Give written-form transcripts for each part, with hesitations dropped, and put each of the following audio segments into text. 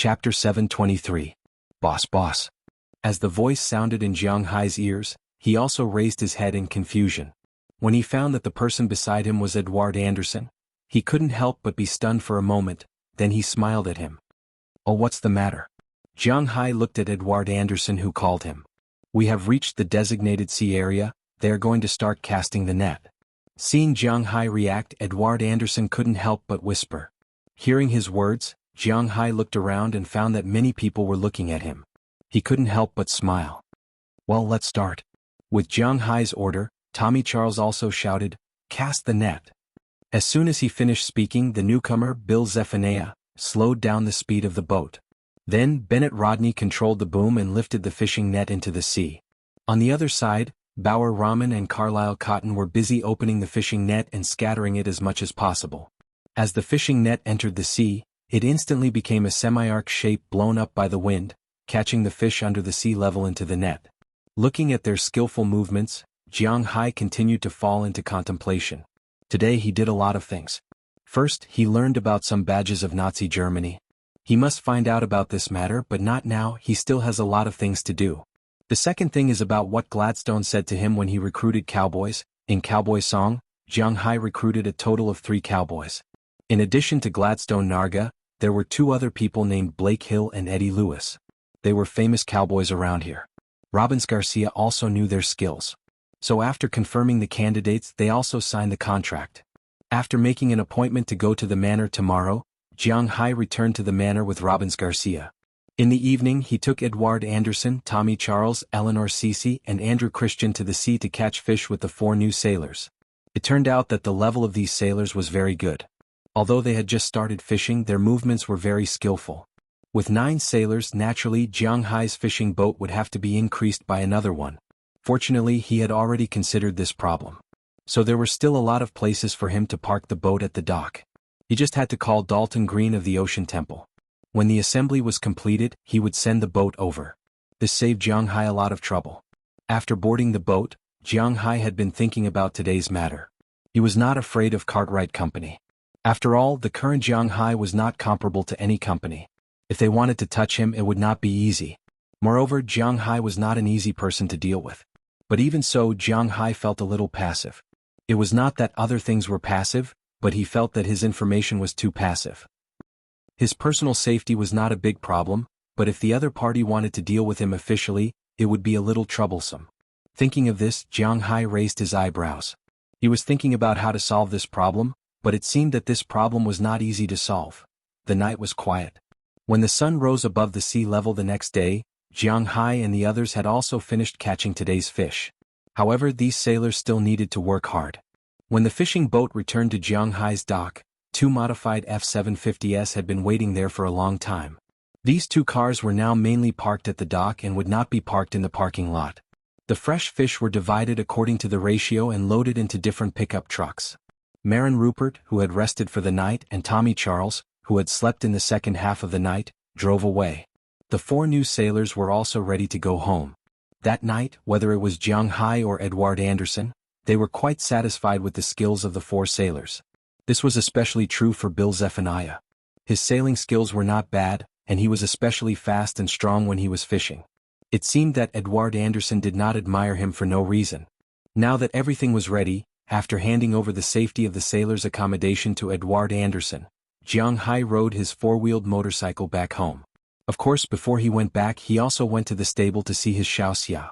Chapter 723. Boss Boss. As the voice sounded in Jiang Hai's ears, he also raised his head in confusion. When he found that the person beside him was Edward Anderson, he couldn't help but be stunned for a moment, then he smiled at him. "Oh, what's the matter?" Jiang Hai looked at Edward Anderson, who called him. "We have reached the designated sea area, they are going to start casting the net." Seeing Jiang Hai react, Edward Anderson couldn't help but whisper. Hearing his words, Jiang Hai looked around and found that many people were looking at him. He couldn't help but smile. "Well, let's start." With Jiang Hai's order, Tommy Charles also shouted, "Cast the net." As soon as he finished speaking, the newcomer, Bill Zephaniah, slowed down the speed of the boat. Then Bennett Rodney controlled the boom and lifted the fishing net into the sea. On the other side, Bauer Rahman and Carlisle Cotton were busy opening the fishing net and scattering it as much as possible. As the fishing net entered the sea, it instantly became a semi-arc shape blown up by the wind, catching the fish under the sea level into the net. Looking at their skillful movements, Jiang Hai continued to fall into contemplation. Today he did a lot of things. First, he learned about some badges of Nazi Germany. He must find out about this matter, but not now, he still has a lot of things to do. The second thing is about what Gladstone said to him when he recruited cowboys. In Cowboy Song, Jiang Hai recruited a total of 3 cowboys. In addition to Gladstone Narga, there were 2 other people named Blake Hill and Eddie Lewis. They were famous cowboys around here. Robbins Garcia also knew their skills. So after confirming the candidates, they also signed the contract. After making an appointment to go to the manor tomorrow, Jiang Hai returned to the manor with Robbins Garcia. In the evening, he took Edward Anderson, Tommy Charles, Eleanor Cece, and Andrew Christian to the sea to catch fish with the 4 new sailors. It turned out that the level of these sailors was very good. Although they had just started fishing, their movements were very skillful. With 9 sailors, naturally Jiang Hai's fishing boat would have to be increased by another one. Fortunately, he had already considered this problem. So there were still a lot of places for him to park the boat at the dock. He just had to call Dalton Green of the Ocean Temple. When the assembly was completed, he would send the boat over. This saved Jiang Hai a lot of trouble. After boarding the boat, Jiang Hai had been thinking about today's matter. He was not afraid of Cartwright Company. After all, the current Jiang Hai was not comparable to any company. If they wanted to touch him, it would not be easy. Moreover, Jiang Hai was not an easy person to deal with. But even so, Jiang Hai felt a little passive. It was not that other things were passive, but he felt that his information was too passive. His personal safety was not a big problem, but if the other party wanted to deal with him officially, it would be a little troublesome. Thinking of this, Jiang Hai raised his eyebrows. He was thinking about how to solve this problem, but it seemed that this problem was not easy to solve. The night was quiet. When the sun rose above the sea level the next day, Jiang Hai and the others had also finished catching today's fish. However, these sailors still needed to work hard. When the fishing boat returned to Jiang Hai's dock, 2 modified F-750s had been waiting there for a long time. These 2 cars were now mainly parked at the dock and would not be parked in the parking lot. The fresh fish were divided according to the ratio and loaded into different pickup trucks. Marin Rupert, who had rested for the night, and Tommy Charles, who had slept in the second half of the night, drove away. The 4 new sailors were also ready to go home. That night, whether it was Jiang Hai or Edward Anderson, they were quite satisfied with the skills of the 4 sailors. This was especially true for Bill Zephaniah. His sailing skills were not bad, and he was especially fast and strong when he was fishing. It seemed that Edward Anderson did not admire him for no reason. Now that everything was ready, after handing over the safety of the sailors' accommodation to Edward Anderson, Jiang Hai rode his 4-wheeled motorcycle back home. Of course, before he went back, he also went to the stable to see his Xiao Xia.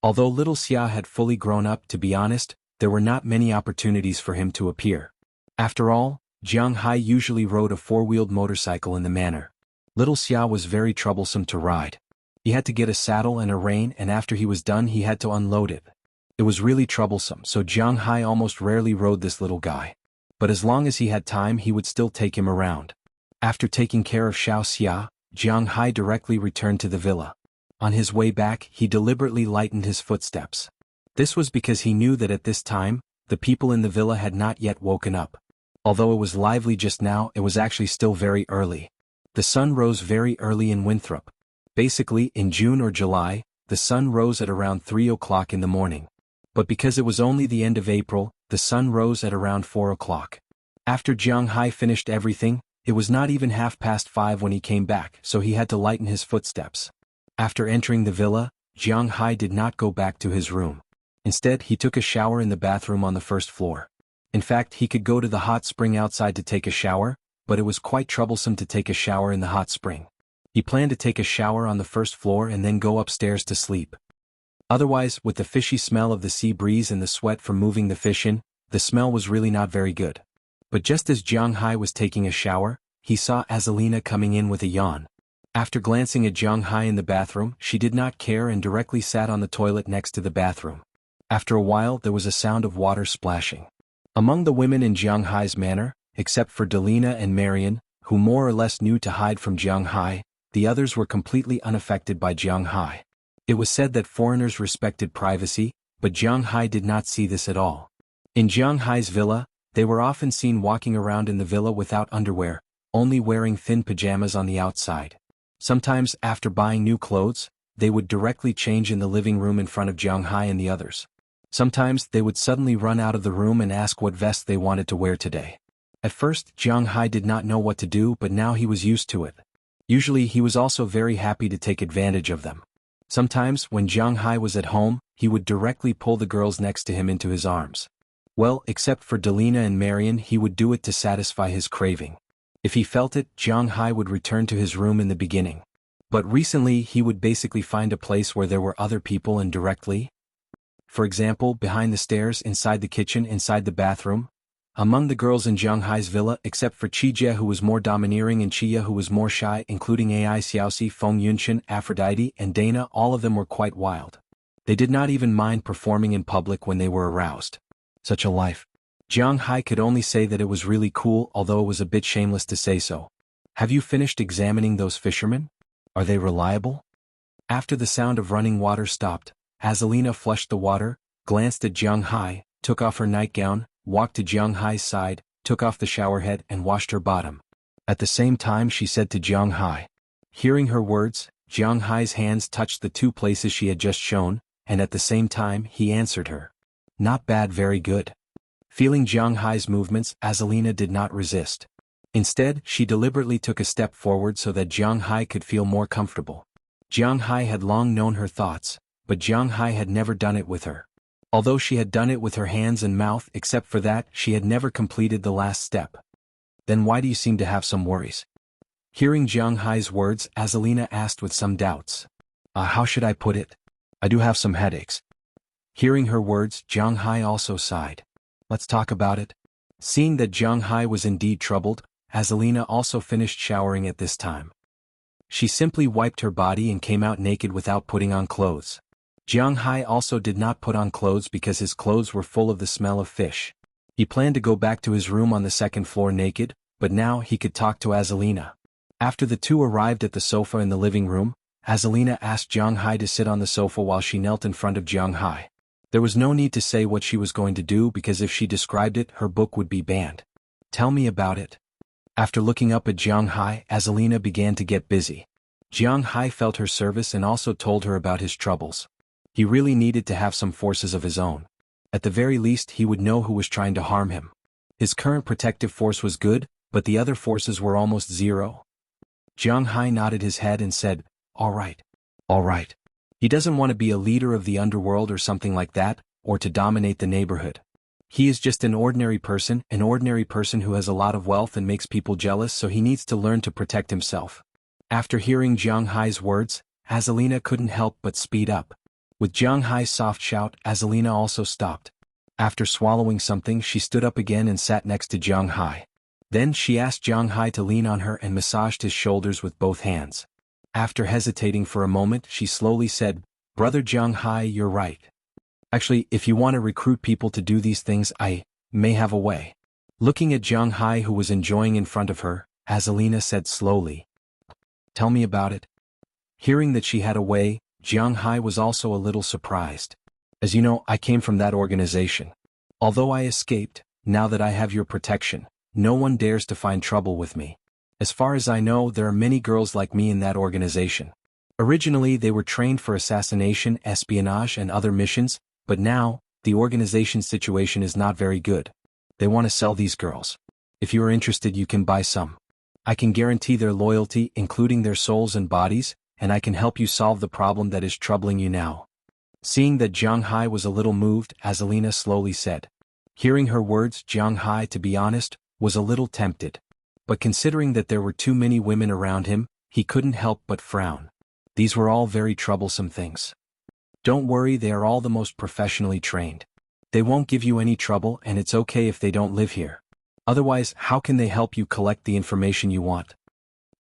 Although little Xia had fully grown up, to be honest, there were not many opportunities for him to appear. After all, Jiang Hai usually rode a 4-wheeled motorcycle in the manor. Little Xia was very troublesome to ride. He had to get a saddle and a rein, and after he was done he had to unload it. It was really troublesome, so Jiang Hai almost rarely rode this little guy. But as long as he had time, he would still take him around. After taking care of Xiao Xia, Jiang Hai directly returned to the villa. On his way back, he deliberately lightened his footsteps. This was because he knew that at this time, the people in the villa had not yet woken up. Although it was lively just now, it was actually still very early. The sun rose very early in Winthrop. Basically, in June or July, the sun rose at around 3 o'clock in the morning. But because it was only the end of April, the sun rose at around 4 o'clock. After Jiang Hai finished everything, It was not even 5:30 when he came back, so he had to lighten his footsteps. After entering the villa, Jiang Hai did not go back to his room. Instead, he took a shower in the bathroom on the first floor. In fact, he could go to the hot spring outside to take a shower, but it was quite troublesome to take a shower in the hot spring. He planned to take a shower on the first floor and then go upstairs to sleep. Otherwise, with the fishy smell of the sea breeze and the sweat from moving the fish in, the smell was really not very good. But just as Jiang Hai was taking a shower, he saw Azalina coming in with a yawn. After glancing at Jiang Hai in the bathroom, she did not care and directly sat on the toilet next to the bathroom. After a while, there was a sound of water splashing. Among the women in Jiang Hai's manor, except for Delina and Marian, who more or less knew to hide from Jiang Hai, the others were completely unaffected by Jiang Hai. It was said that foreigners respected privacy, but Jiang Hai did not see this at all. In Jiang Hai's villa, they were often seen walking around in the villa without underwear, only wearing thin pajamas on the outside. Sometimes, after buying new clothes, they would directly change in the living room in front of Jiang Hai and the others. Sometimes, they would suddenly run out of the room and ask what vest they wanted to wear today. At first, Jiang Hai did not know what to do, but now he was used to it. Usually, he was also very happy to take advantage of them. Sometimes, when Jiang Hai was at home, he would directly pull the girls next to him into his arms. Well, except for Delina and Marian, he would do it to satisfy his craving. If he felt it, Jiang Hai would return to his room in the beginning. But recently, he would basically find a place where there were other people and directly, for example, behind the stairs, inside the kitchen, inside the bathroom. Among the girls in Jiang Hai's villa, except for Qijie who was more domineering and Chia who was more shy, including Ai Xiaoxi, Feng Yunshan, Aphrodite, and Dana, all of them were quite wild. They did not even mind performing in public when they were aroused. Such a life. Jiang Hai could only say that it was really cool, although it was a bit shameless to say so. Have you finished examining those fishermen? Are they reliable? After the sound of running water stopped, Azalina flushed the water, glanced at Jiang Hai, took off her nightgown, walked to Jiang Hai's side, took off the shower head and washed her bottom. At the same time she said to Jiang Hai. Hearing her words, Jiang Hai's hands touched the two places she had just shown, and at the same time he answered her. Not bad, very good. Feeling Jiang Hai's movements, Azalina did not resist. Instead, she deliberately took a step forward so that Jiang Hai could feel more comfortable. Jiang Hai had long known her thoughts, but Jiang Hai had never done it with her. Although she had done it with her hands and mouth, except for that, she had never completed the last step. Then why do you seem to have some worries? Hearing Jiang Hai's words, Azalina asked with some doubts. How should I put it? I do have some headaches. Hearing her words, Jiang Hai also sighed. Let's talk about it. Seeing that Jiang Hai was indeed troubled, Azalina also finished showering at this time. She simply wiped her body and came out naked without putting on clothes. Jiang Hai also did not put on clothes because his clothes were full of the smell of fish. He planned to go back to his room on the second floor naked, but now he could talk to Azalina. After the two arrived at the sofa in the living room, Azalina asked Jiang Hai to sit on the sofa while she knelt in front of Jiang Hai. There was no need to say what she was going to do because if she described it, her book would be banned. Tell me about it. After looking up at Jiang Hai, Azalina began to get busy. Jiang Hai felt her service and also told her about his troubles. He really needed to have some forces of his own. At the very least, he would know who was trying to harm him. His current protective force was good, but the other forces were almost zero. Jiang Hai nodded his head and said, All right. All right. He doesn't want to be a leader of the underworld or something like that, or to dominate the neighborhood. He is just an ordinary person who has a lot of wealth and makes people jealous, so he needs to learn to protect himself. After hearing Jiang Hai's words, Azalina couldn't help but speed up. With Jiang Hai's soft shout, Azalina also stopped. After swallowing something, she stood up again and sat next to Jiang Hai. Then she asked Jiang Hai to lean on her and massaged his shoulders with both hands. After hesitating for a moment, she slowly said, Brother Jiang Hai, you're right. Actually, if you want to recruit people to do these things, I may have a way. Looking at Jiang Hai who was enjoying in front of her, Azalina said slowly, Tell me about it. Hearing that she had a way, Jiang Hai was also a little surprised. As you know, I came from that organization. Although I escaped, now that I have your protection, no one dares to find trouble with me. As far as I know, there are many girls like me in that organization. Originally, they were trained for assassination, espionage, and other missions, but now, the organization's situation is not very good. They want to sell these girls. If you are interested, you can buy some. I can guarantee their loyalty, including their souls and bodies, and I can help you solve the problem that is troubling you now." Seeing that Jiang Hai was a little moved, Azalina slowly said. Hearing her words, Jiang Hai, to be honest, was a little tempted. But considering that there were too many women around him, he couldn't help but frown. These were all very troublesome things. "Don't worry, they are all the most professionally trained. They won't give you any trouble, and it's okay if they don't live here. Otherwise, how can they help you collect the information you want?"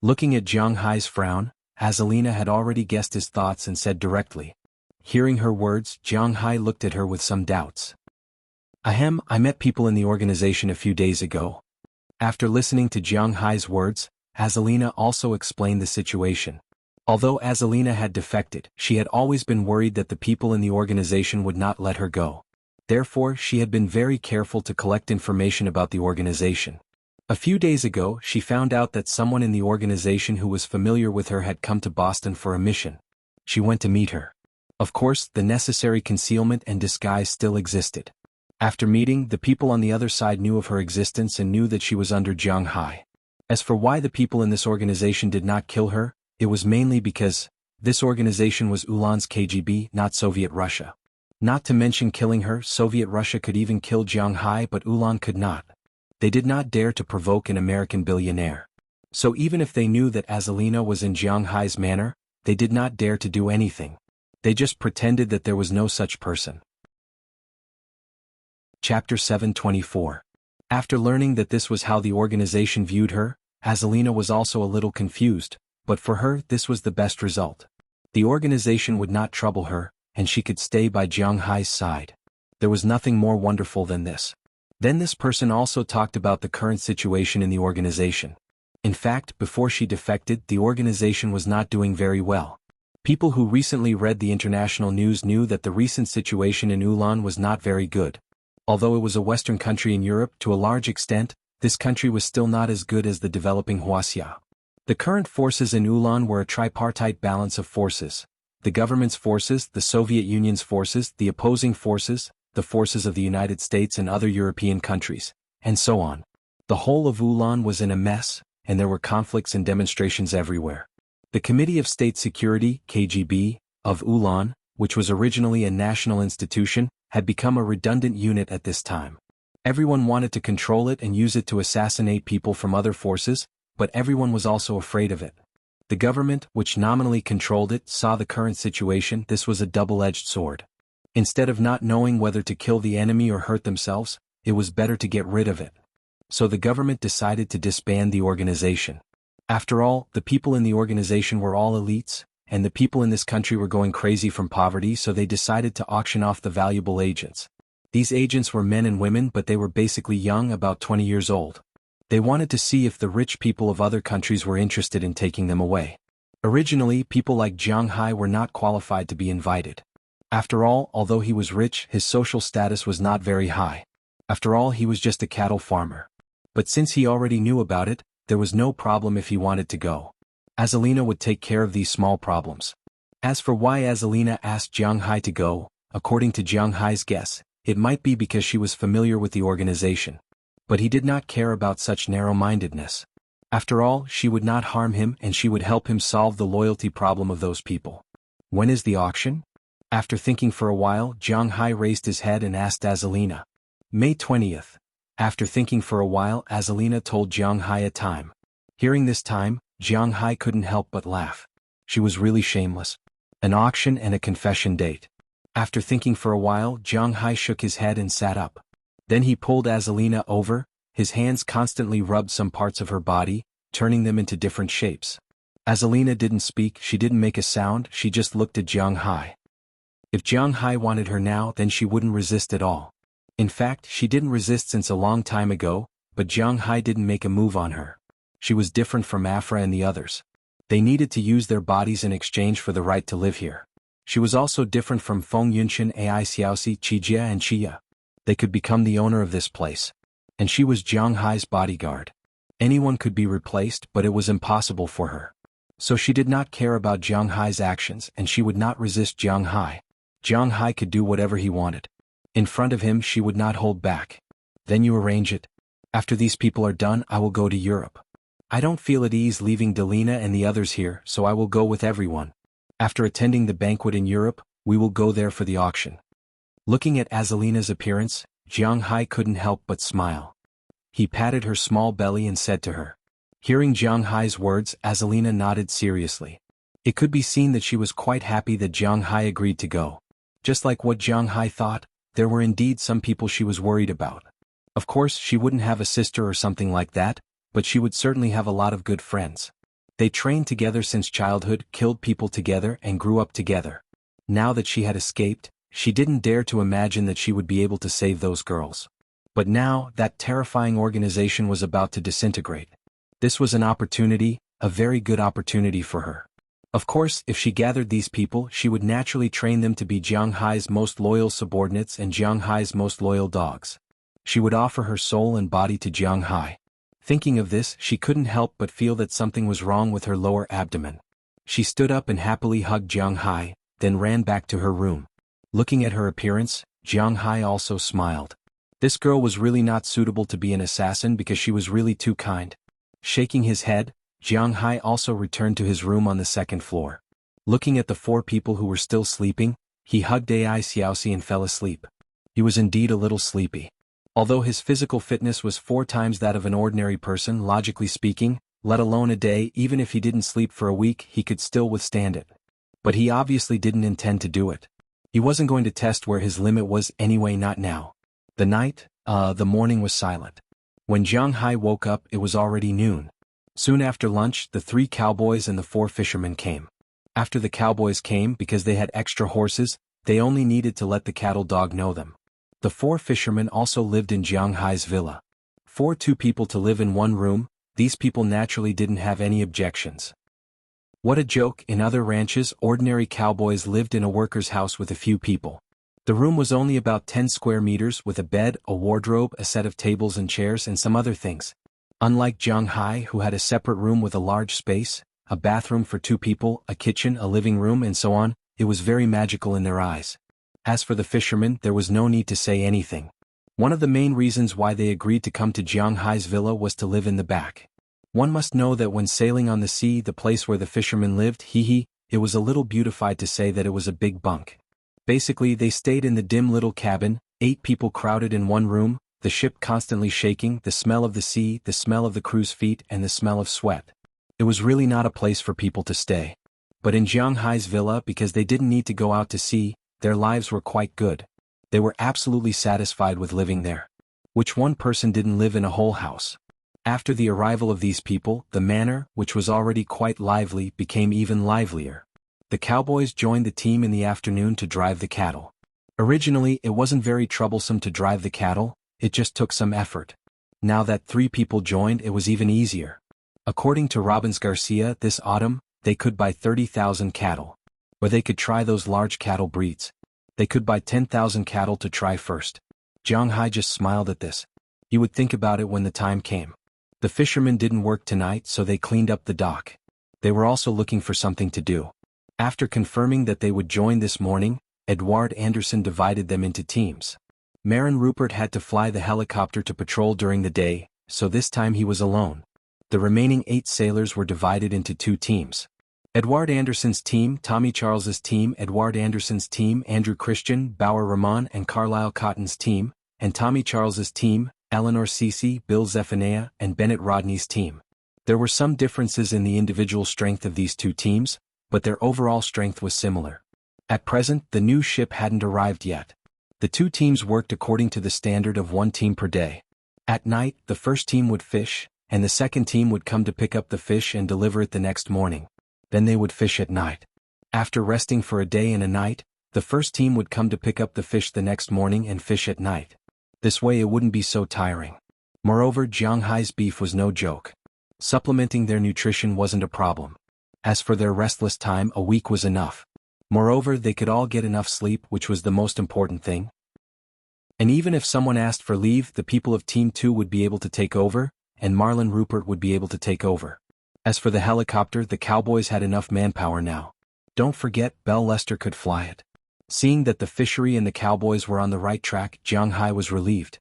Looking at Jiang Hai's frown, Azalina had already guessed his thoughts and said directly. Hearing her words, Jiang Hai looked at her with some doubts. "Ahem, I met people in the organization a few days ago." After listening to Jiang Hai's words, Azalina also explained the situation. Although Azalina had defected, she had always been worried that the people in the organization would not let her go. Therefore, she had been very careful to collect information about the organization. A few days ago, she found out that someone in the organization who was familiar with her had come to Boston for a mission. She went to meet her. Of course, the necessary concealment and disguise still existed. After meeting, the people on the other side knew of her existence and knew that she was under Jiang Hai. As for why the people in this organization did not kill her, it was mainly because this organization was Ulan's KGB, not Soviet Russia. Not to mention killing her, Soviet Russia could even kill Jiang Hai, but Ulan could not. They did not dare to provoke an American billionaire. So even if they knew that Azalina was in Jiang Hai's manor, they did not dare to do anything. They just pretended that there was no such person. Chapter 724. After learning that this was how the organization viewed her, Azalina was also a little confused, but for her this was the best result. The organization would not trouble her, and she could stay by Jiang Hai's side. There was nothing more wonderful than this. Then this person also talked about the current situation in the organization. In fact, before she defected, the organization was not doing very well. People who recently read the international news knew that the recent situation in Ulan was not very good. Although it was a Western country in Europe to a large extent, this country was still not as good as the developing Huaxia. The current forces in Ulan were a tripartite balance of forces. The government's forces, the Soviet Union's forces, the opposing forces, the forces of the United States and other European countries, and so on. The whole of Ulan was in a mess, and there were conflicts and demonstrations everywhere. The Committee of State Security, KGB, of Ulan, which was originally a national institution, had become a redundant unit at this time. Everyone wanted to control it and use it to assassinate people from other forces, but everyone was also afraid of it. The government, which nominally controlled it, saw the current situation. This was a double-edged sword. Instead of not knowing whether to kill the enemy or hurt themselves, it was better to get rid of it. So the government decided to disband the organization. After all, the people in the organization were all elites, and the people in this country were going crazy from poverty, so they decided to auction off the valuable agents. These agents were men and women, but they were basically young, about 20 years old. They wanted to see if the rich people of other countries were interested in taking them away. Originally, people like Jiang Hai were not qualified to be invited. After all, although he was rich, his social status was not very high. After all, he was just a cattle farmer. But since he already knew about it, there was no problem if he wanted to go. Azalina would take care of these small problems. As for why Azalina asked Jiang Hai to go, according to Jiang Hai's guess, it might be because she was familiar with the organization. But he did not care about such narrow-mindedness. After all, she would not harm him and she would help him solve the loyalty problem of those people. When is the auction? After thinking for a while, Jiang Hai raised his head and asked Azalina. May 20th. After thinking for a while, Azalina told Jiang Hai a time. Hearing this time, Jiang Hai couldn't help but laugh. She was really shameless. An auction and a confession date. After thinking for a while, Jiang Hai shook his head and sat up. Then he pulled Azalina over, his hands constantly rubbed some parts of her body, turning them into different shapes. Azalina didn't speak, she didn't make a sound, she just looked at Jiang Hai. If Jiang Hai wanted her now, then she wouldn't resist at all. In fact, she didn't resist since a long time ago, but Jiang Hai didn't make a move on her. She was different from Afra and the others. They needed to use their bodies in exchange for the right to live here. She was also different from Feng Yunshan, Ai Xiaoxi, Qijia and Qia. They could become the owner of this place. And she was Jiang Hai's bodyguard. Anyone could be replaced, but it was impossible for her. So she did not care about Jiang Hai's actions and she would not resist Jiang Hai. Jiang Hai could do whatever he wanted. In front of him she would not hold back. Then you arrange it. After these people are done, I will go to Europe. I don't feel at ease leaving Delina and the others here, so I will go with everyone. After attending the banquet in Europe, we will go there for the auction. Looking at Azalina's appearance, Jiang Hai couldn't help but smile. He patted her small belly and said to her. Hearing Jiang Hai's words, Azalina nodded seriously. It could be seen that she was quite happy that Jiang Hai agreed to go. Just like what Jiang Hai thought, there were indeed some people she was worried about. Of course, she wouldn't have a sister or something like that, but she would certainly have a lot of good friends. They trained together since childhood, killed people together, and grew up together. Now that she had escaped, she didn't dare to imagine that she would be able to save those girls. But now, that terrifying organization was about to disintegrate. This was an opportunity, a very good opportunity for her. Of course, if she gathered these people, she would naturally train them to be Jiang Hai's most loyal subordinates and Jiang Hai's most loyal dogs. She would offer her soul and body to Jiang Hai. Thinking of this, she couldn't help but feel that something was wrong with her lower abdomen. She stood up and happily hugged Jiang Hai, then ran back to her room. Looking at her appearance, Jiang Hai also smiled. This girl was really not suitable to be an assassin because she was really too kind. Shaking his head, Jiang Hai also returned to his room on the second floor. Looking at the 4 people who were still sleeping, he hugged Ai Xiaoxi and fell asleep. He was indeed a little sleepy. Although his physical fitness was 4 times that of an ordinary person, logically speaking, let alone a day, even if he didn't sleep for a week, he could still withstand it. But he obviously didn't intend to do it. He wasn't going to test where his limit was anyway, not now. The morning was silent. When Jiang Hai woke up, it was already noon. Soon after lunch, the 3 cowboys and the 4 fishermen came. After the cowboys came, because they had extra horses, they only needed to let the cattle dog know them. The 4 fishermen also lived in Jiang Hai's villa. For 2 people to live in one room, these people naturally didn't have any objections. What a joke! In other ranches, ordinary cowboys lived in a worker's house with a few people. The room was only about 10 square meters with a bed, a wardrobe, a set of tables and chairs and some other things. Unlike Jiang Hai, who had a separate room with a large space, a bathroom for 2 people, a kitchen, a living room and so on, it was very magical in their eyes. As for the fishermen, there was no need to say anything. One of the main reasons why they agreed to come to Jiang Hai's villa was to live in the back. One must know that when sailing on the sea, the place where the fishermen lived, it was a little beautified to say that it was a big bunk. Basically, they stayed in the dim little cabin, 8 people crowded in one room, the ship constantly shaking, the smell of the sea, the smell of the crew's feet, and the smell of sweat. It was really not a place for people to stay. But in Jiang Hai's villa, because they didn't need to go out to sea, their lives were quite good. They were absolutely satisfied with living there. Which one person didn't live in a whole house? After the arrival of these people, the manor, which was already quite lively, became even livelier. The cowboys joined the team in the afternoon to drive the cattle. Originally, it wasn't very troublesome to drive the cattle, it just took some effort. Now that 3 people joined, it was even easier. According to Robbins Garcia, this autumn, they could buy 30,000 cattle. Or they could try those large cattle breeds. They could buy 10,000 cattle to try first. Jiang Hai just smiled at this. He would think about it when the time came. The fishermen didn't work tonight, so they cleaned up the dock. They were also looking for something to do. After confirming that they would join this morning, Edward Anderson divided them into teams. Marin Rupert had to fly the helicopter to patrol during the day, so this time he was alone. The remaining 8 sailors were divided into 2 teams. Edward Anderson's team, Tommy Charles's team, Edward Anderson's team, Andrew Christian, Bauer Rahman and Carlisle Cotton's team, and Tommy Charles's team, Eleanor Cece, Bill Zephaniah, and Bennett Rodney's team. There were some differences in the individual strength of these 2 teams, but their overall strength was similar. At present, the new ship hadn't arrived yet. The 2 teams worked according to the standard of 1 team per day. At night, the first team would fish, and the second team would come to pick up the fish and deliver it the next morning. Then they would fish at night. After resting for a day and a night, the first team would come to pick up the fish the next morning and fish at night. This way it wouldn't be so tiring. Moreover, Jiang Hai's beef was no joke. Supplementing their nutrition wasn't a problem. As for their restless time, a week was enough. Moreover, they could all get enough sleep, which was the most important thing. And even if someone asked for leave, the people of Team 2 would be able to take over, and Marlon Rupert would be able to take over. As for the helicopter, the cowboys had enough manpower now. Don't forget, Belle Lester could fly it. Seeing that the fishery and the cowboys were on the right track, Jiang Hai was relieved.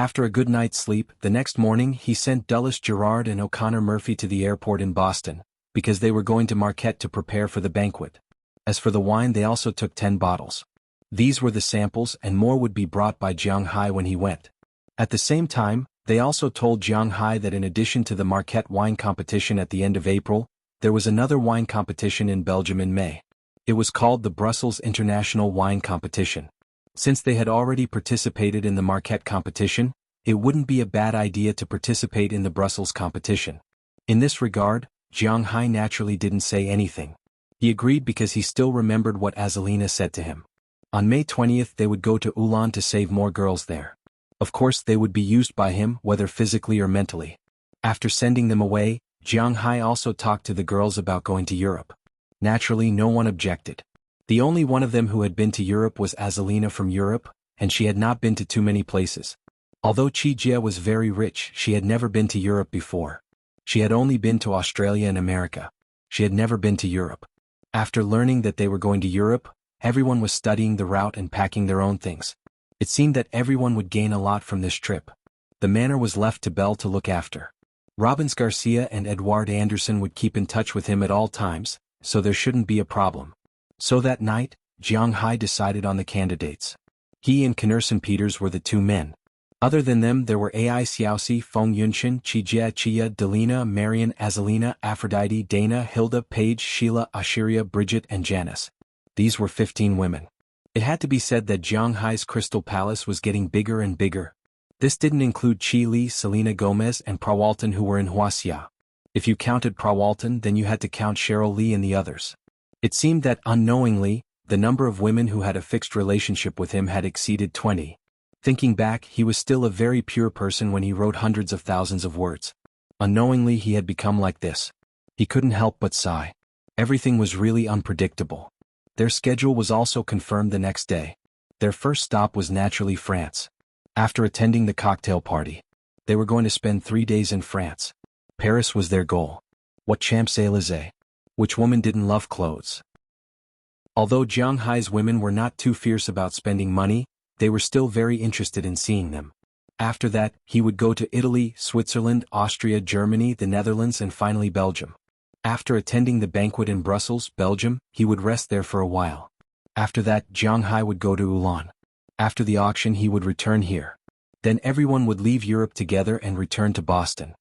After a good night's sleep, the next morning he sent Dulles Gerard and O'Connor Murphy to the airport in Boston, because they were going to Marquette to prepare for the banquet. As for the wine, they also took 10 bottles. These were the samples, and more would be brought by Jiang Hai when he went. At the same time, they also told Jiang Hai that in addition to the Marquette wine competition at the end of April, there was another wine competition in Belgium in May. It was called the Brussels International Wine Competition. Since they had already participated in the Marquette competition, it wouldn't be a bad idea to participate in the Brussels competition. In this regard, Jiang Hai naturally didn't say anything. He agreed because he still remembered what Azalina said to him. On May 20th they would go to Ulan to save more girls there. Of course they would be used by him, whether physically or mentally. After sending them away, Jiang Hai also talked to the girls about going to Europe. Naturally no one objected. The only one of them who had been to Europe was Azalina from Europe, and she had not been to too many places. Although Chi Jia was very rich, she had never been to Europe before. She had only been to Australia and America. She had never been to Europe. After learning that they were going to Europe, everyone was studying the route and packing their own things. It seemed that everyone would gain a lot from this trip. The manor was left to Belle to look after. Robbins Garcia and Edward Anderson would keep in touch with him at all times, so there shouldn't be a problem. So that night, Jiang Hai decided on the candidates. He and Knerson Peters were the two men. Other than them there were Ai Xiaoxi, Feng Yunshin, Chijia, Chia, Delina, Marian, Azalina, Aphrodite, Dana, Hilda, Paige, Sheila, Ashiria, Bridget and Janice. These were 15 women. It had to be said that Jiang Hai's Crystal Palace was getting bigger and bigger. This didn't include Chi Li, Selena Gomez and Prawalton who were in Huaxia. If you counted Prawalton, then you had to count Cheryl Lee and the others. It seemed that, unknowingly, the number of women who had a fixed relationship with him had exceeded 20. Thinking back, he was still a very pure person when he wrote hundreds of thousands of words. Unknowingly he had become like this. He couldn't help but sigh. Everything was really unpredictable. Their schedule was also confirmed the next day. Their first stop was naturally France. After attending the cocktail party, they were going to spend 3 days in France. Paris was their goal. What Champs-Élysées? Which woman didn't love clothes? Although Jiang Hai's women were not too fierce about spending money, they were still very interested in seeing them. After that, he would go to Italy, Switzerland, Austria, Germany, the Netherlands and finally Belgium. After attending the banquet in Brussels, Belgium, he would rest there for a while. After that, Jiang Hai would go to Ulan. After the auction he would return here. Then everyone would leave Europe together and return to Boston.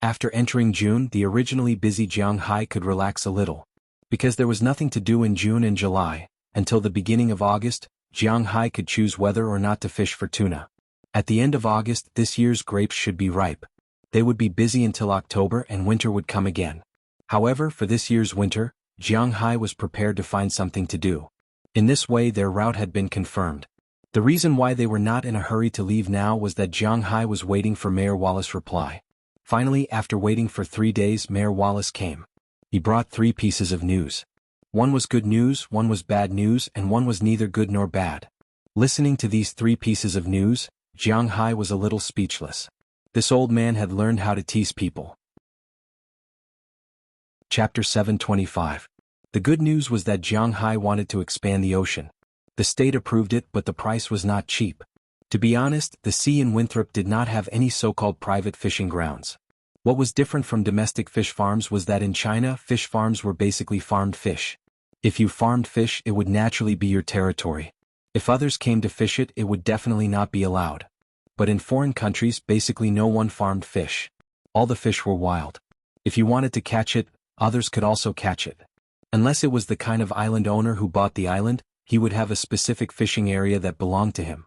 After entering June, the originally busy Jiang Hai could relax a little. Because there was nothing to do in June and July, until the beginning of August, Jiang Hai could choose whether or not to fish for tuna. At the end of August, this year's grapes should be ripe. They would be busy until October and winter would come again. However, for this year's winter, Jiang Hai was prepared to find something to do. In this way their route had been confirmed. The reason why they were not in a hurry to leave now was that Jiang Hai was waiting for Mayor Wallace's reply. Finally, after waiting for 3 days, Mayor Wallace came. He brought 3 pieces of news. One was good news, one was bad news, and one was neither good nor bad. Listening to these 3 pieces of news, Jiang Hai was a little speechless. This old man had learned how to tease people. Chapter 725. The good news was that Jiang Hai wanted to expand the ocean. The state approved it, but the price was not cheap. To be honest, the sea in Winthrop did not have any so-called private fishing grounds. What was different from domestic fish farms was that in China, fish farms were basically farmed fish. If you farmed fish, it would naturally be your territory. If others came to fish it, it would definitely not be allowed. But in foreign countries, basically no one farmed fish. All the fish were wild. If you wanted to catch it, others could also catch it. Unless it was the kind of island owner who bought the island, he would have a specific fishing area that belonged to him.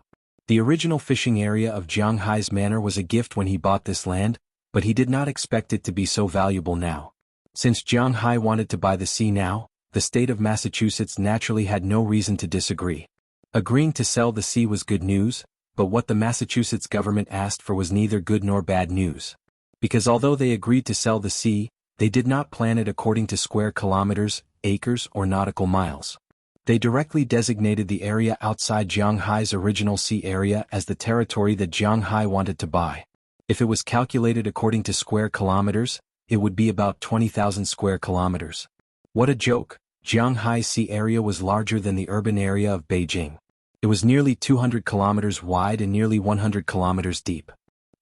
The original fishing area of Jiang Hai's manor was a gift when he bought this land, but he did not expect it to be so valuable now. Since Jiang Hai wanted to buy the sea now, the state of Massachusetts naturally had no reason to disagree. Agreeing to sell the sea was good news, but what the Massachusetts government asked for was neither good nor bad news. Because although they agreed to sell the sea, they did not plan it according to square kilometers, acres, or nautical miles. They directly designated the area outside Jiang Hai's original sea area as the territory that Jiang Hai wanted to buy. If it was calculated according to square kilometers, it would be about 20,000 square kilometers. What a joke! Jiang Hai's sea area was larger than the urban area of Beijing. It was nearly 200 kilometers wide and nearly 100 kilometers deep.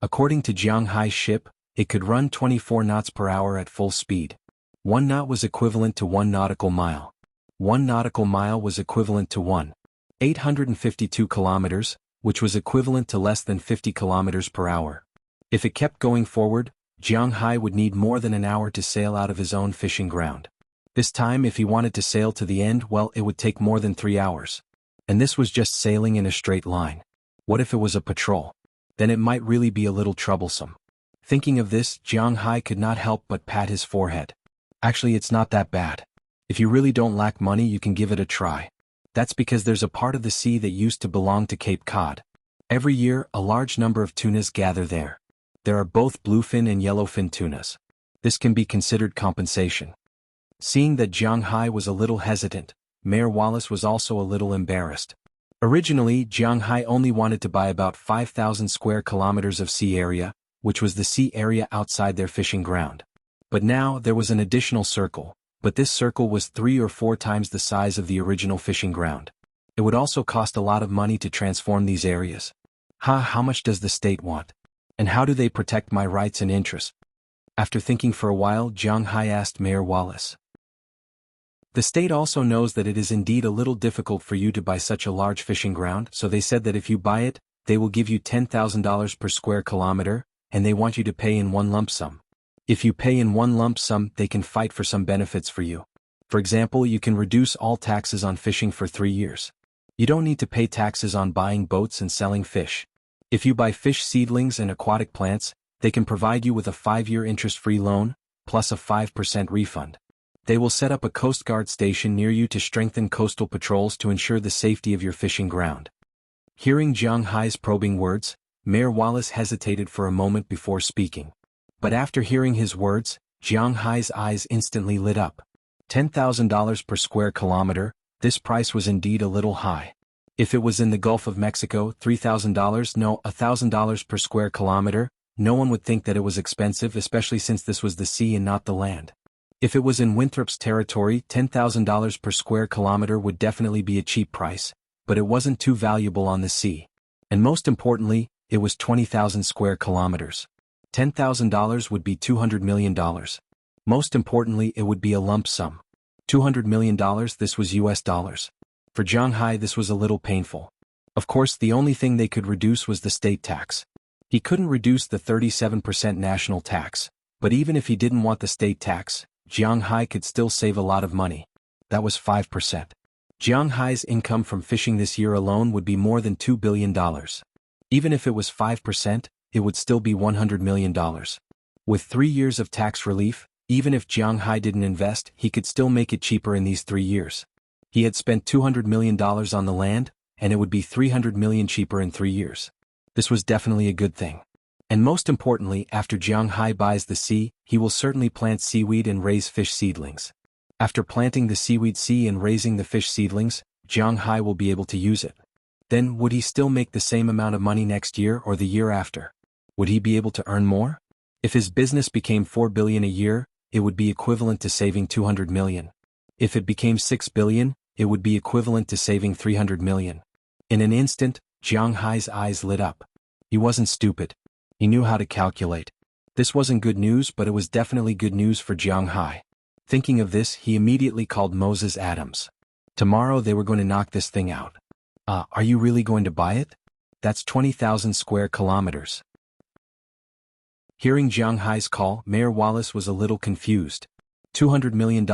According to Jiang Hai's ship, it could run 24 knots per hour at full speed. 1 knot was equivalent to 1 nautical mile. 1 nautical mile was equivalent to 1,852 kilometers, which was equivalent to less than 50 kilometers per hour. If it kept going forward, Jiang Hai would need more than an hour to sail out of his own fishing ground. This time, if he wanted to sail to the end, well, it would take more than 3 hours. And this was just sailing in a straight line. What if it was a patrol? Then it might really be a little troublesome. Thinking of this, Jiang Hai could not help but pat his forehead. Actually, it's not that bad. If you really don't lack money, you can give it a try. That's because there's a part of the sea that used to belong to Cape Cod. Every year, a large number of tunas gather there. There are both bluefin and yellowfin tunas. This can be considered compensation. Seeing that Jiang Hai was a little hesitant, Mayor Wallace was also a little embarrassed. Originally, Jiang Hai only wanted to buy about 5,000 square kilometers of sea area, which was the sea area outside their fishing ground. But now, there was an additional circle, but this circle was 3 or 4 times the size of the original fishing ground. It would also cost a lot of money to transform these areas. How much does the state want? And how do they protect my rights and interests? After thinking for a while, Jiang Hai asked Mayor Wallace. The state also knows that it is indeed a little difficult for you to buy such a large fishing ground, so they said that if you buy it, they will give you $10,000 per square kilometer, and they want you to pay in one lump sum. If you pay in one lump sum, they can fight for some benefits for you. For example, you can reduce all taxes on fishing for 3 years. You don't need to pay taxes on buying boats and selling fish. If you buy fish seedlings and aquatic plants, they can provide you with a 5-year interest-free loan, plus a 5% refund. They will set up a Coast Guard station near you to strengthen coastal patrols to ensure the safety of your fishing ground. Hearing Jiang Hai's probing words, Mayor Wallace hesitated for a moment before speaking. But after hearing his words, Jiang Hai's eyes instantly lit up. $10,000 per square kilometer, this price was indeed a little high. If it was in the Gulf of Mexico, $3,000, no, $1,000 per square kilometer, no one would think that it was expensive, especially since this was the sea and not the land. If it was in Winthrop's territory, $10,000 per square kilometer would definitely be a cheap price, but it wasn't too valuable on the sea. And most importantly, it was 20,000 square kilometers. $10,000 would be $200 million. Most importantly, it would be a lump sum. $200 million, this was US dollars. For Jiang Hai, this was a little painful. Of course, the only thing they could reduce was the state tax. He couldn't reduce the 37% national tax, but even if he didn't want the state tax, Jiang Hai could still save a lot of money. That was 5%. Jiang Hai's income from fishing this year alone would be more than $2 billion. Even if it was 5%, it would still be $100 million. With 3 years of tax relief, even if Jiang Hai didn't invest, he could still make it cheaper in these 3 years. He had spent $200 million on the land, and it would be $300 million cheaper in 3 years. This was definitely a good thing. And most importantly, after Jiang Hai buys the sea, he will certainly plant seaweed and raise fish seedlings. After planting the seaweed sea and raising the fish seedlings, Jiang Hai will be able to use it. Then, would he still make the same amount of money next year or the year after? Would he be able to earn more? If his business became $4 billion a year, it would be equivalent to saving $200 million. If it became $6 billion, it would be equivalent to saving $300 million. In an instant, Jiang Hai's eyes lit up. He wasn't stupid. He knew how to calculate. This wasn't good news, but it was definitely good news for Jiang Hai. Thinking of this, he immediately called Moses Adams. Tomorrow they were going to knock this thing out. Are you really going to buy it? That's 20,000 square kilometers. Hearing Jiang Hai's call, Mayor Wallace was a little confused. $200 million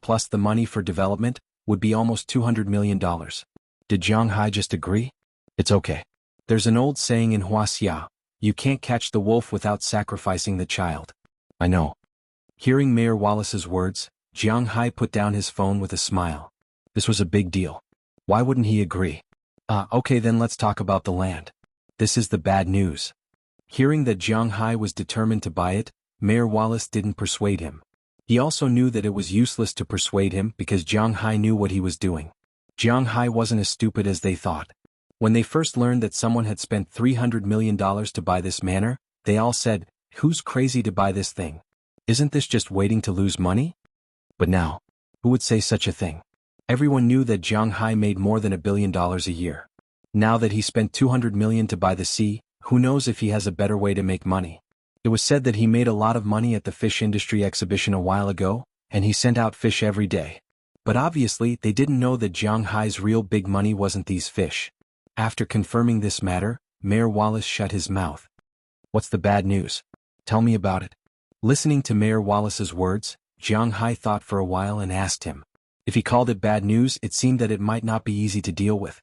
plus the money for development would be almost $200 million. Did Jiang Hai just agree? It's okay. There's an old saying in Huaxia, you can't catch the wolf without sacrificing the child. I know. Hearing Mayor Wallace's words, Jiang Hai put down his phone with a smile. This was a big deal. Why wouldn't he agree? Okay, then let's talk about the land. This is the bad news. Hearing that Jiang Hai was determined to buy it, Mayor Wallace didn't persuade him. He also knew that it was useless to persuade him because Jiang Hai knew what he was doing. Jiang Hai wasn't as stupid as they thought. When they first learned that someone had spent $300 million to buy this manor, they all said, "Who's crazy to buy this thing? Isn't this just waiting to lose money?" But now, who would say such a thing? Everyone knew that Jiang Hai made more than $1 billion a year. Now that he spent $200 million to buy the sea, Who knows if he has a better way to make money. It was said that he made a lot of money at the fish industry exhibition a while ago, and he sent out fish every day. But obviously they didn't know that Jiang Hai's real big money wasn't these fish. After confirming this matter, Mayor Wallace shut his mouth. What's the bad news? Tell me about it. Listening to Mayor Wallace's words, Jiang Hai thought for a while and asked him. If he called it bad news, it seemed that it might not be easy to deal with.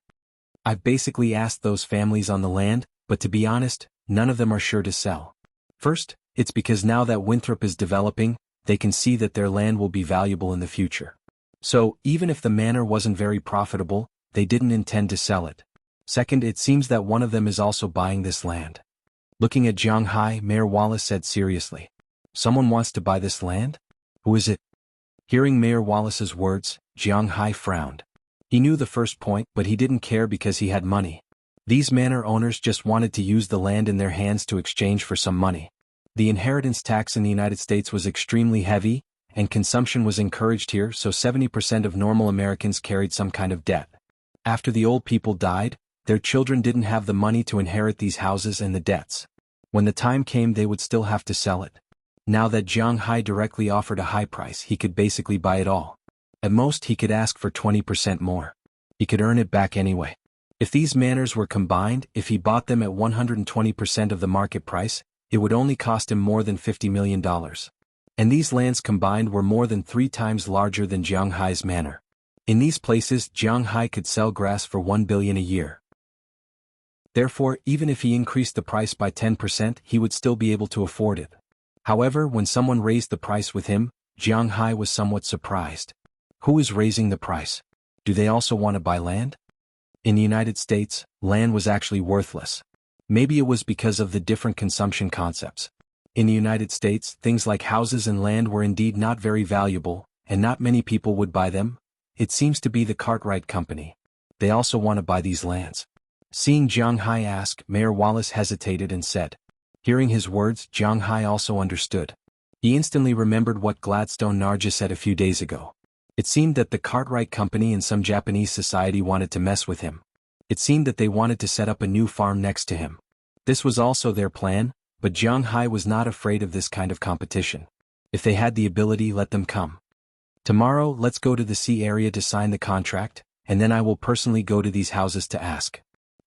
I've basically asked those families on the land, but to be honest, none of them are sure to sell. First, it's because now that Winthrop is developing, they can see that their land will be valuable in the future. So, even if the manor wasn't very profitable, they didn't intend to sell it. Second, it seems that one of them is also buying this land. Looking at Jiang Hai, Mayor Wallace said seriously. Someone wants to buy this land? Who is it? Hearing Mayor Wallace's words, Jiang Hai frowned. He knew the first point, but he didn't care because he had money. These manor owners just wanted to use the land in their hands to exchange for some money. The inheritance tax in the United States was extremely heavy, and consumption was encouraged here, so 70% of normal Americans carried some kind of debt. After the old people died, their children didn't have the money to inherit these houses and the debts. When the time came, they would still have to sell it. Now that Jiang Hai directly offered a high price, he could basically buy it all. At most, he could ask for 20% more. He could earn it back anyway. If these manors were combined, if he bought them at 120% of the market price, it would only cost him more than $50 million. And these lands combined were more than 3 times larger than Jiang Hai's manor. In these places, Jiang Hai could sell grass for $1 billion a year. Therefore, even if he increased the price by 10%, he would still be able to afford it. However, when someone raised the price with him, Jiang Hai was somewhat surprised. Who is raising the price? Do they also want to buy land? In the United States, land was actually worthless. Maybe it was because of the different consumption concepts. In the United States, things like houses and land were indeed not very valuable, and not many people would buy them. It seems to be the Cartwright Company. They also want to buy these lands. Seeing Jiang Hai ask, Mayor Wallace hesitated and said. Hearing his words, Jiang Hai also understood. He instantly remembered what Gladstone Narja said a few days ago. It seemed that the Cartwright Company and some Japanese society wanted to mess with him. It seemed that they wanted to set up a new farm next to him. This was also their plan, but Jiang Hai was not afraid of this kind of competition. If they had the ability, let them come. Tomorrow, let's go to the sea area to sign the contract, and then I will personally go to these houses to ask.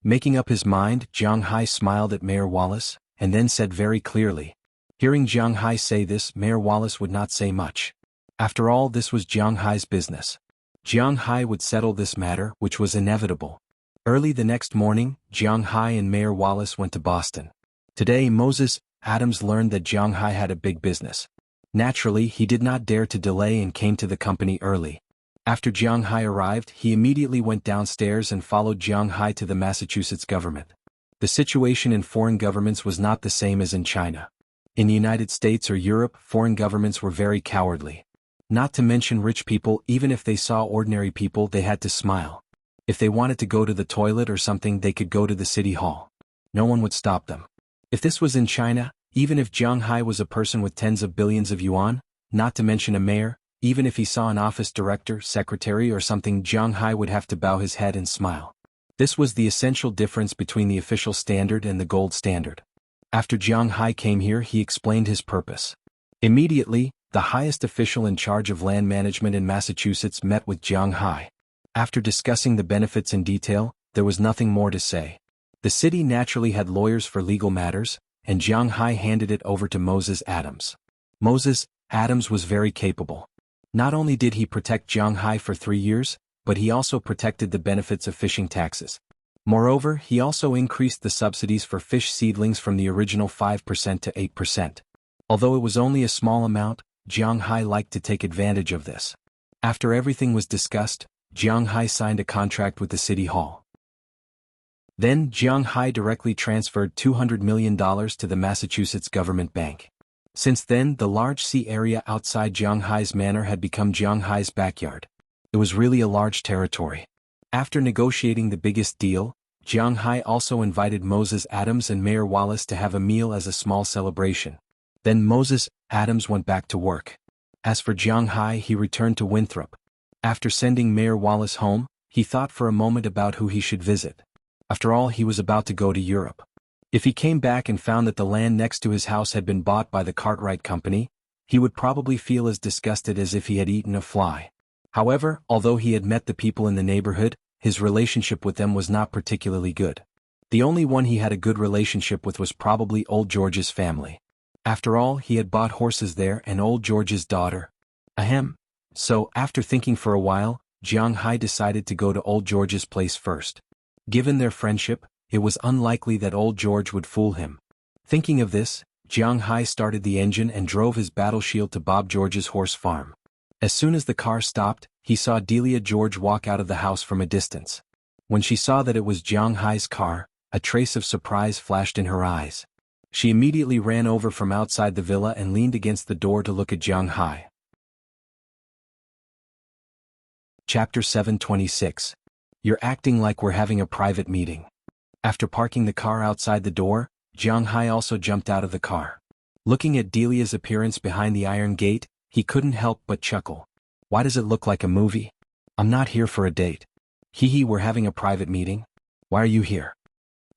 Making up his mind, Jiang Hai smiled at Mayor Wallace, and then said very clearly. Hearing Jiang Hai say this, Mayor Wallace would not say much. After all, this was Jiang Hai's business. Jiang Hai would settle this matter, which was inevitable. Early the next morning, Jiang Hai and Mayor Wallace went to Boston. Today, Moses Adams learned that Jiang Hai had a big business. Naturally, he did not dare to delay and came to the company early. After Jiang Hai arrived, he immediately went downstairs and followed Jiang Hai to the Massachusetts government. The situation in foreign governments was not the same as in China. In the United States or Europe, foreign governments were very cowardly. Not to mention rich people, even if they saw ordinary people, they had to smile. If they wanted to go to the toilet or something, they could go to the city hall. No one would stop them. If this was in China, even if Jiang Hai was a person with tens of billions of yuan, not to mention a mayor, even if he saw an office director, secretary or something, Jiang Hai would have to bow his head and smile. This was the essential difference between the official standard and the gold standard. After Jiang Hai came here, he explained his purpose. Immediately, the highest official in charge of land management in Massachusetts met with Jiang Hai. After discussing the benefits in detail, there was nothing more to say. The city naturally had lawyers for legal matters, and Jiang Hai handed it over to Moses Adams. Moses Adams was very capable. Not only did he protect Jiang Hai for 3 years, but he also protected the benefits of fishing taxes. Moreover, he also increased the subsidies for fish seedlings from the original 5% to 8%. Although it was only a small amount, Jiang Hai liked to take advantage of this. After everything was discussed, Jiang Hai signed a contract with the city hall. Then, Jiang Hai directly transferred $200 million to the Massachusetts Government Bank. Since then, the large sea area outside Jiang Hai's manor had become Jiang Hai's backyard. It was really a large territory. After negotiating the biggest deal, Jiang Hai also invited Moses Adams and Mayor Wallace to have a meal as a small celebration. Then Moses Adams went back to work. As for Jiang Hai, he returned to Winthrop. After sending Mayor Wallace home, he thought for a moment about who he should visit. After all, he was about to go to Europe. If he came back and found that the land next to his house had been bought by the Cartwright Company, he would probably feel as disgusted as if he had eaten a fly. However, although he had met the people in the neighborhood, his relationship with them was not particularly good. The only one he had a good relationship with was probably old George's family. After all, he had bought horses there and old George's daughter. Ahem. So, after thinking for a while, Jiang Hai decided to go to old George's place first. Given their friendship, it was unlikely that old George would fool him. Thinking of this, Jiang Hai started the engine and drove his battle shield to Bob George's horse farm. As soon as the car stopped, he saw Delia George walk out of the house from a distance. When she saw that it was Jiang Hai's car, a trace of surprise flashed in her eyes. She immediately ran over from outside the villa and leaned against the door to look at Jiang Hai. Chapter 726. You're acting like we're having a private meeting. After parking the car outside the door, Jiang Hai also jumped out of the car. Looking at Delia's appearance behind the iron gate, he couldn't help but chuckle. Why does it look like a movie? I'm not here for a date. Hee, we're having a private meeting? Why are you here?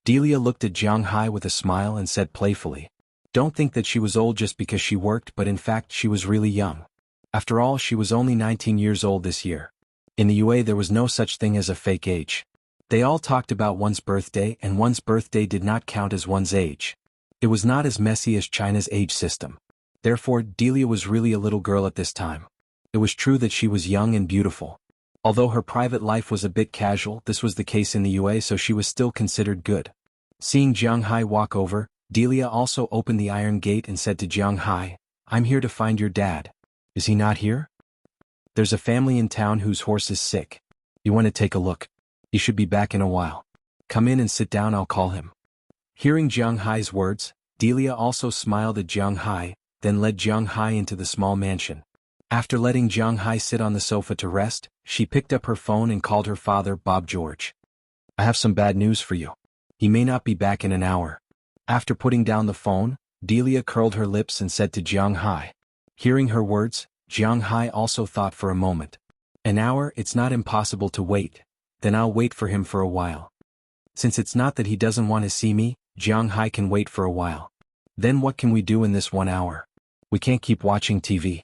Delia looked at Jiang Hai with a smile and said playfully. Don't think that she was old just because she worked, but in fact she was really young. After all, she was only 19 years old this year. In the UA there was no such thing as a fake age. They all talked about one's birthday, and one's birthday did not count as one's age. It was not as messy as China's age system. Therefore, Delia was really a little girl at this time. It was true that she was young and beautiful. Although her private life was a bit casual, this was the case in the UA, so she was still considered good. Seeing Jiang Hai walk over, Delia also opened the iron gate and said to Jiang Hai, I'm here to find your dad. Is he not here? There's a family in town whose horse is sick. You want to take a look? He should be back in a while. Come in and sit down, I'll call him. Hearing Jiang Hai's words, Delia also smiled at Jiang Hai, then led Jiang Hai into the small mansion. After letting Jiang Hai sit on the sofa to rest, she picked up her phone and called her father, Bob George. I have some bad news for you. He may not be back in an hour. After putting down the phone, Delia curled her lips and said to Jiang Hai. Hearing her words, Jiang Hai also thought for a moment. An hour? It's not impossible to wait. Then I'll wait for him for a while. Since it's not that he doesn't want to see me, Jiang Hai can wait for a while. Then what can we do in this 1 hour? We can't keep watching TV.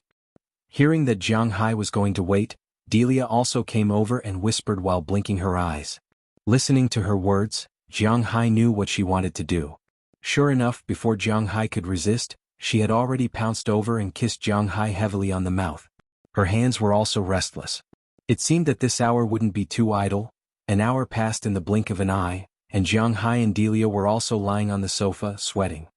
Hearing that Jiang Hai was going to wait, Delia also came over and whispered while blinking her eyes. Listening to her words, Jiang Hai knew what she wanted to do. Sure enough, before Jiang Hai could resist, she had already pounced over and kissed Jiang Hai heavily on the mouth. Her hands were also restless. It seemed that this hour wouldn't be too idle. An hour passed in the blink of an eye, and Jiang Hai and Delia were also lying on the sofa, sweating.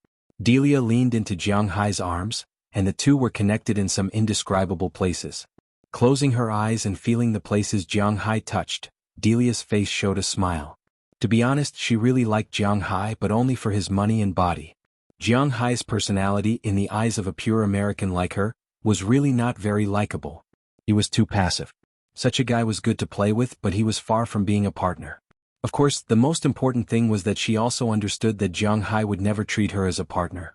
Delia leaned into Jiang Hai's arms, and the two were connected in some indescribable places. Closing her eyes and feeling the places Jiang Hai touched, Delia's face showed a smile. To be honest, she really liked Jiang Hai, but only for his money and body. Jiang Hai's personality, in the eyes of a pure American like her, was really not very likable. He was too passive. Such a guy was good to play with, but he was far from being a partner. Of course, the most important thing was that she also understood that Jiang Hai would never treat her as a partner.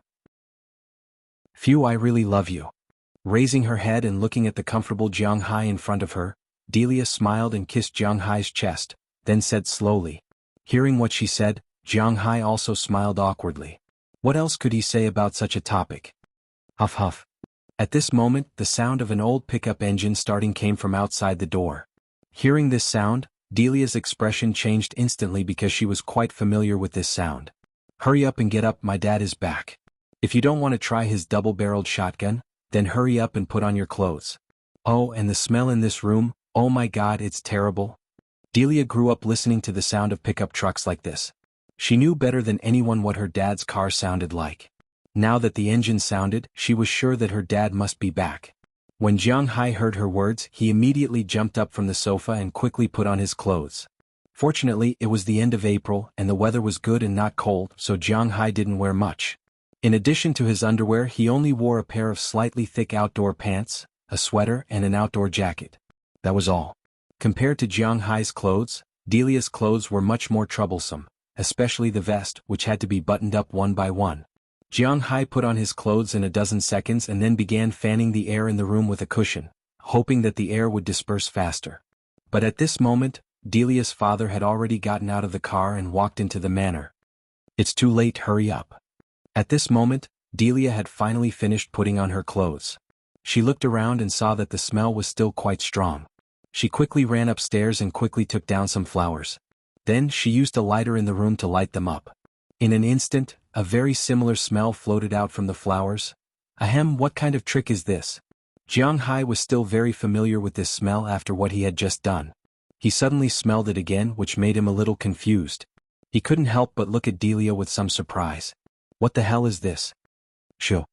Phew, I really love you. Raising her head and looking at the comfortable Jiang Hai in front of her, Delia smiled and kissed Jiang Hai's chest, then said slowly. Hearing what she said, Jiang Hai also smiled awkwardly. What else could he say about such a topic? Huff huff. At this moment, the sound of an old pickup engine starting came from outside the door. Hearing this sound, Delia's expression changed instantly because she was quite familiar with this sound. Hurry up and get up, my dad is back. If you don't want to try his double-barreled shotgun, then hurry up and put on your clothes. Oh, and the smell in this room, oh my God, it's terrible. Delia grew up listening to the sound of pickup trucks like this. She knew better than anyone what her dad's car sounded like. Now that the engine sounded, she was sure that her dad must be back. When Jiang Hai heard her words, he immediately jumped up from the sofa and quickly put on his clothes. Fortunately, it was the end of April and the weather was good and not cold, so Jiang Hai didn't wear much. In addition to his underwear, he only wore a pair of slightly thick outdoor pants, a sweater, and an outdoor jacket. That was all. Compared to Jiang Hai's clothes, Delia's clothes were much more troublesome, especially the vest, which had to be buttoned up one by one. Jiang Hai put on his clothes in a dozen seconds and then began fanning the air in the room with a cushion, hoping that the air would disperse faster. But at this moment, Delia's father had already gotten out of the car and walked into the manor. It's too late, hurry up. At this moment, Delia had finally finished putting on her clothes. She looked around and saw that the smell was still quite strong. She quickly ran upstairs and quickly took down some flowers. Then she used a lighter in the room to light them up. In an instant, a very similar smell floated out from the flowers. Ahem, what kind of trick is this? Jiang Hai was still very familiar with this smell after what he had just done. He suddenly smelled it again, which made him a little confused. He couldn't help but look at Delia with some surprise. What the hell is this? Shoo.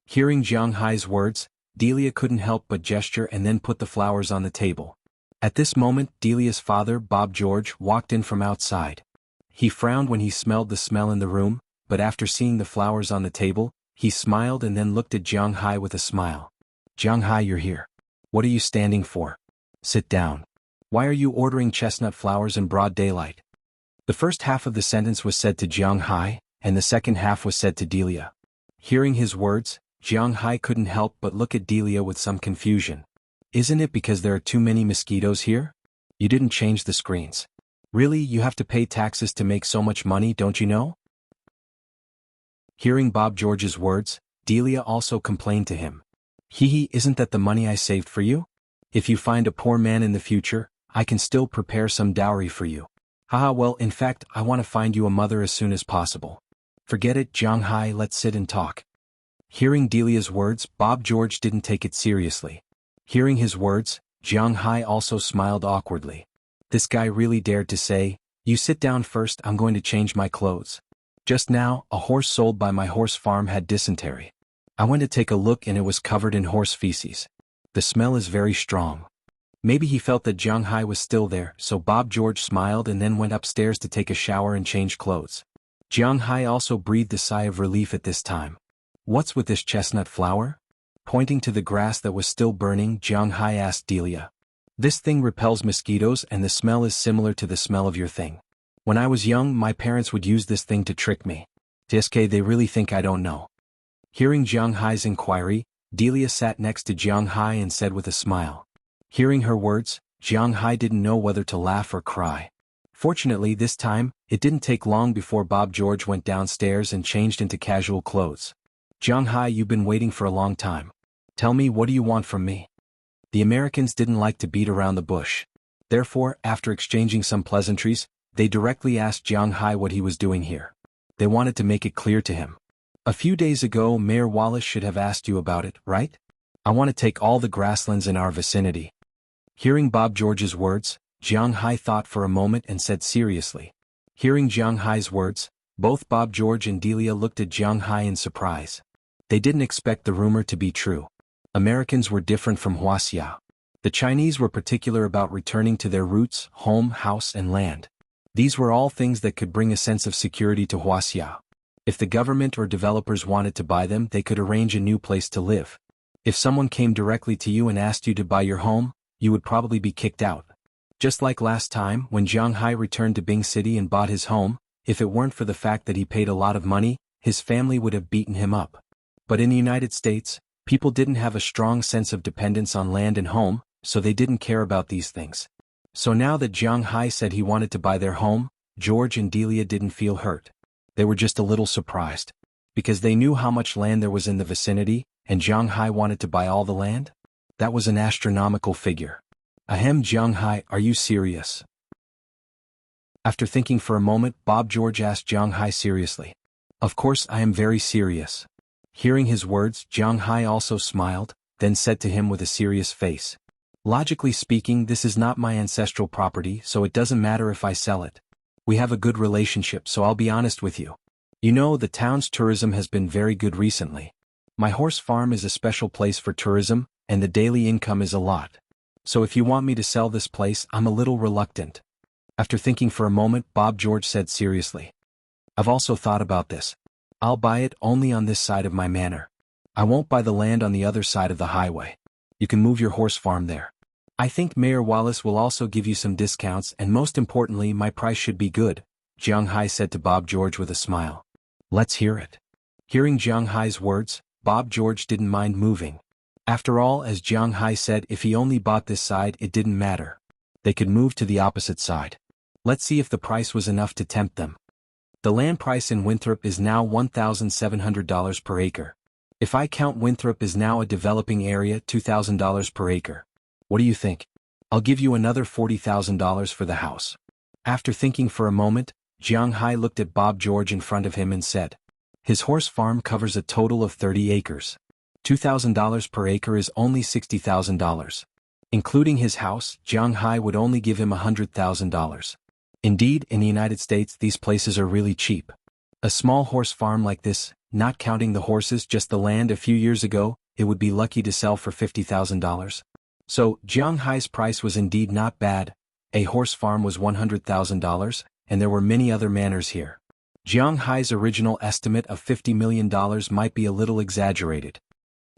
Hearing Jiang Hai's words, Delia couldn't help but gesture and then put the flowers on the table. At this moment, Delia's father, Bob George, walked in from outside. He frowned when he smelled the smell in the room, but after seeing the flowers on the table, he smiled and then looked at Jiang Hai with a smile. Jiang Hai, you're here. What are you standing for? Sit down. Why are you ordering chestnut flowers in broad daylight? The first half of the sentence was said to Jiang Hai, and the second half was said to Delia. Hearing his words, Jiang Hai couldn't help but look at Delia with some confusion. Isn't it because there are too many mosquitoes here? You didn't change the screens. Really, you have to pay taxes to make so much money, don't you know? Hearing Bob George's words, Delia also complained to him. Hee, isn't that the money I saved for you? If you find a poor man in the future, I can still prepare some dowry for you. Haha, well, in fact, I want to find you a mother as soon as possible. Forget it, Jiang Hai, let's sit and talk. Hearing Delia's words, Bob George didn't take it seriously. Hearing his words, Jiang Hai also smiled awkwardly. This guy really dared to say, you sit down first, I'm going to change my clothes. Just now, a horse sold by my horse farm had dysentery. I went to take a look and it was covered in horse feces. The smell is very strong. Maybe he felt that Jiang Hai was still there, so Bob George smiled and then went upstairs to take a shower and change clothes. Jiang Hai also breathed a sigh of relief at this time. What's with this chestnut flower? Pointing to the grass that was still burning, Jiang Hai asked Delia. This thing repels mosquitoes and the smell is similar to the smell of your thing. When I was young, my parents would use this thing to trick me. TSK, they really think I don't know. Hearing Jiang Hai's inquiry, Delia sat next to Jiang Hai and said with a smile. Hearing her words, Jiang Hai didn't know whether to laugh or cry. Fortunately, this time, it didn't take long before Bob George went downstairs and changed into casual clothes. Jiang Hai, you've been waiting for a long time. Tell me, what do you want from me? The Americans didn't like to beat around the bush. Therefore, after exchanging some pleasantries, they directly asked Jiang Hai what he was doing here. They wanted to make it clear to him. A few days ago, Mayor Wallace should have asked you about it, right? I want to take all the grasslands in our vicinity. Hearing Bob George's words, Jiang Hai thought for a moment and said seriously. Hearing Jiang Hai's words, both Bob George and Delia looked at Jiang Hai in surprise. They didn't expect the rumor to be true. Americans were different from Huaxia. The Chinese were particular about returning to their roots, home, house, and land. These were all things that could bring a sense of security to Huaxia. If the government or developers wanted to buy them, they could arrange a new place to live. If someone came directly to you and asked you to buy your home, you would probably be kicked out. Just like last time, when Jiang Hai returned to Bing City and bought his home, if it weren't for the fact that he paid a lot of money, his family would have beaten him up. But in the United States, people didn't have a strong sense of dependence on land and home, so they didn't care about these things. So now that Jiang Hai said he wanted to buy their home, George and Delia didn't feel hurt. They were just a little surprised. Because they knew how much land there was in the vicinity, and Jiang Hai wanted to buy all the land? That was an astronomical figure. Ahem, Jiang Hai, are you serious? After thinking for a moment, Bob George asked Jiang Hai seriously. Of course I am very serious. Hearing his words, Jiang Hai also smiled, then said to him with a serious face. Logically speaking, this is not my ancestral property, so it doesn't matter if I sell it. We have a good relationship, so I'll be honest with you. You know, the town's tourism has been very good recently. My horse farm is a special place for tourism, and the daily income is a lot. So if you want me to sell this place, I'm a little reluctant. After thinking for a moment, Bob George said seriously. I've also thought about this. I'll buy it only on this side of my manor. I won't buy the land on the other side of the highway. You can move your horse farm there. I think Mayor Wallace will also give you some discounts, and most importantly, my price should be good, Jiang Hai said to Bob George with a smile. Let's hear it. Hearing Jiang Hai's words, Bob George didn't mind moving. After all, as Jiang Hai said, if he only bought this side, it didn't matter. They could move to the opposite side. Let's see if the price was enough to tempt them. The land price in Winthrop is now $1,700 per acre. If I count Winthrop is now a developing area, $2,000 per acre. What do you think? I'll give you another $40,000 for the house. After thinking for a moment, Jiang Hai looked at Bob George in front of him and said, his horse farm covers a total of 30 acres. $2,000 per acre is only $60,000. Including his house, Jiang Hai would only give him $100,000. Indeed, in the United States these places are really cheap. A small horse farm like this, not counting the horses, just the land a few years ago, it would be lucky to sell for $50,000. So, Jiang Hai's price was indeed not bad. A horse farm was $100,000, and there were many other manors here. Jiang Hai's original estimate of $50 million might be a little exaggerated.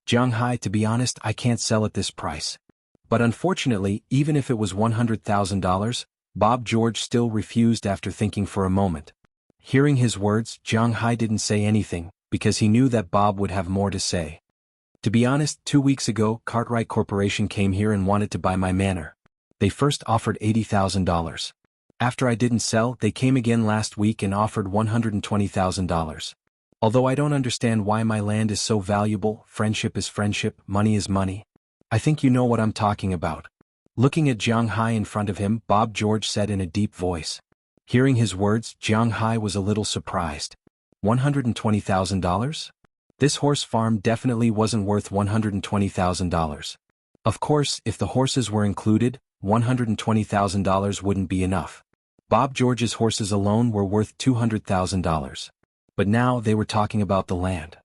Jiang Hai, to be honest, I can't sell at this price. But unfortunately, even if it was $100,000, Bob George still refused after thinking for a moment. Hearing his words, Jiang Hai didn't say anything, because he knew that Bob would have more to say. To be honest, 2 weeks ago, Cartwright Corporation came here and wanted to buy my manor. They first offered $80,000. After I didn't sell, they came again last week and offered $120,000. Although I don't understand why my land is so valuable, friendship is friendship, money is money. I think you know what I'm talking about. Looking at Jiang Hai in front of him, Bob George said in a deep voice. Hearing his words, Jiang Hai was a little surprised. $120,000? This horse farm definitely wasn't worth $120,000. Of course, if the horses were included, $120,000 wouldn't be enough. Bob George's horses alone were worth $200,000. But now they were talking about the land.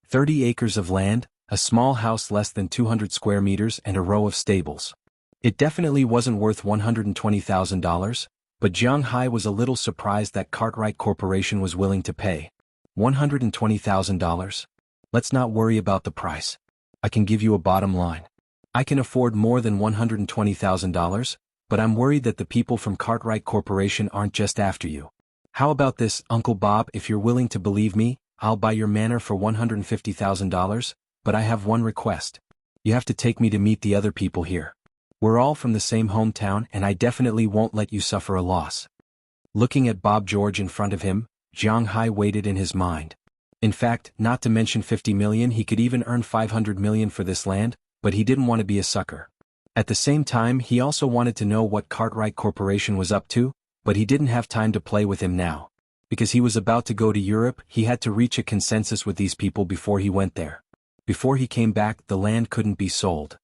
30 acres of land, a small house less than 200 square meters and a row of stables. It definitely wasn't worth $120,000, but Jiang Hai was a little surprised that Cartwright Corporation was willing to pay $120,000. Let's not worry about the price. I can give you a bottom line. I can afford more than $120,000, but I'm worried that the people from Cartwright Corporation aren't just after you. How about this, Uncle Bob? If you're willing to believe me, I'll buy your manor for $150,000, but I have one request. You have to take me to meet the other people here. We're all from the same hometown and I definitely won't let you suffer a loss. Looking at Bob George in front of him, Jiang Hai waited in his mind. In fact, not to mention $50 million, he could even earn $500 million for this land, but he didn't want to be a sucker. At the same time, he also wanted to know what Cartwright Corporation was up to, but he didn't have time to play with him now. Because he was about to go to Europe, he had to reach a consensus with these people before he went there. Before he came back, the land couldn't be sold.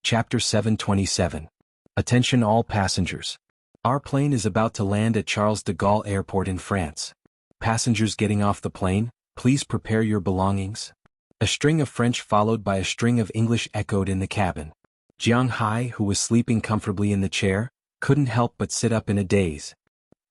Chapter 727. Attention all passengers. Our plane is about to land at Charles de Gaulle Airport in France. Passengers getting off the plane, please prepare your belongings. A string of French followed by a string of English echoed in the cabin. Jiang Hai, who was sleeping comfortably in the chair, couldn't help but sit up in a daze.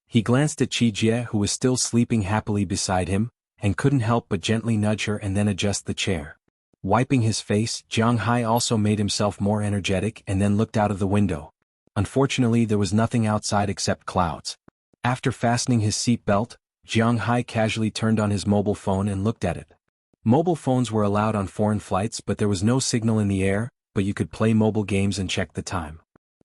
He glanced at Chi Jie, who was still sleeping happily beside him, and couldn't help but gently nudge her and then adjust the chair. Wiping his face, Jiang Hai also made himself more energetic and then looked out of the window. Unfortunately, there was nothing outside except clouds. After fastening his seat belt, Jiang Hai casually turned on his mobile phone and looked at it. Mobile phones were allowed on foreign flights, but there was no signal in the air, but you could play mobile games and check the time.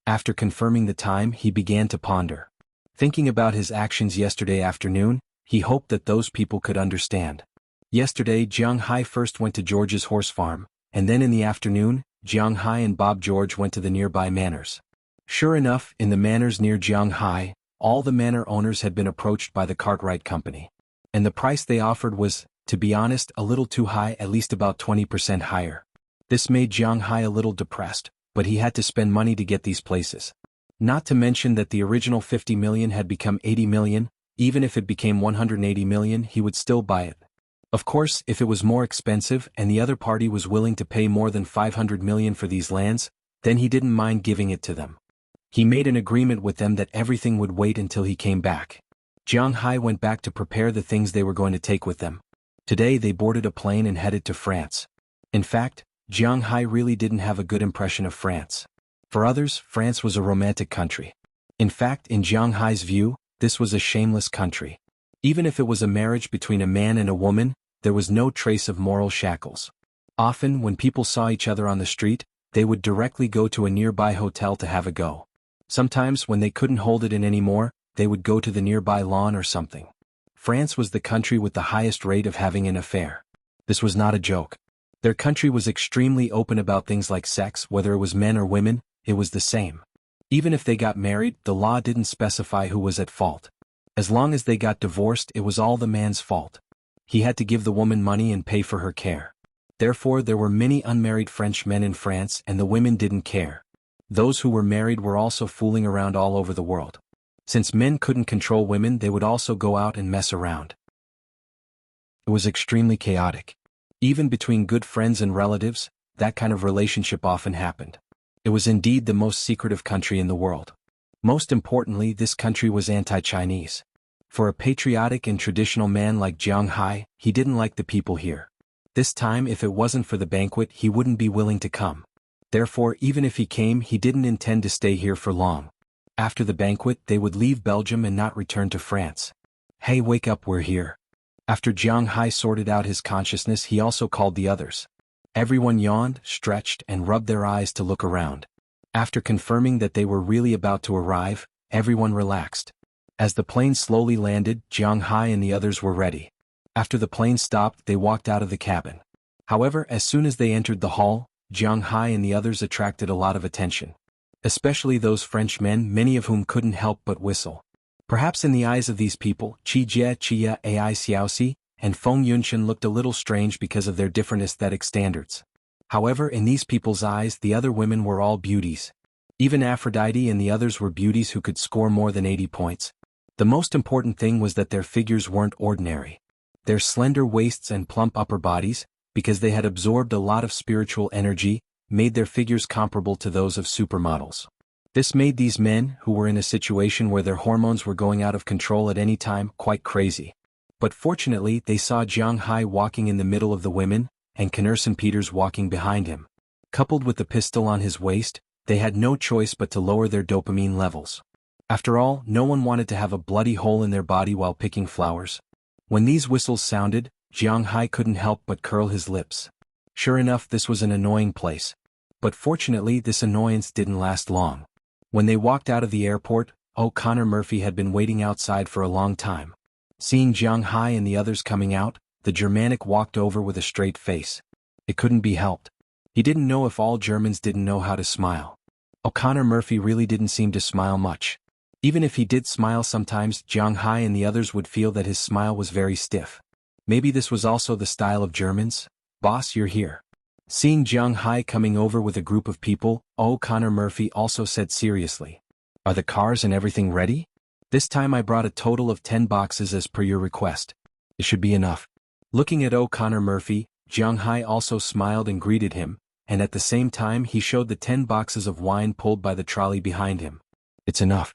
After confirming the time, he began to ponder. Thinking about his actions yesterday afternoon, he hoped that those people could understand. Yesterday, Jiang Hai first went to George's horse farm, and then in the afternoon, Jiang Hai and Bob George went to the nearby manors. Sure enough, in the manors near Jiang Hai, all the manor owners had been approached by the Cartwright Company. And the price they offered was, to be honest, a little too high, at least about 20% higher. This made Jiang Hai a little depressed, but he had to spend money to get these places. Not to mention that the original $50 million had become $80 million, even if it became $180 million, he would still buy it. Of course, if it was more expensive and the other party was willing to pay more than $500 million for these lands, then he didn't mind giving it to them. He made an agreement with them that everything would wait until he came back. Jiang Hai went back to prepare the things they were going to take with them. Today they boarded a plane and headed to France. In fact, Jiang Hai really didn't have a good impression of France. For others, France was a romantic country. In fact, in Jiang Hai's view, this was a shameless country. Even if it was a marriage between a man and a woman, there was no trace of moral shackles. Often, when people saw each other on the street, they would directly go to a nearby hotel to have a go. Sometimes, when they couldn't hold it in anymore, they would go to the nearby lawn or something. France was the country with the highest rate of having an affair. This was not a joke. Their country was extremely open about things like sex, whether it was men or women, it was the same. Even if they got married, the law didn't specify who was at fault. As long as they got divorced, it was all the man's fault. He had to give the woman money and pay for her care. Therefore, there were many unmarried French men in France, and the women didn't care. Those who were married were also fooling around all over the world. Since men couldn't control women, they would also go out and mess around. It was extremely chaotic. Even between good friends and relatives, that kind of relationship often happened. It was indeed the most secretive country in the world. Most importantly, this country was anti-Chinese. For a patriotic and traditional man like Jiang Hai, he didn't like the people here. This time, if it wasn't for the banquet, he wouldn't be willing to come. Therefore, even if he came, he didn't intend to stay here for long. After the banquet, they would leave Belgium and not return to France. Hey, wake up, we're here. After Jiang Hai sorted out his consciousness, he also called the others. Everyone yawned, stretched, and rubbed their eyes to look around. After confirming that they were really about to arrive, everyone relaxed. As the plane slowly landed, Jiang Hai and the others were ready. After the plane stopped, they walked out of the cabin. However, as soon as they entered the hall, Jiang Hai and the others attracted a lot of attention. Especially those French men, many of whom couldn't help but whistle. Perhaps in the eyes of these people, Qi Jie, Qia, Ai Xiaoxi, and Feng Yunshan looked a little strange because of their different aesthetic standards. However, in these people's eyes, the other women were all beauties. Even Aphrodite and the others were beauties who could score more than 80 points. The most important thing was that their figures weren't ordinary. Their slender waists and plump upper bodies, because they had absorbed a lot of spiritual energy, made their figures comparable to those of supermodels. This made these men, who were in a situation where their hormones were going out of control at any time, quite crazy. But fortunately, they saw Jiang Hai walking in the middle of the women, and Knerson Peters walking behind him. Coupled with the pistol on his waist, they had no choice but to lower their dopamine levels. After all, no one wanted to have a bloody hole in their body while picking flowers. When these whistles sounded, Jiang Hai couldn't help but curl his lips. Sure enough, this was an annoying place. But fortunately, this annoyance didn't last long. When they walked out of the airport, O'Connor Murphy had been waiting outside for a long time. Seeing Jiang Hai and the others coming out, the Germanic walked over with a straight face. It couldn't be helped. He didn't know if all Germans didn't know how to smile. O'Connor Murphy really didn't seem to smile much. Even if he did smile sometimes, Jiang Hai and the others would feel that his smile was very stiff. Maybe this was also the style of Germans? Boss, you're here. Seeing Jiang Hai coming over with a group of people, O'Connor Murphy also said seriously, "Are the cars and everything ready? This time I brought a total of 10 boxes as per your request. It should be enough." Looking at O'Connor Murphy, Jiang Hai also smiled and greeted him, and at the same time he showed the 10 boxes of wine pulled by the trolley behind him. "It's enough."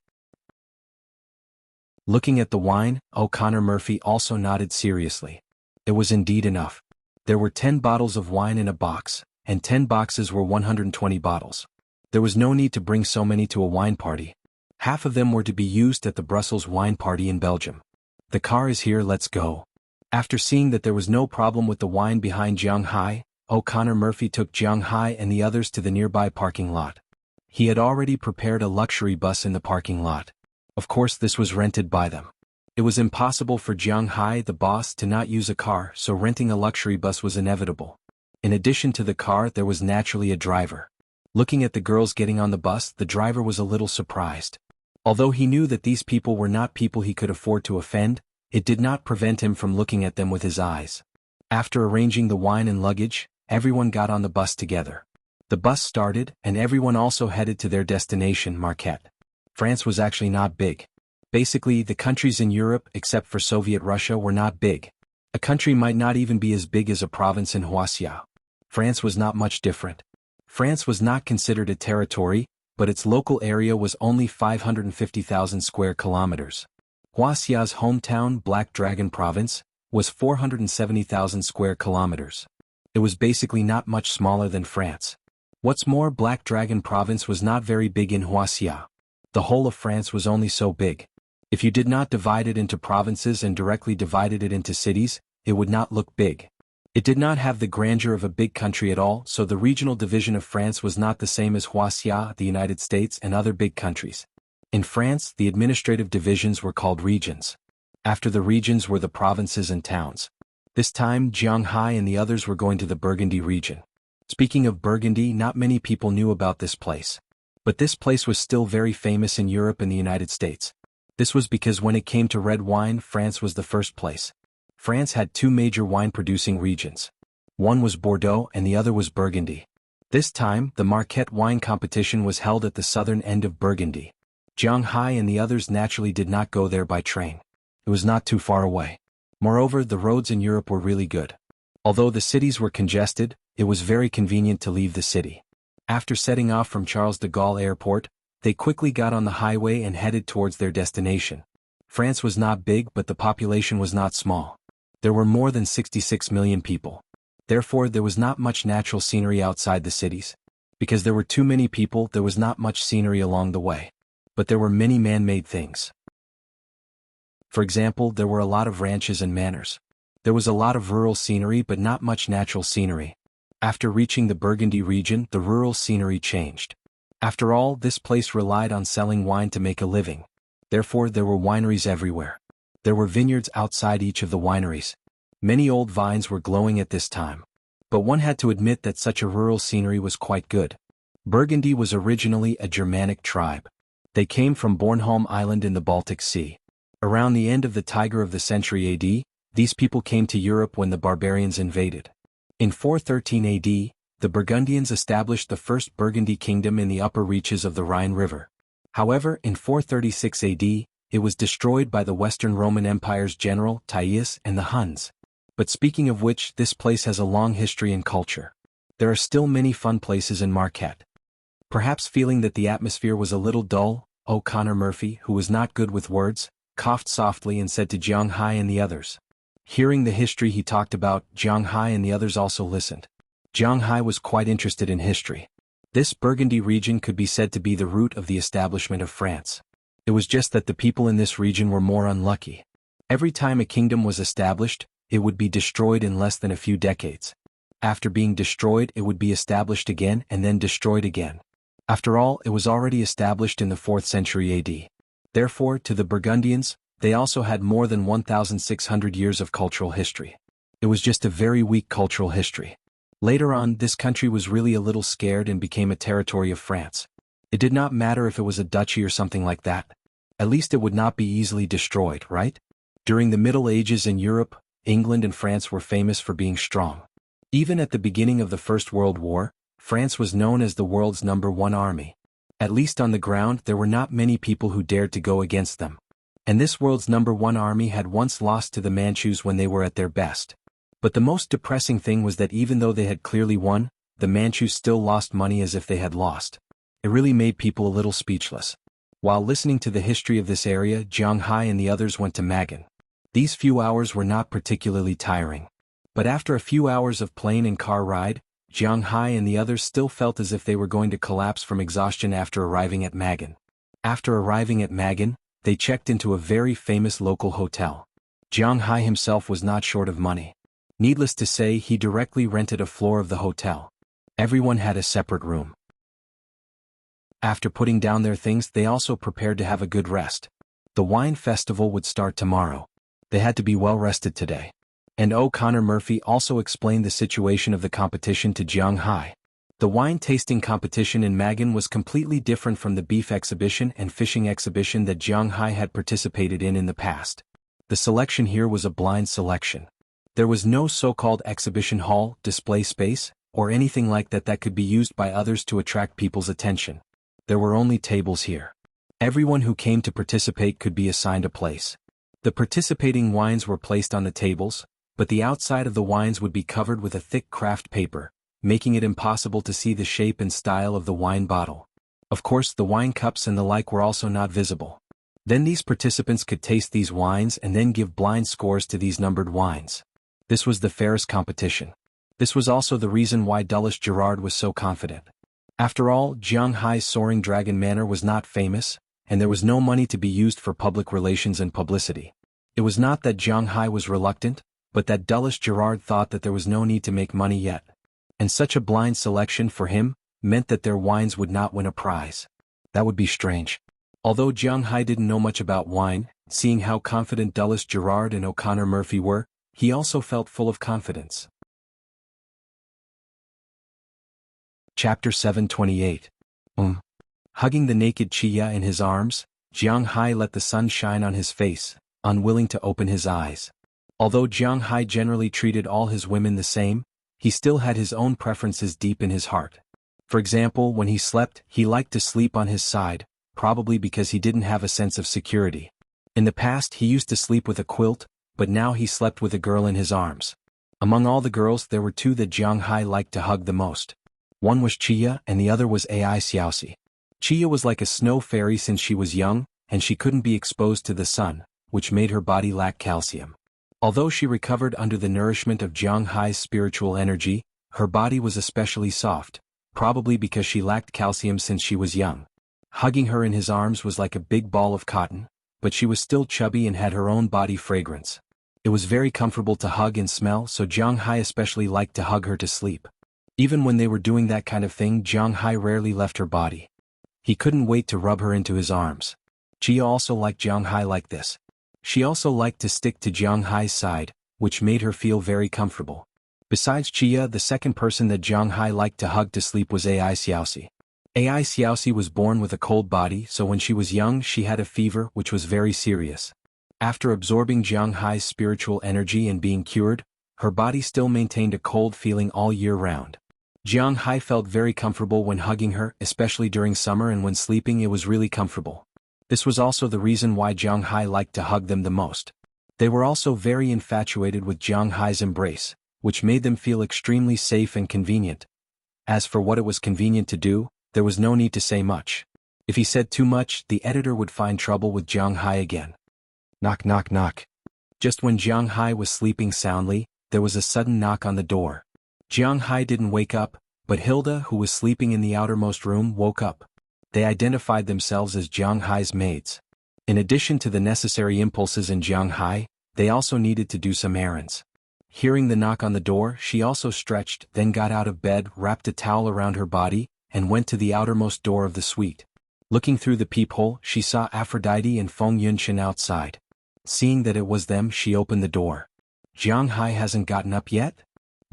Looking at the wine, O'Connor Murphy also nodded seriously. It was indeed enough. There were 10 bottles of wine in a box, and 10 boxes were 120 bottles. There was no need to bring so many to a wine party. Half of them were to be used at the Brussels wine party in Belgium. "The car is here, let's go." After seeing that there was no problem with the wine behind Jiang Hai, O'Connor Murphy took Jiang Hai and the others to the nearby parking lot. He had already prepared a luxury bus in the parking lot. Of course, this was rented by them. It was impossible for Jiang Hai, the boss, to not use a car, so renting a luxury bus was inevitable. In addition to the car, there was naturally a driver. Looking at the girls getting on the bus, the driver was a little surprised. Although he knew that these people were not people he could afford to offend, it did not prevent him from looking at them with his eyes. After arranging the wine and luggage, everyone got on the bus together. The bus started, and everyone also headed to their destination, Marquette. France was actually not big. Basically, the countries in Europe, except for Soviet Russia, were not big. A country might not even be as big as a province in Huaxia. France was not much different. France was not considered a territory, but its local area was only 550,000 square kilometers. Huaxia's hometown, Black Dragon Province, was 470,000 square kilometers. It was basically not much smaller than France. What's more, Black Dragon Province was not very big in Huaxia. The whole of France was only so big. If you did not divide it into provinces and directly divided it into cities, it would not look big. It did not have the grandeur of a big country at all, so the regional division of France was not the same as Huaxia, the United States, and other big countries. In France, the administrative divisions were called regions. After the regions were the provinces and towns. This time, Jiang Hai and the others were going to the Burgundy region. Speaking of Burgundy, not many people knew about this place. But this place was still very famous in Europe and the United States. This was because when it came to red wine, France was the first place. France had two major wine-producing regions. One was Bordeaux and the other was Burgundy. This time, the Marquette wine competition was held at the southern end of Burgundy. Jiang Hai and the others naturally did not go there by train. It was not too far away. Moreover, the roads in Europe were really good. Although the cities were congested, it was very convenient to leave the city. After setting off from Charles de Gaulle Airport, they quickly got on the highway and headed towards their destination. France was not big, but the population was not small. There were more than 66 million people. Therefore, there was not much natural scenery outside the cities. Because there were too many people, there was not much scenery along the way. But there were many man-made things. For example, there were a lot of ranches and manors. There was a lot of rural scenery but not much natural scenery. After reaching the Burgundy region, the rural scenery changed. After all, this place relied on selling wine to make a living. Therefore, there were wineries everywhere. There were vineyards outside each of the wineries. Many old vines were glowing at this time. But one had to admit that such a rural scenery was quite good. Burgundy was originally a Germanic tribe. They came from Bornholm Island in the Baltic Sea. Around the end of the Tiger of the century AD, these people came to Europe when the barbarians invaded. In 413 AD, the Burgundians established the first Burgundy kingdom in the upper reaches of the Rhine River. However, in 436 AD, it was destroyed by the Western Roman Empire's general, Teias, and the Huns. But speaking of which, this place has a long history and culture. There are still many fun places in Marquette. Perhaps feeling that the atmosphere was a little dull, O'Connor Murphy, who was not good with words, coughed softly and said to Jiang Hai and the others. Hearing the history he talked about, Jiang Hai and the others also listened. Jiang Hai was quite interested in history. This Burgundy region could be said to be the root of the establishment of France. It was just that the people in this region were more unlucky. Every time a kingdom was established, it would be destroyed in less than a few decades. After being destroyed, it would be established again and then destroyed again. After all, it was already established in the 4th century AD. Therefore, to the Burgundians, they also had more than 1,600 years of cultural history. It was just a very weak cultural history. Later on, this country was really a little scared and became a territory of France. It did not matter if it was a duchy or something like that. At least it would not be easily destroyed, right? During the Middle Ages in Europe, England and France were famous for being strong. Even at the beginning of the First World War, France was known as the world's #1 army. At least on the ground, there were not many people who dared to go against them. And this world's #1 army had once lost to the Manchus when they were at their best. But the most depressing thing was that even though they had clearly won, the Manchus still lost money as if they had lost. It really made people a little speechless. While listening to the history of this area, Jiang Hai and the others went to Magan. These few hours were not particularly tiring. But after a few hours of plane and car ride, Jiang Hai and the others still felt as if they were going to collapse from exhaustion after arriving at Magan. After arriving at Magan, they checked into a very famous local hotel. Jiang Hai himself was not short of money. Needless to say, he directly rented a floor of the hotel. Everyone had a separate room. After putting down their things, they also prepared to have a good rest. The wine festival would start tomorrow. They had to be well rested today. And O'Connor Murphy also explained the situation of the competition to Jiang Hai. The wine tasting competition in Magan was completely different from the beef exhibition and fishing exhibition that Jiang Hai had participated in the past. The selection here was a blind selection. There was no so-called exhibition hall, display space, or anything like that that could be used by others to attract people's attention. There were only tables here. Everyone who came to participate could be assigned a place. The participating wines were placed on the tables, but the outside of the wines would be covered with a thick craft paper, making it impossible to see the shape and style of the wine bottle. Of course, the wine cups and the like were also not visible. Then these participants could taste these wines and then give blind scores to these numbered wines. This was the fairest competition. This was also the reason why Dulles Gerard was so confident. After all, Jiang Hai's Soaring Dragon Manor was not famous, and there was no money to be used for public relations and publicity. It was not that Jiang Hai was reluctant, but that dullish Gerard thought that there was no need to make money yet. And such a blind selection for him meant that their wines would not win a prize. That would be strange. Although Jiang Hai didn't know much about wine, seeing how confident Dulles Gerard and O'Connor Murphy were, he also felt full of confidence. Chapter 728. Hugging the naked Chia in his arms, Jiang Hai let the sun shine on his face, unwilling to open his eyes. Although Jiang Hai generally treated all his women the same, he still had his own preferences deep in his heart. For example, when he slept, he liked to sleep on his side, probably because he didn't have a sense of security. In the past he used to sleep with a quilt, but now he slept with a girl in his arms. Among all the girls there were two that Jiang Hai liked to hug the most. One was Chia and the other was Ai Xiaoxi. Chia was like a snow fairy since she was young, and she couldn't be exposed to the sun, which made her body lack calcium. Although she recovered under the nourishment of Jiang Hai's spiritual energy, her body was especially soft, probably because she lacked calcium since she was young. Hugging her in his arms was like a big ball of cotton, but she was still chubby and had her own body fragrance. It was very comfortable to hug and smell, so Jiang Hai especially liked to hug her to sleep. Even when they were doing that kind of thing, Jiang Hai rarely left her body. He couldn't wait to rub her into his arms. Chia also liked Jiang Hai like this. She also liked to stick to Jiang Hai's side, which made her feel very comfortable. Besides Chia, the second person that Jiang Hai liked to hug to sleep was Ai Xiaoxi. Ai Xiaoxi was born with a cold body, so when she was young she had a fever which was very serious. After absorbing Jiang Hai's spiritual energy and being cured, her body still maintained a cold feeling all year round. Jiang Hai felt very comfortable when hugging her, especially during summer, and when sleeping it was really comfortable. This was also the reason why Jiang Hai liked to hug them the most. They were also very infatuated with Jiang Hai's embrace, which made them feel extremely safe and convenient. As for what it was convenient to do, there was no need to say much. If he said too much, the editor would find trouble with Jiang Hai again. Knock knock knock. Just when Jiang Hai was sleeping soundly, there was a sudden knock on the door. Jiang Hai didn't wake up, but Hilda, who was sleeping in the outermost room, woke up. They identified themselves as Jiang Hai's maids. In addition to the necessary impulses in Jiang Hai, they also needed to do some errands. Hearing the knock on the door, she also stretched, then got out of bed, wrapped a towel around her body, and went to the outermost door of the suite. Looking through the peephole, she saw Aphrodite and Feng Yunshan outside. Seeing that it was them, she opened the door. Jiang Hai hasn't gotten up yet?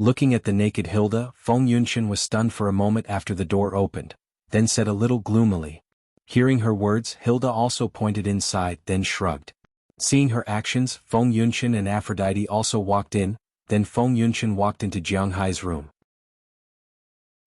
Looking at the naked Hilda, Feng Yunshan was stunned for a moment after the door opened, then said a little gloomily. Hearing her words, Hilda also pointed inside, then shrugged. Seeing her actions, Feng Yunshan and Aphrodite also walked in, then Feng Yunshan walked into Jiang Hai's room.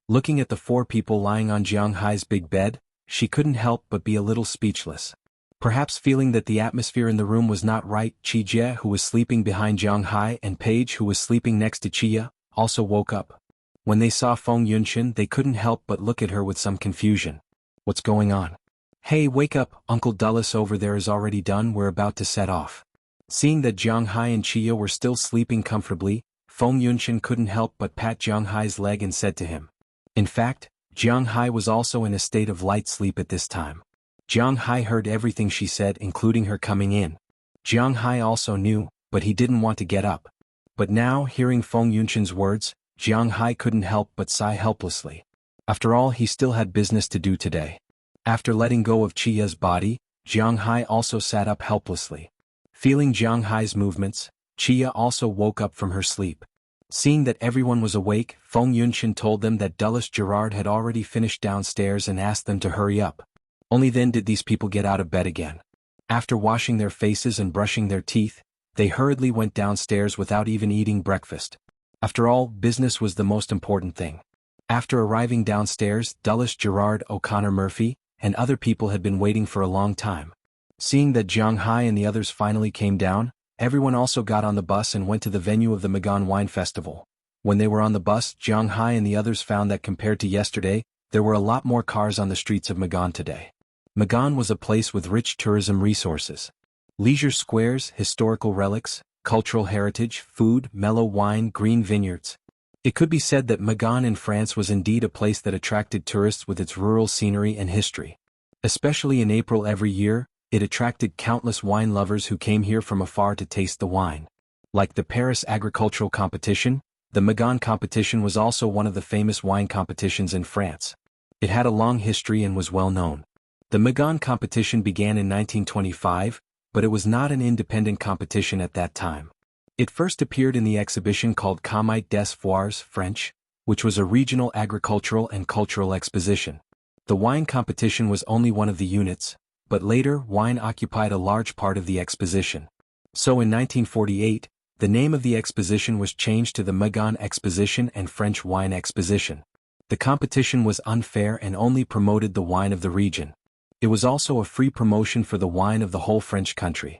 Looking at the four people lying on Jiang Hai's big bed, she couldn't help but be a little speechless. Perhaps feeling that the atmosphere in the room was not right, Chi Jie, who was sleeping behind Jiang Hai, and Paige, who was sleeping next to Chia, also woke up. When they saw Feng Yunshan, they couldn't help but look at her with some confusion. What's going on? Hey, wake up, Uncle Dulles over there is already done, we're about to set off. Seeing that Jiang Hai and Chia were still sleeping comfortably, Feng Yunshan couldn't help but pat Jiang Hai's leg and said to him. In fact, Jiang Hai was also in a state of light sleep at this time. Jiang Hai heard everything she said, including her coming in. Jiang Hai also knew, but he didn't want to get up. But now, hearing Feng Yunshan's words, Jiang Hai couldn't help but sigh helplessly. After all, he still had business to do today. After letting go of Chia's body, Jiang Hai also sat up helplessly. Feeling Jiang Hai's movements, Chia also woke up from her sleep. Seeing that everyone was awake, Feng Yunshan told them that Dulles Gerard had already finished downstairs and asked them to hurry up. Only then did these people get out of bed again. After washing their faces and brushing their teeth, they hurriedly went downstairs without even eating breakfast. After all, business was the most important thing. After arriving downstairs, Dulles Gerard, O'Connor Murphy, and other people had been waiting for a long time. Seeing that Jiang Hai and the others finally came down, everyone also got on the bus and went to the venue of the Magan Wine Festival. When they were on the bus, Jiang Hai and the others found that compared to yesterday, there were a lot more cars on the streets of Magan today. Magan was a place with rich tourism resources. Leisure squares, historical relics, cultural heritage, food, mellow wine, green vineyards. It could be said that Magan in France was indeed a place that attracted tourists with its rural scenery and history. Especially in April every year, it attracted countless wine lovers who came here from afar to taste the wine. Like the Paris agricultural competition, the Magon competition was also one of the famous wine competitions in France. It had a long history and was well known. The Magon competition began in 1925, but it was not an independent competition at that time. It first appeared in the exhibition called Comité des Foires French, which was a regional agricultural and cultural exposition. The wine competition was only one of the units, but later wine occupied a large part of the exposition. So in 1948, the name of the exposition was changed to the Magon Exposition and French Wine Exposition. The competition was unfair and only promoted the wine of the region. It was also a free promotion for the wine of the whole French country.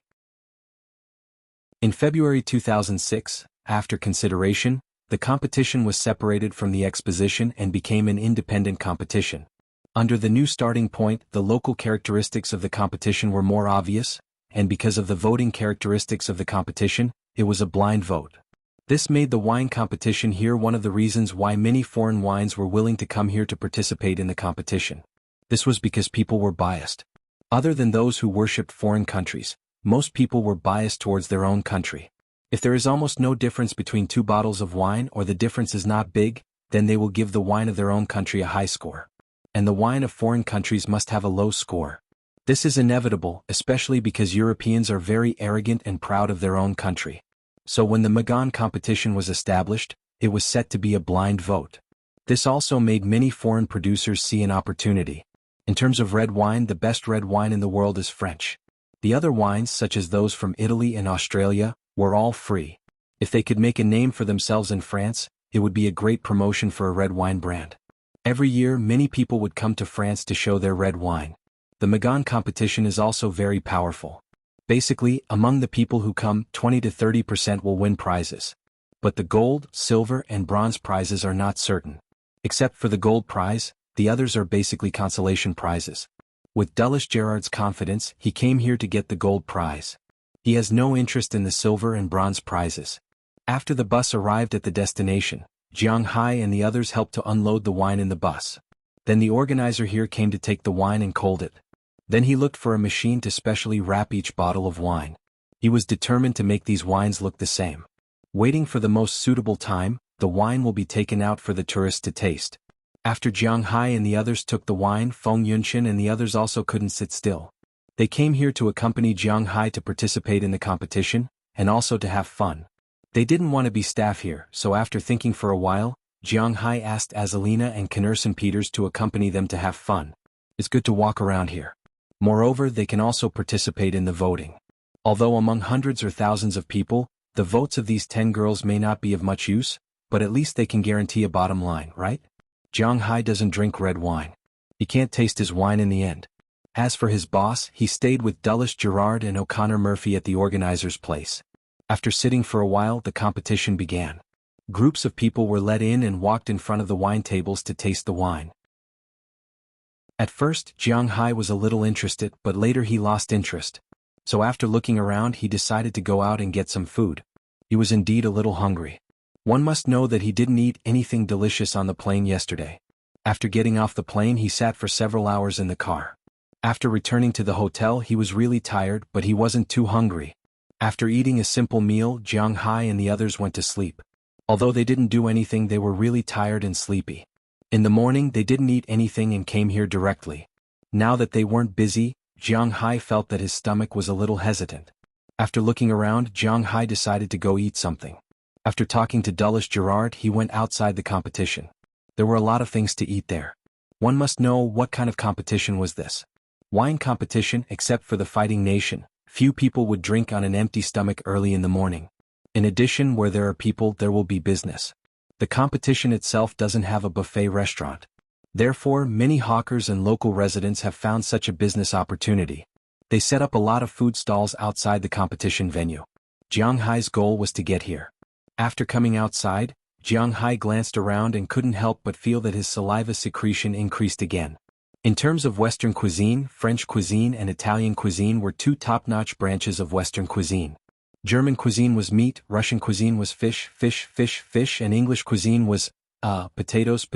In February 2006, after consideration, the competition was separated from the exposition and became an independent competition. Under the new starting point, the local characteristics of the competition were more obvious, and because of the voting characteristics of the competition, it was a blind vote. This made the wine competition here one of the reasons why many foreign wines were willing to come here to participate in the competition. This was because people were biased. Other than those who worshipped foreign countries, most people were biased towards their own country. If there is almost no difference between two bottles of wine or the difference is not big, then they will give the wine of their own country a high score. And the wine of foreign countries must have a low score. This is inevitable, especially because Europeans are very arrogant and proud of their own country. So when the Magon competition was established, it was set to be a blind vote. This also made many foreign producers see an opportunity. In terms of red wine, the best red wine in the world is French. The other wines, such as those from Italy and Australia, were all free. If they could make a name for themselves in France, it would be a great promotion for a red wine brand. Every year, many people would come to France to show their red wine. The Magon competition is also very powerful. Basically, among the people who come, 20 to 30% will win prizes. But the gold, silver, and bronze prizes are not certain. Except for the gold prize, the others are basically consolation prizes. With Dulles Gerard's confidence, he came here to get the gold prize. He has no interest in the silver and bronze prizes. After the bus arrived at the destination, Jiang Hai and the others helped to unload the wine in the bus. Then the organizer here came to take the wine and cold it. Then he looked for a machine to specially wrap each bottle of wine. He was determined to make these wines look the same. Waiting for the most suitable time, the wine will be taken out for the tourists to taste. After Jiang Hai and the others took the wine, Feng Yunqian and the others also couldn't sit still. They came here to accompany Jiang Hai to participate in the competition, and also to have fun. They didn't want to be staff here, so after thinking for a while, Jiang Hai asked Azalina and Knerson Peters to accompany them to have fun. It's good to walk around here. Moreover, they can also participate in the voting. Although among hundreds or thousands of people, the votes of these 10 girls may not be of much use, but at least they can guarantee a bottom line, right? Jiang Hai doesn't drink red wine. He can't taste his wine in the end. As for his boss, he stayed with Dulles Gerard and O'Connor Murphy at the organizer's place. After sitting for a while, the competition began. Groups of people were let in and walked in front of the wine tables to taste the wine. At first, Jiang Hai was a little interested, but later he lost interest. So after looking around, he decided to go out and get some food. He was indeed a little hungry. One must know that he didn't eat anything delicious on the plane yesterday. After getting off the plane, he sat for several hours in the car. After returning to the hotel, he was really tired, but he wasn't too hungry. After eating a simple meal, Jiang Hai and the others went to sleep. Although they didn't do anything, they were really tired and sleepy. In the morning, they didn't eat anything and came here directly. Now that they weren't busy, Jiang Hai felt that his stomach was a little hesitant. After looking around, Jiang Hai decided to go eat something. After talking to Dulles Gerard, he went outside the competition. There were a lot of things to eat there. One must know what kind of competition was this. Wine competition, except for the fighting nation, few people would drink on an empty stomach early in the morning. In addition, where there are people, there will be business. The competition itself doesn't have a buffet restaurant. Therefore, many hawkers and local residents have found such a business opportunity. They set up a lot of food stalls outside the competition venue. Jiang Hai's goal was to get here. After coming outside, Jiang Hai glanced around and couldn't help but feel that his saliva secretion increased again. In terms of Western cuisine, French cuisine and Italian cuisine were two top-notch branches of Western cuisine. German cuisine was meat, Russian cuisine was fish, and English cuisine was, potatoes,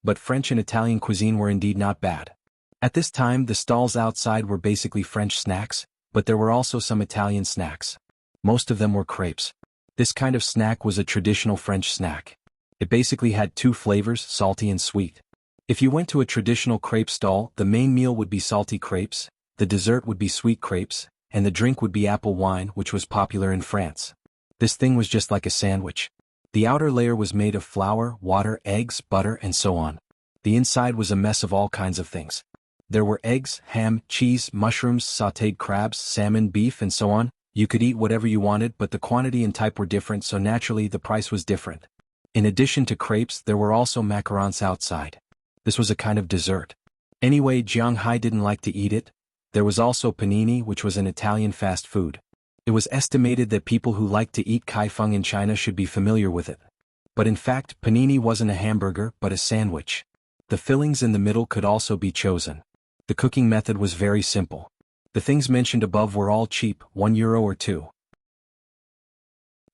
but French and Italian cuisine were indeed not bad. At this time, the stalls outside were basically French snacks, but there were also some Italian snacks. Most of them were crepes. This kind of snack was a traditional French snack. It basically had two flavors, salty and sweet. If you went to a traditional crepe stall, the main meal would be salty crepes, the dessert would be sweet crepes, and the drink would be apple wine, which was popular in France. This thing was just like a sandwich. The outer layer was made of flour, water, eggs, butter, and so on. The inside was a mess of all kinds of things. There were eggs, ham, cheese, mushrooms, sautéed crabs, salmon, beef, and so on. You could eat whatever you wanted, but the quantity and type were different, so naturally the price was different. In addition to crepes, there were also macarons outside. This was a kind of dessert. Anyway, Jiang Hai didn't like to eat it. There was also panini, which was an Italian fast food. It was estimated that people who like to eat kaifeng in China should be familiar with it. But in fact, panini wasn't a hamburger, but a sandwich. The fillings in the middle could also be chosen. The cooking method was very simple. The things mentioned above were all cheap, €1 or €2.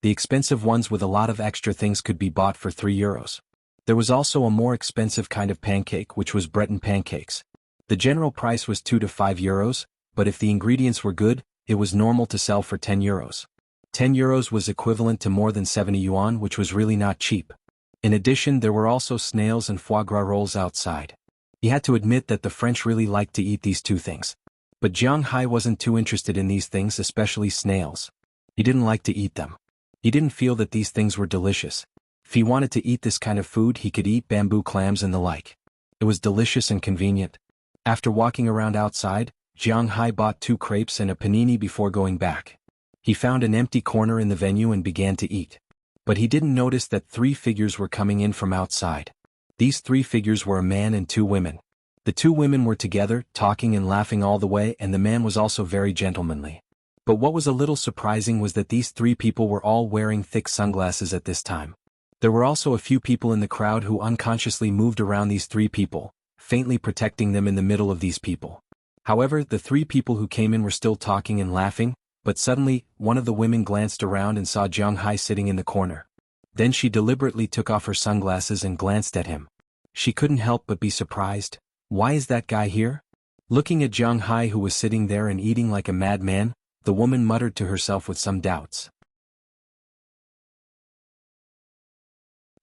The expensive ones with a lot of extra things could be bought for €3. There was also a more expensive kind of pancake, which was Breton pancakes. The general price was €2 to €5, but if the ingredients were good, it was normal to sell for €10. €10 was equivalent to more than 70 yuan, which was really not cheap. In addition, there were also snails and foie gras rolls outside. He had to admit that the French really liked to eat these two things. But Jiang Hai wasn't too interested in these things, especially snails. He didn't like to eat them. He didn't feel that these things were delicious. If he wanted to eat this kind of food, he could eat bamboo clams and the like. It was delicious and convenient. After walking around outside, Jiang Hai bought 2 crepes and a panini before going back. He found an empty corner in the venue and began to eat. But he didn't notice that 3 figures were coming in from outside. These 3 figures were a man and 2 women. The 2 women were together, talking and laughing all the way, and the man was also very gentlemanly. But what was a little surprising was that these 3 people were all wearing thick sunglasses at this time. There were also a few people in the crowd who unconsciously moved around these 3 people, faintly protecting them in the middle of these people. However, the 3 people who came in were still talking and laughing, but suddenly, one of the women glanced around and saw Jiang Hai sitting in the corner. Then she deliberately took off her sunglasses and glanced at him. She couldn't help but be surprised. Why is that guy here? Looking at Jiang Hai, who was sitting there and eating like a madman, the woman muttered to herself with some doubts.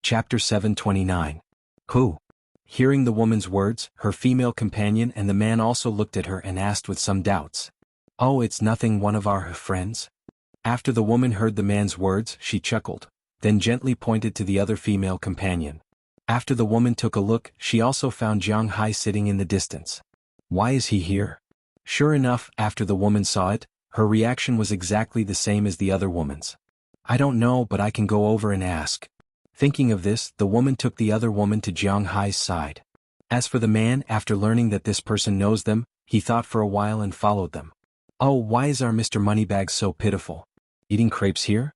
Chapter 729. Who? Hearing the woman's words, her female companion and the man also looked at her and asked with some doubts. Oh, it's nothing, one of our friends? After the woman heard the man's words, she chuckled, then gently pointed to the other female companion. After the woman took a look, she also found Jiang Hai sitting in the distance. Why is he here? Sure enough, after the woman saw it, her reaction was exactly the same as the other woman's. I don't know, but I can go over and ask. Thinking of this, the woman took the other woman to Jiang Hai's side. As for the man, after learning that this person knows them, he thought for a while and followed them. Oh, why is our Mr. Moneybags so pitiful? Eating crepes here?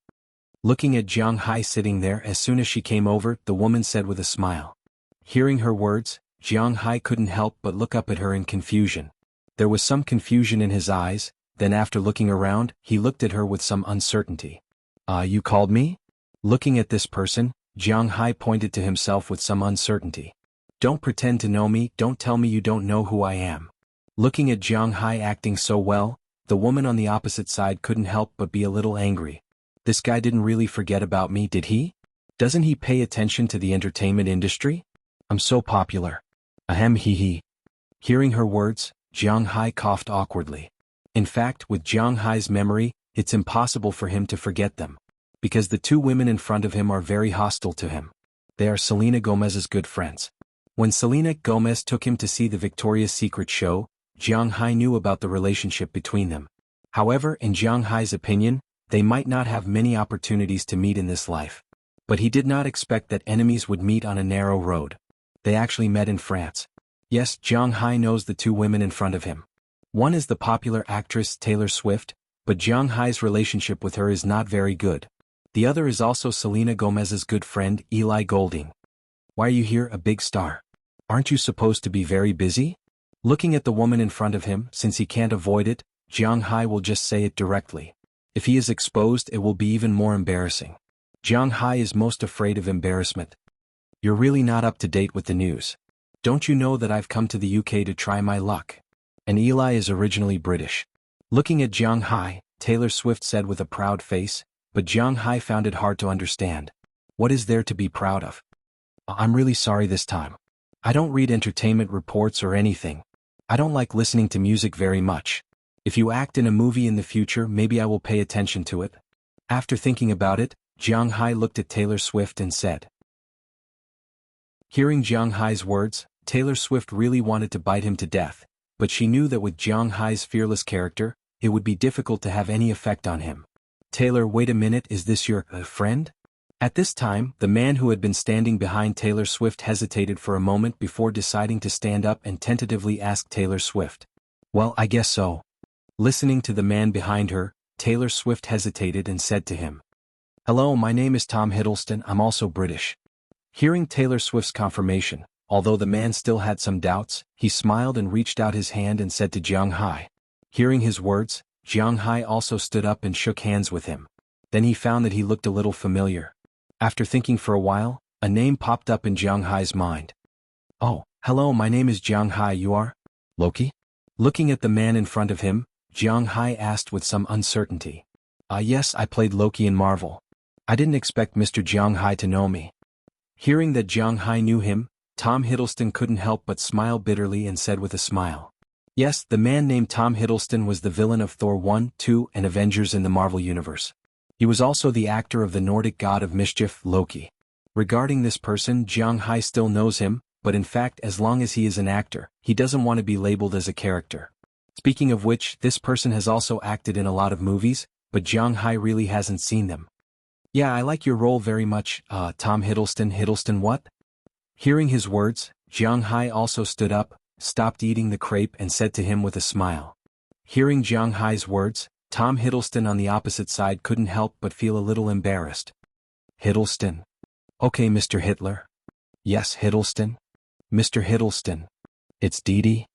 Looking at Jiang Hai sitting there, as soon as she came over, the woman said with a smile. Hearing her words, Jiang Hai couldn't help but look up at her in confusion. There was some confusion in his eyes, then after looking around, he looked at her with some uncertainty. You called me? Looking at this person, Jiang Hai pointed to himself with some uncertainty. Don't pretend to know me, don't tell me you don't know who I am. Looking at Jiang Hai acting so well, the woman on the opposite side couldn't help but be a little angry. This guy didn't really forget about me, did he? Doesn't he pay attention to the entertainment industry? I'm so popular. Ahem, hee hee. Hearing her words, Jiang Hai coughed awkwardly. In fact, with Jiang Hai's memory, it's impossible for him to forget them. Because the 2 women in front of him are very hostile to him. They are Selena Gomez's good friends. When Selena Gomez took him to see the Victoria's Secret show, Jiang Hai knew about the relationship between them. However, in Jiang Hai's opinion, they might not have many opportunities to meet in this life. But he did not expect that enemies would meet on a narrow road. They actually met in France. Yes, Jiang Hai knows the 2 women in front of him. One is the popular actress Taylor Swift, but Jiang Hai's relationship with her is not very good. The other is also Selena Gomez's good friend, Eli Golding. Why are you here, a big star? Aren't you supposed to be very busy? Looking at the woman in front of him, since he can't avoid it, Jiang Hai will just say it directly. If he is exposed, it will be even more embarrassing. Jiang Hai is most afraid of embarrassment. You're really not up to date with the news. Don't you know that I've come to the UK to try my luck? And Eli is originally British. Looking at Jiang Hai, Taylor Swift said with a proud face, but Jiang Hai found it hard to understand. What is there to be proud of? I'm really sorry this time. I don't read entertainment reports or anything. I don't like listening to music very much. If you act in a movie in the future, maybe I will pay attention to it. After thinking about it, Jiang Hai looked at Taylor Swift and said. Hearing Jiang Hai's words, Taylor Swift really wanted to bite him to death, but she knew that with Jiang Hai's fearless character, it would be difficult to have any effect on him. Taylor, wait a minute, is this your friend? At this time, the man who had been standing behind Taylor Swift hesitated for a moment before deciding to stand up and tentatively ask Taylor Swift. Well, I guess so. Listening to the man behind her, Taylor Swift hesitated and said to him. Hello, my name is Tom Hiddleston, I'm also British. Hearing Taylor Swift's confirmation, although the man still had some doubts, he smiled and reached out his hand and said to Jiang Hai. Hearing his words, Jiang Hai also stood up and shook hands with him. Then he found that he looked a little familiar. After thinking for a while, a name popped up in Jiang Hai's mind. Oh, hello, my name is Jiang Hai, you are? Loki? Looking at the man in front of him, Jiang Hai asked with some uncertainty. Yes, I played Loki in Marvel. I didn't expect Mr. Jiang Hai to know me. Hearing that Jiang Hai knew him, Tom Hiddleston couldn't help but smile bitterly and said with a smile. Yes, the man named Tom Hiddleston was the villain of Thor 1, 2, and Avengers in the Marvel Universe. He was also the actor of the Nordic god of mischief, Loki. Regarding this person, Jiang Hai still knows him, but in fact as long as he is an actor, he doesn't want to be labeled as a character. Speaking of which, this person has also acted in a lot of movies, but Jiang Hai really hasn't seen them. Yeah, I like your role very much, Tom Hiddleston. Hiddleston what? Hearing his words, Jiang Hai also stood up, stopped eating the crepe and said to him with a smile. Hearing Jiang Hai's words, Tom Hiddleston on the opposite side couldn't help but feel a little embarrassed. Hiddleston. Okay, Mr. Hitler. Yes, Hiddleston. Mr. Hiddleston. It's Dee Dee.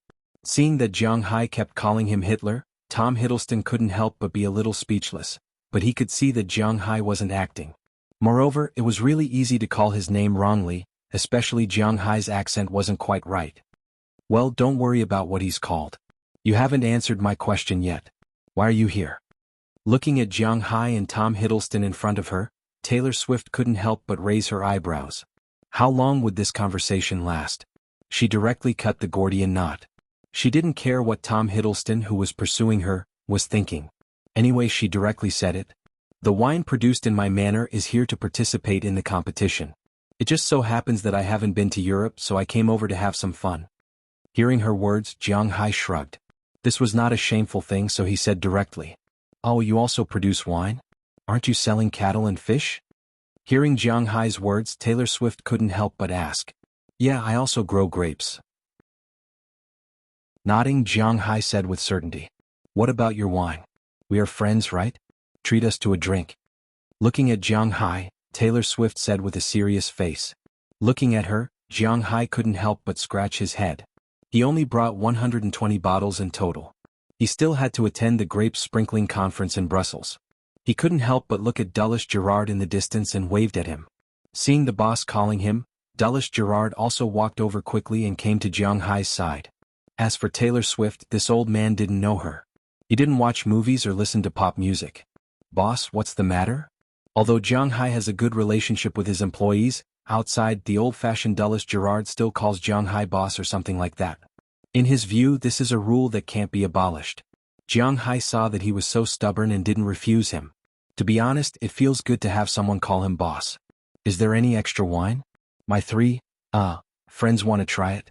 Seeing that Jiang Hai kept calling him Hitler, Tom Hiddleston couldn't help but be a little speechless, but he could see that Jiang Hai wasn't acting. Moreover, it was really easy to call his name wrongly, especially Jiang Hai's accent wasn't quite right. Well, don't worry about what he's called. You haven't answered my question yet. Why are you here? Looking at Jiang Hai and Tom Hiddleston in front of her, Taylor Swift couldn't help but raise her eyebrows. How long would this conversation last? She directly cut the Gordian knot. She didn't care what Tom Hiddleston, who was pursuing her, was thinking. Anyway, she directly said it. The wine produced in my manor is here to participate in the competition. It just so happens that I haven't been to Europe, so I came over to have some fun. Hearing her words, Jiang Hai shrugged. This was not a shameful thing, so he said directly. Oh, you also produce wine? Aren't you selling cattle and fish? Hearing Jiang Hai's words, Taylor Swift couldn't help but ask. Yeah, I also grow grapes. Nodding, Jiang Hai said with certainty. What about your wine? We are friends, right? Treat us to a drink. Looking at Jiang Hai, Taylor Swift said with a serious face. Looking at her, Jiang Hai couldn't help but scratch his head. He only brought 120 bottles in total. He still had to attend the grape sprinkling conference in Brussels. He couldn't help but look at Dulles Gerard in the distance and waved at him. Seeing the boss calling him, Dulles Gerard also walked over quickly and came to Jiang Hai's side. As for Taylor Swift, this old man didn't know her. He didn't watch movies or listen to pop music. Boss, what's the matter? Although Jiang Hai has a good relationship with his employees, outside, the old-fashioned Dulles Gerard still calls Jiang Hai boss or something like that. In his view, this is a rule that can't be abolished. Jiang Hai saw that he was so stubborn and didn't refuse him. To be honest, it feels good to have someone call him boss. Is there any extra wine? My three, friends want to try it.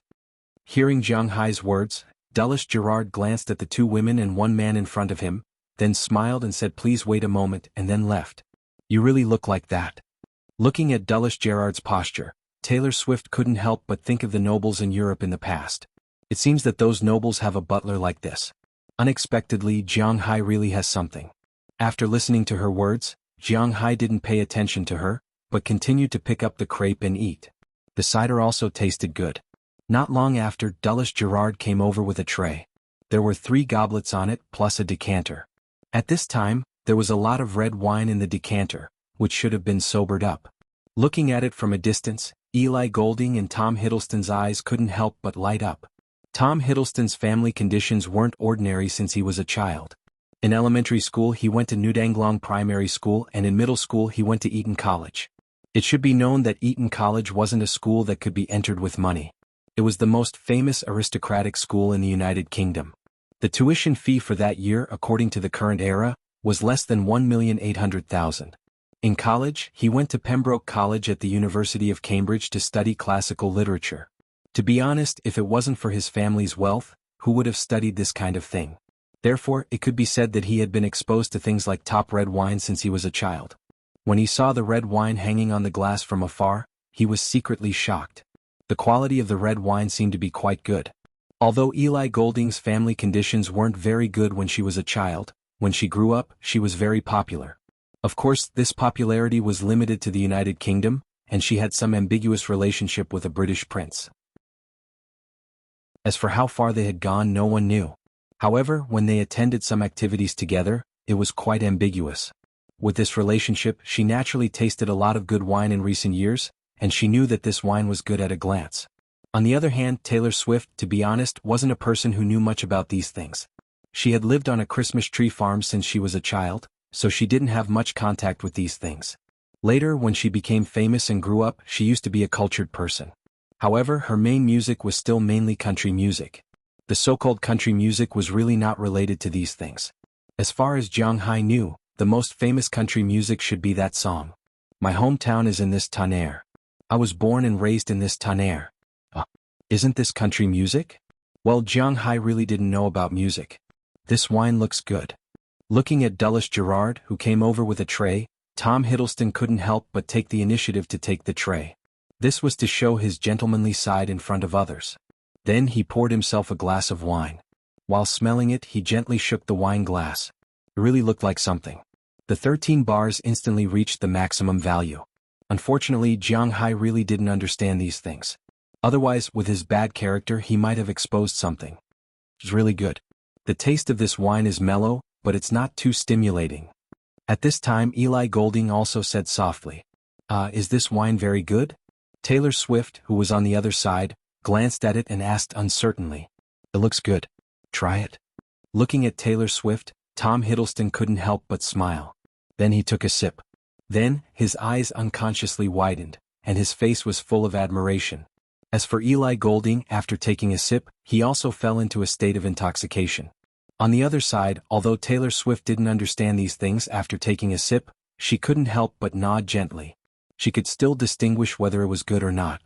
Hearing Jiang Hai's words, Dulles Gerard glanced at the two women and one man in front of him, then smiled and said please wait a moment and then left. You really look like that. Looking at Dulles Gerard's posture, Taylor Swift couldn't help but think of the nobles in Europe in the past. It seems that those nobles have a butler like this. Unexpectedly, Jiang Hai really has something. After listening to her words, Jiang Hai didn't pay attention to her, but continued to pick up the crepe and eat. The cider also tasted good. Not long after, Dulles Gerard came over with a tray. There were 3 goblets on it, plus a decanter. At this time, there was a lot of red wine in the decanter, which should have been sobered up. Looking at it from a distance, Eli Golding and Tom Hiddleston's eyes couldn't help but light up. Tom Hiddleston's family conditions weren't ordinary since he was a child. In elementary school he went to Nudanglong Primary School and in middle school he went to Eton College. It should be known that Eton College wasn't a school that could be entered with money. It was the most famous aristocratic school in the United Kingdom. The tuition fee for that year, according to the current era, was less than $1,800,000. In college, he went to Pembroke College at the University of Cambridge to study classical literature. To be honest, if it wasn't for his family's wealth, who would have studied this kind of thing? Therefore, it could be said that he had been exposed to things like top red wine since he was a child. When he saw the red wine hanging on the glass from afar, he was secretly shocked. The quality of the red wine seemed to be quite good. Although Eli Golding's family conditions weren't very good when she was a child, when she grew up, she was very popular. Of course, this popularity was limited to the United Kingdom, and she had some ambiguous relationship with a British prince. As for how far they had gone, no one knew. However, when they attended some activities together, it was quite ambiguous. With this relationship, she naturally tasted a lot of good wine in recent years, and she knew that this wine was good at a glance. On the other hand, Taylor Swift, to be honest, wasn't a person who knew much about these things. She had lived on a Christmas tree farm since she was a child, so she didn't have much contact with these things. Later, when she became famous and grew up, she used to be a cultured person. However, her main music was still mainly country music. The so-called country music was really not related to these things. As far as Jiang Hai knew, the most famous country music should be that song. My hometown is in this tonnerre. I was born and raised in this tonnerre. Isn't this country music? Well, Jiang Hai really didn't know about music. This wine looks good. Looking at Dulles Gerard, who came over with a tray, Tom Hiddleston couldn't help but take the initiative to take the tray. This was to show his gentlemanly side in front of others. Then he poured himself a glass of wine. While smelling it, he gently shook the wine glass. It really looked like something. The 13 bars instantly reached the maximum value. Unfortunately, Jiang Hai really didn't understand these things. Otherwise, with his bad character, he might have exposed something. It's really good. The taste of this wine is mellow, but it's not too stimulating. At this time, Eli Golding also said softly, is this wine very good? Taylor Swift, who was on the other side, glanced at it and asked uncertainly, it looks good. Try it. Looking at Taylor Swift, Tom Hiddleston couldn't help but smile. Then he took a sip. Then, his eyes unconsciously widened, and his face was full of admiration. As for Eli Golding, after taking a sip, he also fell into a state of intoxication. On the other side, although Taylor Swift didn't understand these things after taking a sip, she couldn't help but nod gently. She could still distinguish whether it was good or not.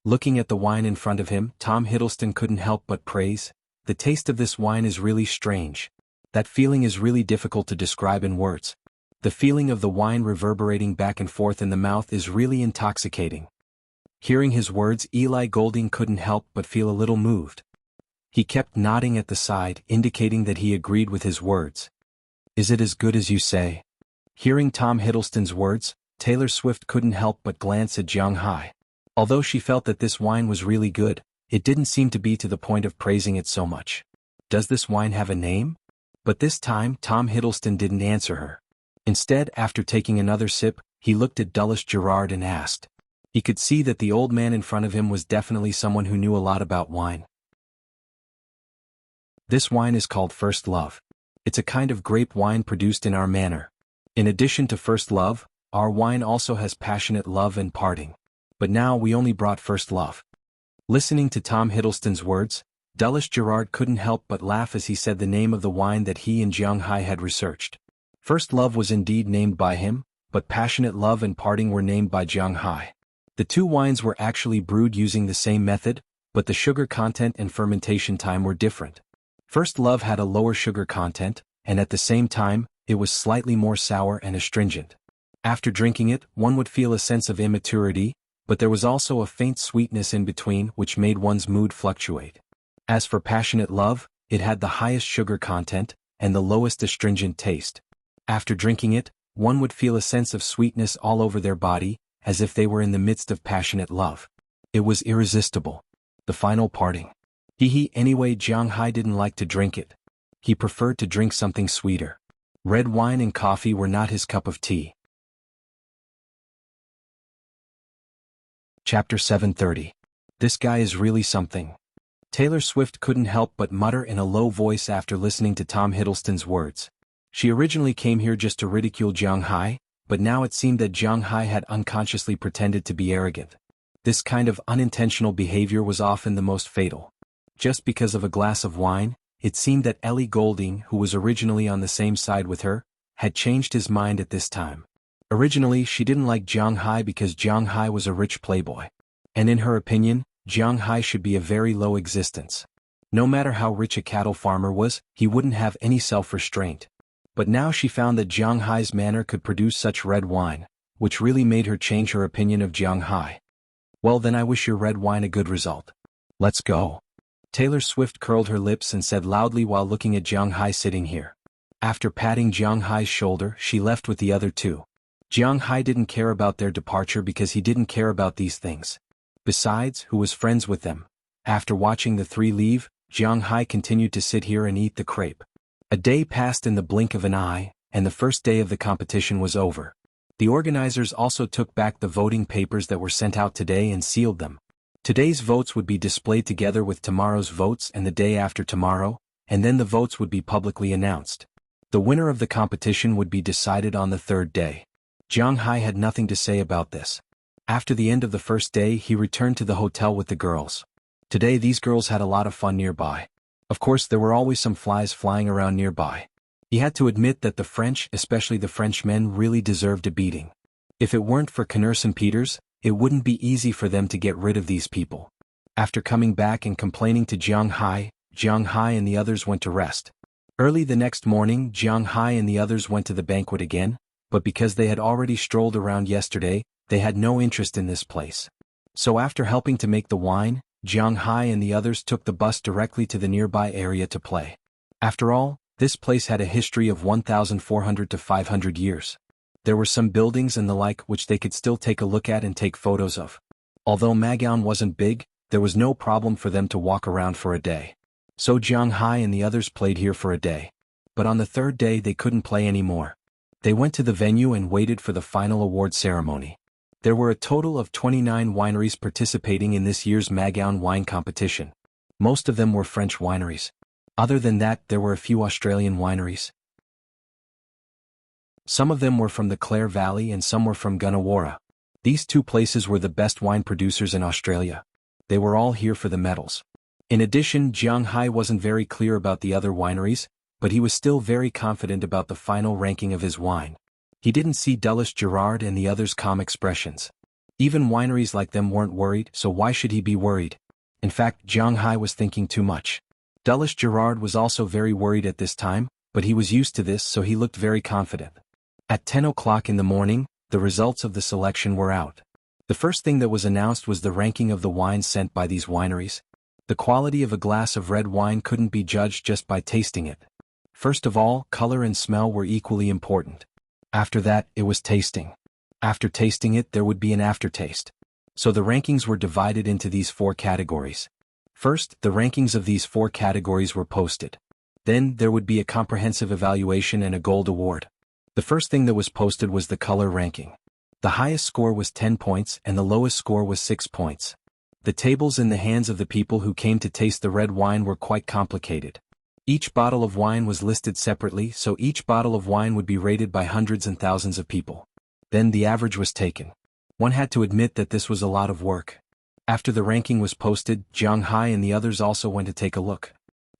Looking at the wine in front of him, Tom Hiddleston couldn't help but praise, the taste of this wine is really strange. That feeling is really difficult to describe in words. The feeling of the wine reverberating back and forth in the mouth is really intoxicating. Hearing his words, Eli Golding couldn't help but feel a little moved. He kept nodding at the side, indicating that he agreed with his words. Is it as good as you say? Hearing Tom Hiddleston's words, Taylor Swift couldn't help but glance at Jiang Hai. Although she felt that this wine was really good, it didn't seem to be to the point of praising it so much. Does this wine have a name? But this time, Tom Hiddleston didn't answer her. Instead, after taking another sip, he looked at Dulles Gerard and asked. He could see that the old man in front of him was definitely someone who knew a lot about wine. This wine is called First Love. It's a kind of grape wine produced in our manner. In addition to First Love, our wine also has Passionate Love and Parting. But now we only brought First Love. Listening to Tom Hiddleston's words, Dulles Gerard couldn't help but laugh as he said the name of the wine that he and Jiang Hai had researched. First Love was indeed named by him, but Passionate Love and Parting were named by Jiang Hai. The two wines were actually brewed using the same method, but the sugar content and fermentation time were different. First Love had a lower sugar content, and at the same time, it was slightly more sour and astringent. After drinking it, one would feel a sense of immaturity, but there was also a faint sweetness in between which made one's mood fluctuate. As for Passionate Love, it had the highest sugar content and the lowest astringent taste. After drinking it, one would feel a sense of sweetness all over their body, as if they were in the midst of passionate love. It was irresistible. The final parting. Anyway, Jiang Hai didn't like to drink it. He preferred to drink something sweeter. Red wine and coffee were not his cup of tea. Chapter 730. This guy is really something. Taylor Swift couldn't help but mutter in a low voice after listening to Tom Hiddleston's words. She originally came here just to ridicule Jiang Hai, but now it seemed that Jiang Hai had unconsciously pretended to be arrogant. This kind of unintentional behavior was often the most fatal. Just because of a glass of wine, it seemed that Ellie Goulding, who was originally on the same side with her, had changed his mind at this time. Originally she didn't like Jiang Hai because Jiang Hai was a rich playboy. And in her opinion, Jiang Hai should be a very low existence. No matter how rich a cattle farmer was, he wouldn't have any self-restraint. But now she found that Jiang Hai's manner could produce such red wine, which really made her change her opinion of Jiang Hai. Well then, I wish your red wine a good result. Let's go. Taylor Swift curled her lips and said loudly while looking at Jiang Hai sitting here. After patting Jiang Hai's shoulder, she left with the other two. Jiang Hai didn't care about their departure because he didn't care about these things. Besides, who was friends with them? After watching the three leave, Jiang Hai continued to sit here and eat the crepe. A day passed in the blink of an eye, and the first day of the competition was over. The organizers also took back the voting papers that were sent out today and sealed them. Today's votes would be displayed together with tomorrow's votes and the day after tomorrow, and then the votes would be publicly announced. The winner of the competition would be decided on the third day. Jiang Hai had nothing to say about this. After the end of the first day, he returned to the hotel with the girls. Today these girls had a lot of fun nearby. Of course, there were always some flies flying around nearby. He had to admit that the French, especially the Frenchmen, really deserved a beating. If it weren't for Knurse and Peters, it wouldn't be easy for them to get rid of these people. After coming back and complaining to Jiang Hai and the others went to rest. Early the next morning, Jiang Hai and the others went to the banquet again, but because they had already strolled around yesterday, they had no interest in this place. So after helping to make the wine, Jiang Hai and the others took the bus directly to the nearby area to play. After all, this place had a history of 1,400 to 500 years. There were some buildings and the like which they could still take a look at and take photos of. Although Magaon wasn't big, there was no problem for them to walk around for a day. So Jiang Hai and the others played here for a day. But on the third day they couldn't play anymore. They went to the venue and waited for the final award ceremony. There were a total of 29 wineries participating in this year's Magaon wine competition. Most of them were French wineries. Other than that, there were a few Australian wineries. Some of them were from the Clare Valley and some were from Gunnawara. These two places were the best wine producers in Australia. They were all here for the medals. In addition, Jiang Hai wasn't very clear about the other wineries, but he was still very confident about the final ranking of his wine. He didn't see Dulles Gerard and the others' calm expressions. Even wineries like them weren't worried, so why should he be worried? In fact, Jiang Hai was thinking too much. Dulles Gerard was also very worried at this time, but he was used to this, so he looked very confident. At 10 o'clock in the morning, the results of the selection were out. The first thing that was announced was the ranking of the wines sent by these wineries. The quality of a glass of red wine couldn't be judged just by tasting it. First of all, color and smell were equally important. After that, it was tasting. After tasting it, there would be an aftertaste. So the rankings were divided into these four categories. First, the rankings of these four categories were posted. Then, there would be a comprehensive evaluation and a gold award. The first thing that was posted was the color ranking. The highest score was 10 points and the lowest score was 6 points. The tables in the hands of the people who came to taste the red wine were quite complicated. Each bottle of wine was listed separately, so each bottle of wine would be rated by hundreds and thousands of people. Then the average was taken. One had to admit that this was a lot of work. After the ranking was posted, Jiang Hai and the others also went to take a look.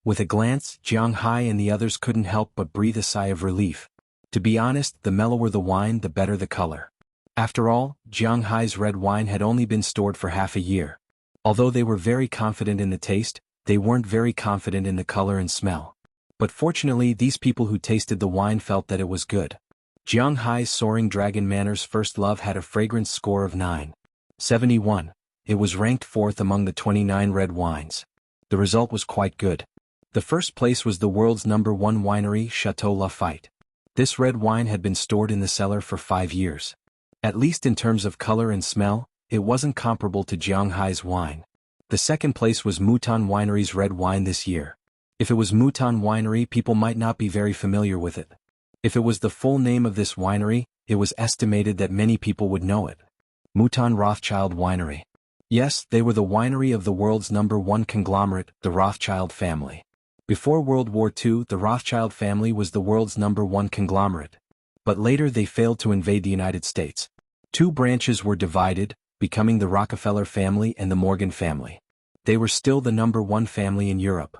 With a glance, Jiang Hai and the others couldn't help but breathe a sigh of relief. To be honest, the mellower the wine, the better the color. After all, Jiang Hai's red wine had only been stored for half a year. Although they were very confident in the taste, they weren't very confident in the color and smell. But fortunately, these people who tasted the wine felt that it was good. Jiang Hai's Soaring Dragon Manor's First Love had a fragrance score of 9.71. It was ranked fourth among the 29 red wines. The result was quite good. The first place was the world's #1 winery, Chateau Lafite. This red wine had been stored in the cellar for 5 years. At least in terms of color and smell, it wasn't comparable to Jiang Hai's wine. The second place was Mouton Winery's red wine this year. If it was Mouton Winery, people might not be very familiar with it. If it was the full name of this winery, it was estimated that many people would know it. Mouton Rothschild Winery. Yes, they were the winery of the world's #1 conglomerate, the Rothschild family. Before World War II, the Rothschild family was the world's #1 conglomerate. But later they failed to invade the United States. Two branches were divided, becoming the Rockefeller family and the Morgan family. They were still the #1 family in Europe.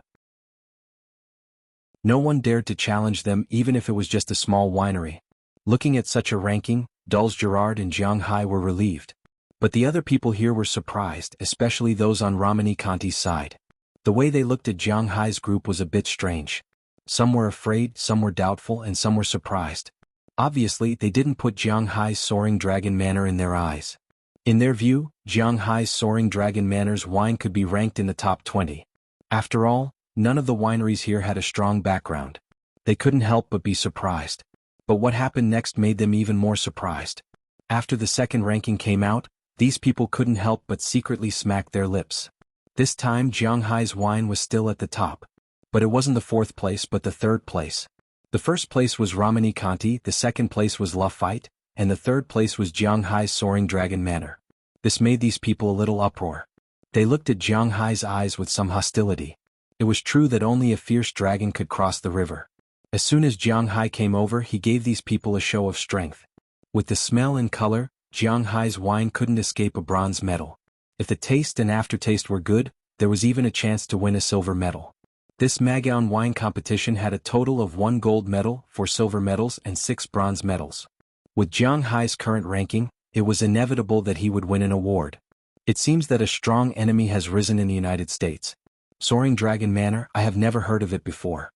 No one dared to challenge them even if it was just a small winery. Looking at such a ranking, Dulles Gerard and Jiang Hai were relieved. But the other people here were surprised, especially those on Romani Conti's side. The way they looked at Jiang Hai's group was a bit strange. Some were afraid, some were doubtful, and some were surprised. Obviously, they didn't put Jiang Hai's Soaring Dragon Manor in their eyes. In their view, Jiang Hai's Soaring Dragon Manor's wine could be ranked in the top 20. After all, none of the wineries here had a strong background. They couldn't help but be surprised. But what happened next made them even more surprised. After the second ranking came out, these people couldn't help but secretly smack their lips. This time Jiang Hai's wine was still at the top. But it wasn't the fourth place but the third place. The first place was Romani Conti, the second place was Lafite, and the third place was Jiang Hai's Soaring Dragon Manor. This made these people a little uproar. They looked at Jiang Hai's eyes with some hostility. It was true that only a fierce dragon could cross the river. As soon as Jiang Hai came over, he gave these people a show of strength. With the smell and color, Jiang Hai's wine couldn't escape a bronze medal. If the taste and aftertaste were good, there was even a chance to win a silver medal. This Magaon wine competition had a total of 1 gold medal, 4 silver medals, and 6 bronze medals. With Jiang Hai's current ranking, it was inevitable that he would win an award. It seems that a strong enemy has risen in the United States. Soaring Dragon Manor, I have never heard of it before.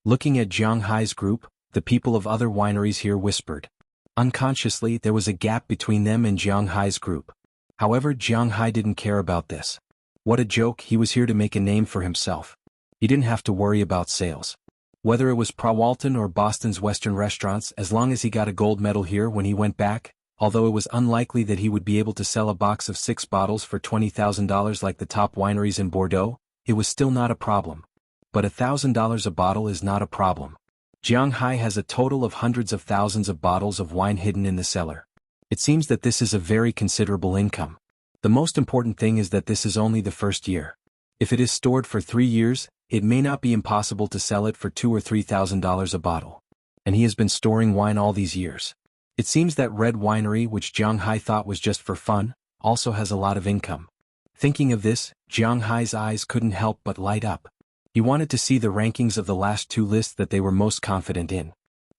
Looking at Jiang Hai's group, the people of other wineries here whispered. Unconsciously, there was a gap between them and Jiang Hai's group. However, Jiang Hai didn't care about this. What a joke, he was here to make a name for himself. He didn't have to worry about sales. Whether it was Prawalton or Boston's Western restaurants, as long as he got a gold medal here when he went back, although it was unlikely that he would be able to sell a box of 6 bottles for $20,000 like the top wineries in Bordeaux, it was still not a problem. But $1,000 a bottle is not a problem. Jiang Hai has a total of hundreds of thousands of bottles of wine hidden in the cellar. It seems that this is a very considerable income. The most important thing is that this is only the first year. If it is stored for 3 years, it may not be impossible to sell it for $2,000 or $3,000 a bottle. And he has been storing wine all these years. It seems that Red Winery, which Jiang Hai thought was just for fun, also has a lot of income. Thinking of this, Jiang Hai's eyes couldn't help but light up. He wanted to see the rankings of the last 2 lists that they were most confident in.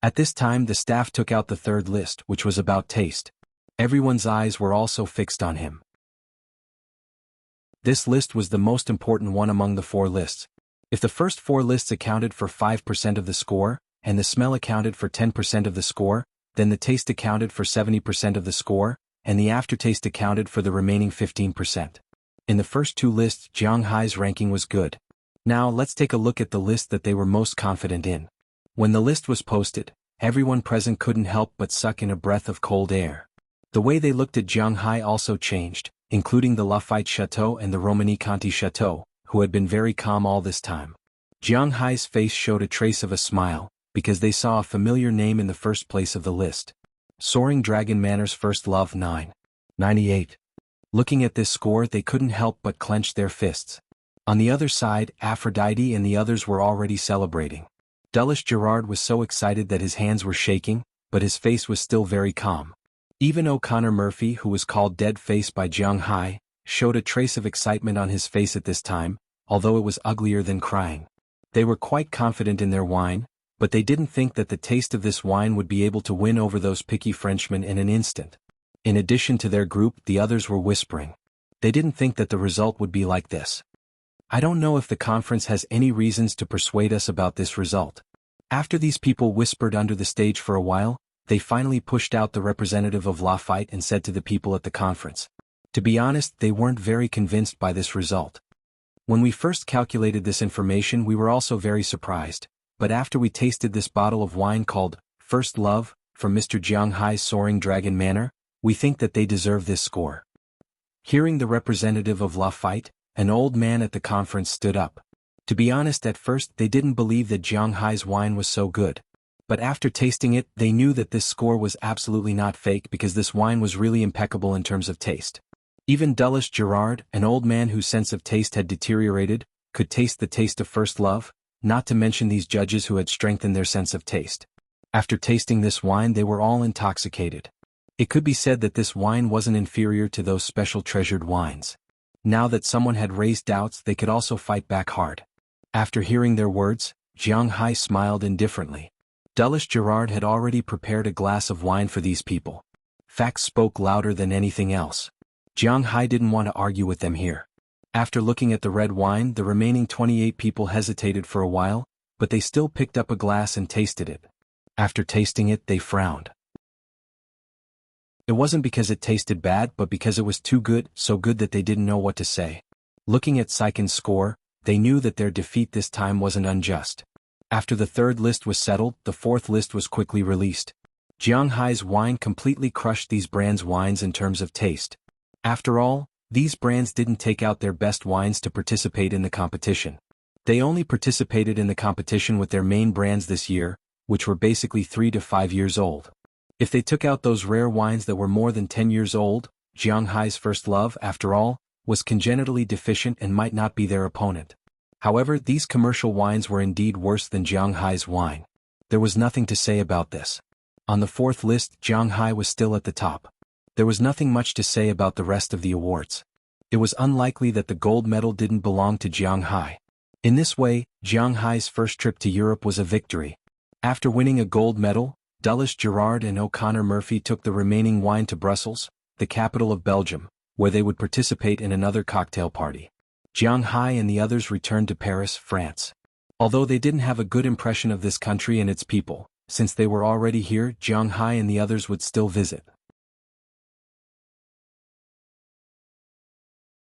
At this time the staff took out the third list, which was about taste. Everyone's eyes were also fixed on him. This list was the most important one among the 4 lists. If the first 4 lists accounted for 5% of the score, and the smell accounted for 10% of the score, then the taste accounted for 70% of the score, and the aftertaste accounted for the remaining 15%. In the first 2 lists, Jiang Hai's ranking was good. Now let's take a look at the list that they were most confident in. When the list was posted, everyone present couldn't help but suck in a breath of cold air. The way they looked at Jiang Hai also changed, including the Lafite Chateau and the Romani Conti Chateau, who had been very calm all this time. Jiang Hai's face showed a trace of a smile, because they saw a familiar name in the first place of the list. Soaring Dragon Manor's First Love 998. Looking at this score, they couldn't help but clench their fists. On the other side, Aphrodite and the others were already celebrating. Dulles Gerard was so excited that his hands were shaking, but his face was still very calm. Even O'Connor Murphy, who was called Dead Face by Jiang Hai, showed a trace of excitement on his face at this time, although it was uglier than crying. They were quite confident in their wine, but they didn't think that the taste of this wine would be able to win over those picky Frenchmen in an instant. In addition to their group, the others were whispering. They didn't think that the result would be like this. I don't know if the conference has any reasons to persuade us about this result. After these people whispered under the stage for a while, they finally pushed out the representative of Lafite and said to the people at the conference. To be honest, they weren't very convinced by this result. When we first calculated this information, we were also very surprised, but after we tasted this bottle of wine called First Love from Mr. Jiang Hai's Soaring Dragon Manor, we think that they deserve this score. Hearing the representative of Lafite, an old man at the conference stood up. To be honest, at first they didn't believe that Jiang Hai's wine was so good. But after tasting it, they knew that this score was absolutely not fake because this wine was really impeccable in terms of taste. Even Dulles Gerard, an old man whose sense of taste had deteriorated, could taste the taste of First Love, not to mention these judges who had strengthened their sense of taste. After tasting this wine they were all intoxicated. It could be said that this wine wasn't inferior to those special treasured wines. Now that someone had raised doubts they could also fight back hard. After hearing their words, Jiang Hai smiled indifferently. Dulles Gerard had already prepared a glass of wine for these people. Facts spoke louder than anything else. Jiang Hai didn't want to argue with them here. After looking at the red wine, the remaining 28 people hesitated for a while, but they still picked up a glass and tasted it. After tasting it, they frowned. It wasn't because it tasted bad, but because it was too good, so good that they didn't know what to say. Looking at Saiken's score, they knew that their defeat this time wasn't unjust. After the third list was settled, the fourth list was quickly released. Jiang Hai's wine completely crushed these brands' wines in terms of taste. After all, these brands didn't take out their best wines to participate in the competition. They only participated in the competition with their main brands this year, which were basically 3 to 5 years old. If they took out those rare wines that were more than 10 years old, Jiang Hai's first love, after all, was congenitally deficient and might not be their opponent. However, these commercial wines were indeed worse than Jiang Hai's wine. There was nothing to say about this. On the fourth list, Jiang Hai was still at the top. There was nothing much to say about the rest of the awards. It was unlikely that the gold medal didn't belong to Jiang Hai. In this way, Jiang Hai's first trip to Europe was a victory. After winning a gold medal, Dulles Gerard and O'Connor Murphy took the remaining wine to Brussels, the capital of Belgium, where they would participate in another cocktail party. Jiang Hai and the others returned to Paris, France. Although they didn't have a good impression of this country and its people, since they were already here, Jiang Hai and the others would still visit.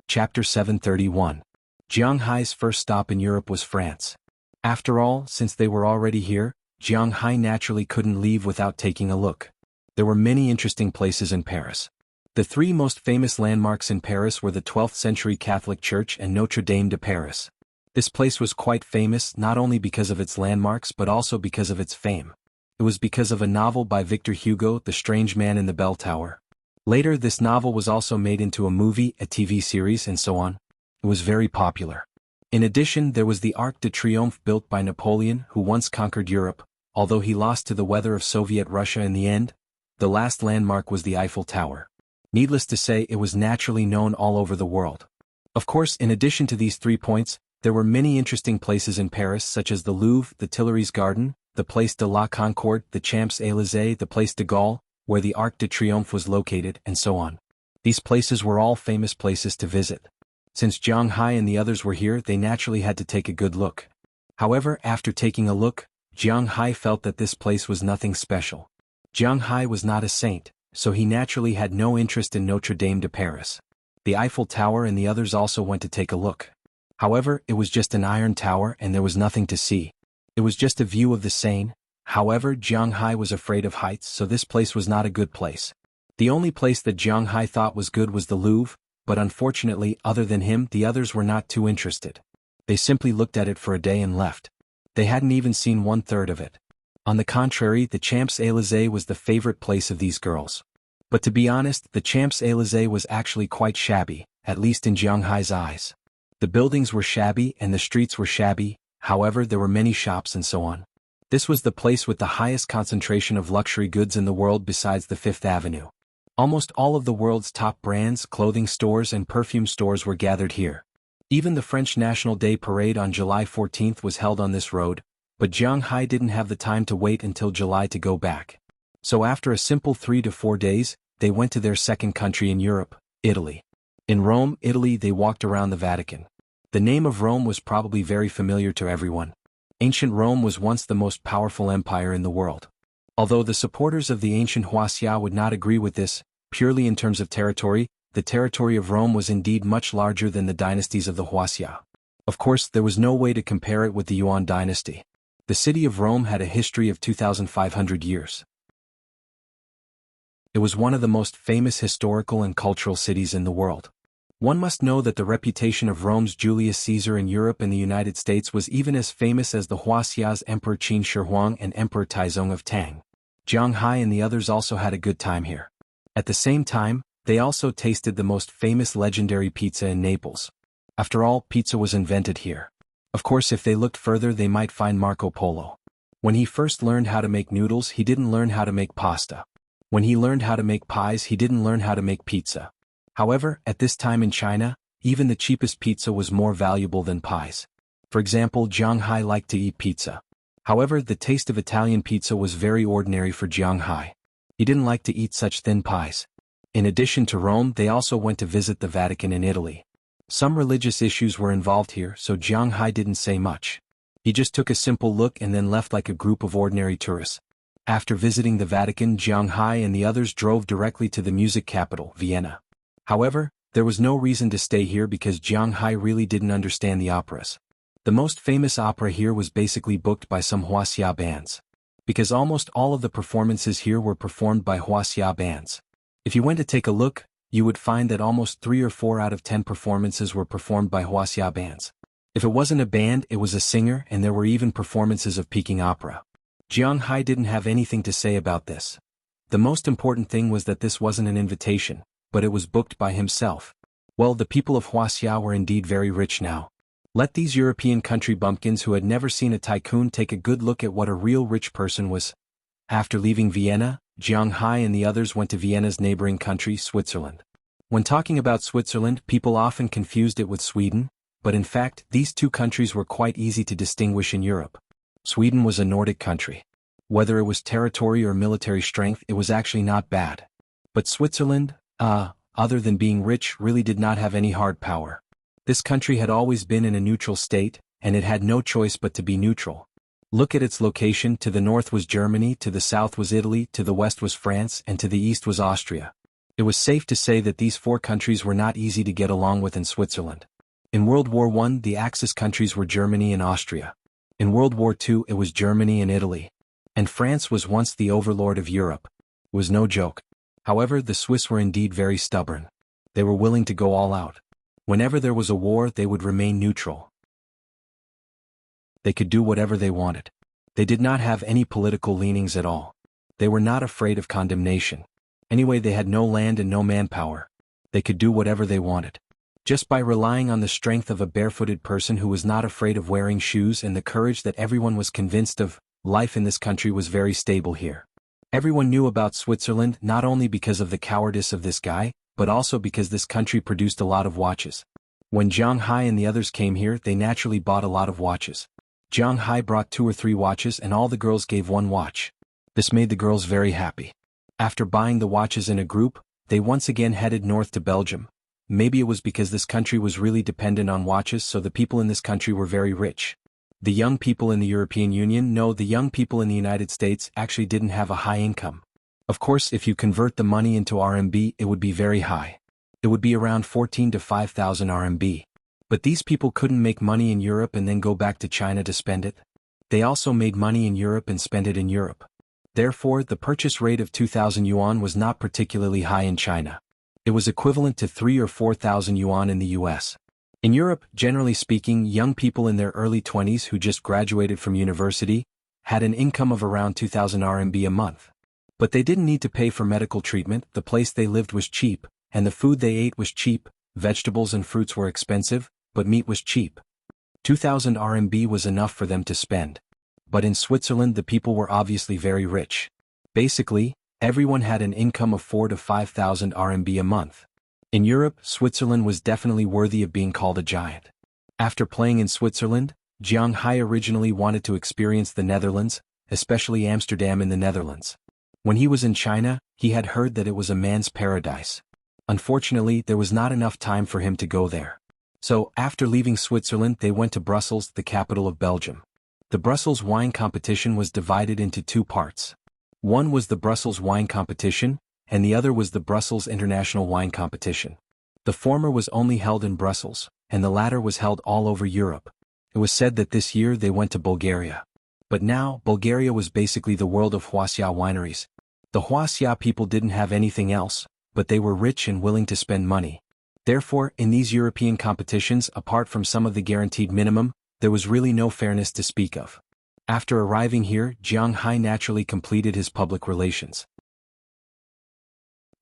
Chapter 731. Jiang Hai's first stop in Europe was France. After all, since they were already here, Jiang Hai naturally couldn't leave without taking a look. There were many interesting places in Paris. The three most famous landmarks in Paris were the 12th century Catholic Church and Notre Dame de Paris. This place was quite famous not only because of its landmarks but also because of its fame. It was because of a novel by Victor Hugo, The Strange Man in the Bell Tower. Later this novel was also made into a movie, a TV series, and so on. It was very popular. In addition, there was the Arc de Triomphe built by Napoleon, who once conquered Europe. Although he lost to the weather of Soviet Russia in the end, the last landmark was the Eiffel Tower. Needless to say, it was naturally known all over the world. Of course, in addition to these 3 points, there were many interesting places in Paris such as the Louvre, the Tuileries Garden, the Place de la Concorde, the Champs-Élysées, the Place de Gaulle, where the Arc de Triomphe was located, and so on. These places were all famous places to visit. Since Jiang Hai and the others were here, they naturally had to take a good look. However, after taking a look, Jiang Hai felt that this place was nothing special. Jiang Hai was not a saint, so he naturally had no interest in Notre Dame de Paris. The Eiffel Tower and the others also went to take a look. However, it was just an iron tower and there was nothing to see. It was just a view of the Seine. However, Jiang Hai was afraid of heights, so this place was not a good place. The only place that Jiang Hai thought was good was the Louvre, but unfortunately, other than him, the others were not too interested. They simply looked at it for a day and left. They hadn't even seen 1/3 of it. On the contrary, the Champs-Élysées was the favorite place of these girls. But to be honest, the Champs-Élysées was actually quite shabby, at least in Jiang Hai's eyes. The buildings were shabby and the streets were shabby, however there were many shops and so on. This was the place with the highest concentration of luxury goods in the world besides the Fifth Avenue. Almost all of the world's top brands, clothing stores and perfume stores were gathered here. Even the French National Day Parade on July 14th was held on this road, but Jiang Hai didn't have the time to wait until July to go back. So after a simple 3 to 4 days, they went to their second country in Europe, Italy. In Rome, Italy, they walked around the Vatican. The name of Rome was probably very familiar to everyone. Ancient Rome was once the most powerful empire in the world. Although the supporters of the ancient Huaxia would not agree with this, purely in terms of territory, the territory of Rome was indeed much larger than the dynasties of the Huaxia. Of course, there was no way to compare it with the Yuan dynasty. The city of Rome had a history of 2,500 years. It was one of the most famous historical and cultural cities in the world. One must know that the reputation of Rome's Julius Caesar in Europe and the United States was even as famous as the Huaxia's Emperor Qin Shi Huang and Emperor Taizong of Tang. Jiang Hai and the others also had a good time here. At the same time, they also tasted the most famous legendary pizza in Naples. After all, pizza was invented here. Of course, if they looked further they might find Marco Polo. When he first learned how to make noodles, he didn't learn how to make pasta. When he learned how to make pies, he didn't learn how to make pizza. However, at this time in China, even the cheapest pizza was more valuable than pies. For example, Jiang Hai liked to eat pizza. However, the taste of Italian pizza was very ordinary for Jiang Hai. He didn't like to eat such thin pies. In addition to Rome, they also went to visit the Vatican in Italy. Some religious issues were involved here, so Jiang Hai didn't say much. He just took a simple look and then left like a group of ordinary tourists. After visiting the Vatican, Jiang Hai and the others drove directly to the music capital, Vienna. However, there was no reason to stay here because Jiang Hai really didn't understand the operas. The most famous opera here was basically booked by some huaxia bands. Because almost all of the performances here were performed by huaxia bands. If you went to take a look, you would find that almost 3 or 4 out of 10 performances were performed by huaxia bands. If it wasn't a band, it was a singer, and there were even performances of Peking opera. Jiang Hai didn't have anything to say about this. The most important thing was that this wasn't an invitation, but it was booked by himself. Well, the people of Huaxia were indeed very rich now. Let these European country bumpkins who had never seen a tycoon take a good look at what a real rich person was. After leaving Vienna, Jiang Hai and the others went to Vienna's neighboring country, Switzerland. When talking about Switzerland, people often confused it with Sweden, but in fact, these two countries were quite easy to distinguish in Europe. Sweden was a Nordic country. Whether it was territory or military strength, it was actually not bad. But Switzerland, other than being rich, really did not have any hard power. This country had always been in a neutral state, and it had no choice but to be neutral. Look at its location. To the north was Germany, to the south was Italy, to the west was France, and to the east was Austria. It was safe to say that these 4 countries were not easy to get along with in Switzerland. In World War I, the Axis countries were Germany and Austria. In World War II, it was Germany and Italy. And France was once the overlord of Europe. It was no joke. However, the Swiss were indeed very stubborn. They were willing to go all out. Whenever there was a war, they would remain neutral. They could do whatever they wanted. They did not have any political leanings at all. They were not afraid of condemnation. Anyway, they had no land and no manpower. They could do whatever they wanted. Just by relying on the strength of a barefooted person who was not afraid of wearing shoes and the courage that everyone was convinced of, life in this country was very stable here. Everyone knew about Switzerland not only because of the cowardice of this guy, but also because this country produced a lot of watches. When Jiang Hai and the others came here, they naturally bought a lot of watches. Jiang Hai brought 2 or 3 watches and all the girls gave 1 watch. This made the girls very happy. After buying the watches in a group, they once again headed north to Belgium. Maybe it was because this country was really dependent on watches, so the people in this country were very rich. The young people in the European Union, no, the young people in the United States actually didn't have a high income. Of course, if you convert the money into RMB, it would be very high. It would be around 14 to 5,000 RMB. But these people couldn't make money in Europe and then go back to China to spend it. They also made money in Europe and spent it in Europe. Therefore, the purchase rate of 2,000 yuan was not particularly high in China. It was equivalent to 3,000 or 4,000 yuan in the US. In Europe, generally speaking, young people in their early 20s who just graduated from university had an income of around 2,000 RMB a month. But they didn't need to pay for medical treatment, the place they lived was cheap, and the food they ate was cheap. Vegetables and fruits were expensive, but meat was cheap. 2,000 RMB was enough for them to spend. But in Switzerland the people were obviously very rich. Basically, everyone had an income of 4,000 to 5,000 RMB a month. In Europe, Switzerland was definitely worthy of being called a giant. After playing in Switzerland, Jiang Hai originally wanted to experience the Netherlands, especially Amsterdam in the Netherlands. When he was in China, he had heard that it was a man's paradise. Unfortunately, there was not enough time for him to go there. So, after leaving Switzerland, they went to Brussels, the capital of Belgium. The Brussels wine competition was divided into 2 parts. One was the Brussels wine competition, and the other was the Brussels International Wine Competition. The former was only held in Brussels, and the latter was held all over Europe. It was said that this year they went to Bulgaria. But now, Bulgaria was basically the world of Huaxia wineries. The Huaxia people didn't have anything else, but they were rich and willing to spend money. Therefore, in these European competitions, apart from some of the guaranteed minimum, there was really no fairness to speak of. After arriving here, Jiang Hai naturally completed his public relations.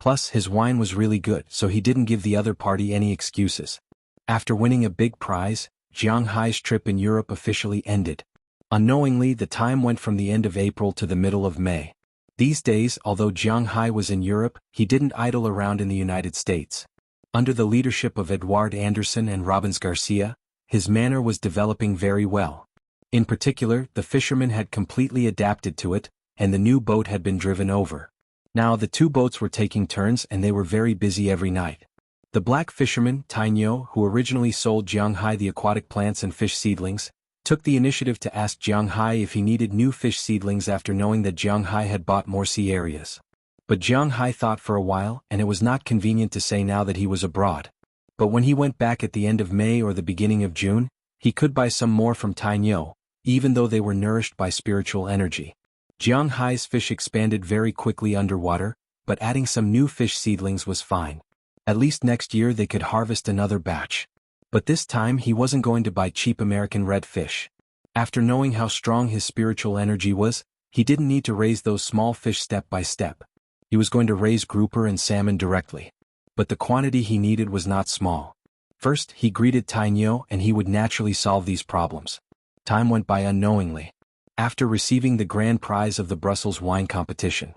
Plus, his wine was really good, so he didn't give the other party any excuses. After winning a big prize, Jiang Hai's trip in Europe officially ended. Unknowingly, the time went from the end of April to the middle of May. These days, although Jiang Hai was in Europe, he didn't idle around in the United States. Under the leadership of Edward Anderson and Robbins Garcia, his manner was developing very well. In particular, the fishermen had completely adapted to it, and the new boat had been driven over. Now the two boats were taking turns and they were very busy every night. The black fisherman, Tainyo, who originally sold Jiang Hai the aquatic plants and fish seedlings, took the initiative to ask Jiang Hai if he needed new fish seedlings after knowing that Jiang Hai had bought more sea areas. But Jiang Hai thought for a while, and it was not convenient to say now that he was abroad. But when he went back at the end of May or the beginning of June, he could buy some more from Tainyo, even though they were nourished by spiritual energy. Jiang Hai's fish expanded very quickly underwater, but adding some new fish seedlings was fine. At least next year they could harvest another batch. But this time he wasn't going to buy cheap American red fish. After knowing how strong his spiritual energy was, he didn't need to raise those small fish step by step. He was going to raise grouper and salmon directly. But the quantity he needed was not small. First, he greeted Tainyo and he would naturally solve these problems. Time went by unknowingly. After receiving the grand prize of the Brussels wine competition,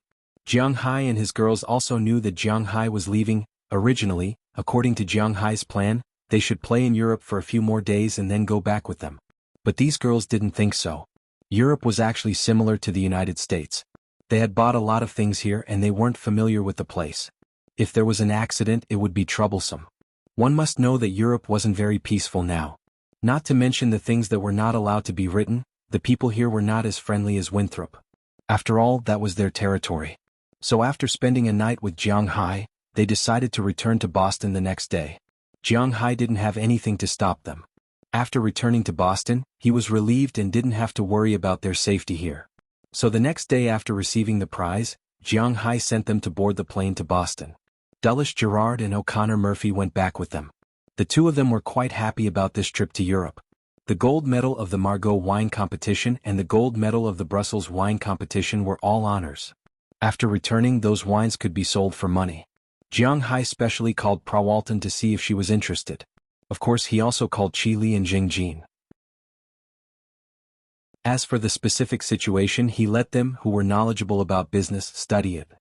Jiang Hai and his girls also knew that Jiang Hai was leaving. Originally, according to Jiang Hai's plan, they should play in Europe for a few more days and then go back with them. But these girls didn't think so. Europe was actually similar to the United States. They had bought a lot of things here and they weren't familiar with the place. If there was an accident, it would be troublesome. One must know that Europe wasn't very peaceful now. Not to mention the things that were not allowed to be written, the people here were not as friendly as Winthrop. After all, that was their territory. So after spending a night with Jiang Hai, they decided to return to Boston the next day. Jiang Hai didn't have anything to stop them. After returning to Boston, he was relieved and didn't have to worry about their safety here. So the next day after receiving the prize, Jiang Hai sent them to board the plane to Boston. Dulles Gerard and O'Connor Murphy went back with them. The two of them were quite happy about this trip to Europe. The gold medal of the Margaux wine competition and the gold medal of the Brussels wine competition were all honors. After returning, those wines could be sold for money. Jiang Hai specially called Prawalton to see if she was interested. Of course, he also called Chi Li and Jing Jin. As for the specific situation, he let them, who were knowledgeable about business, study it.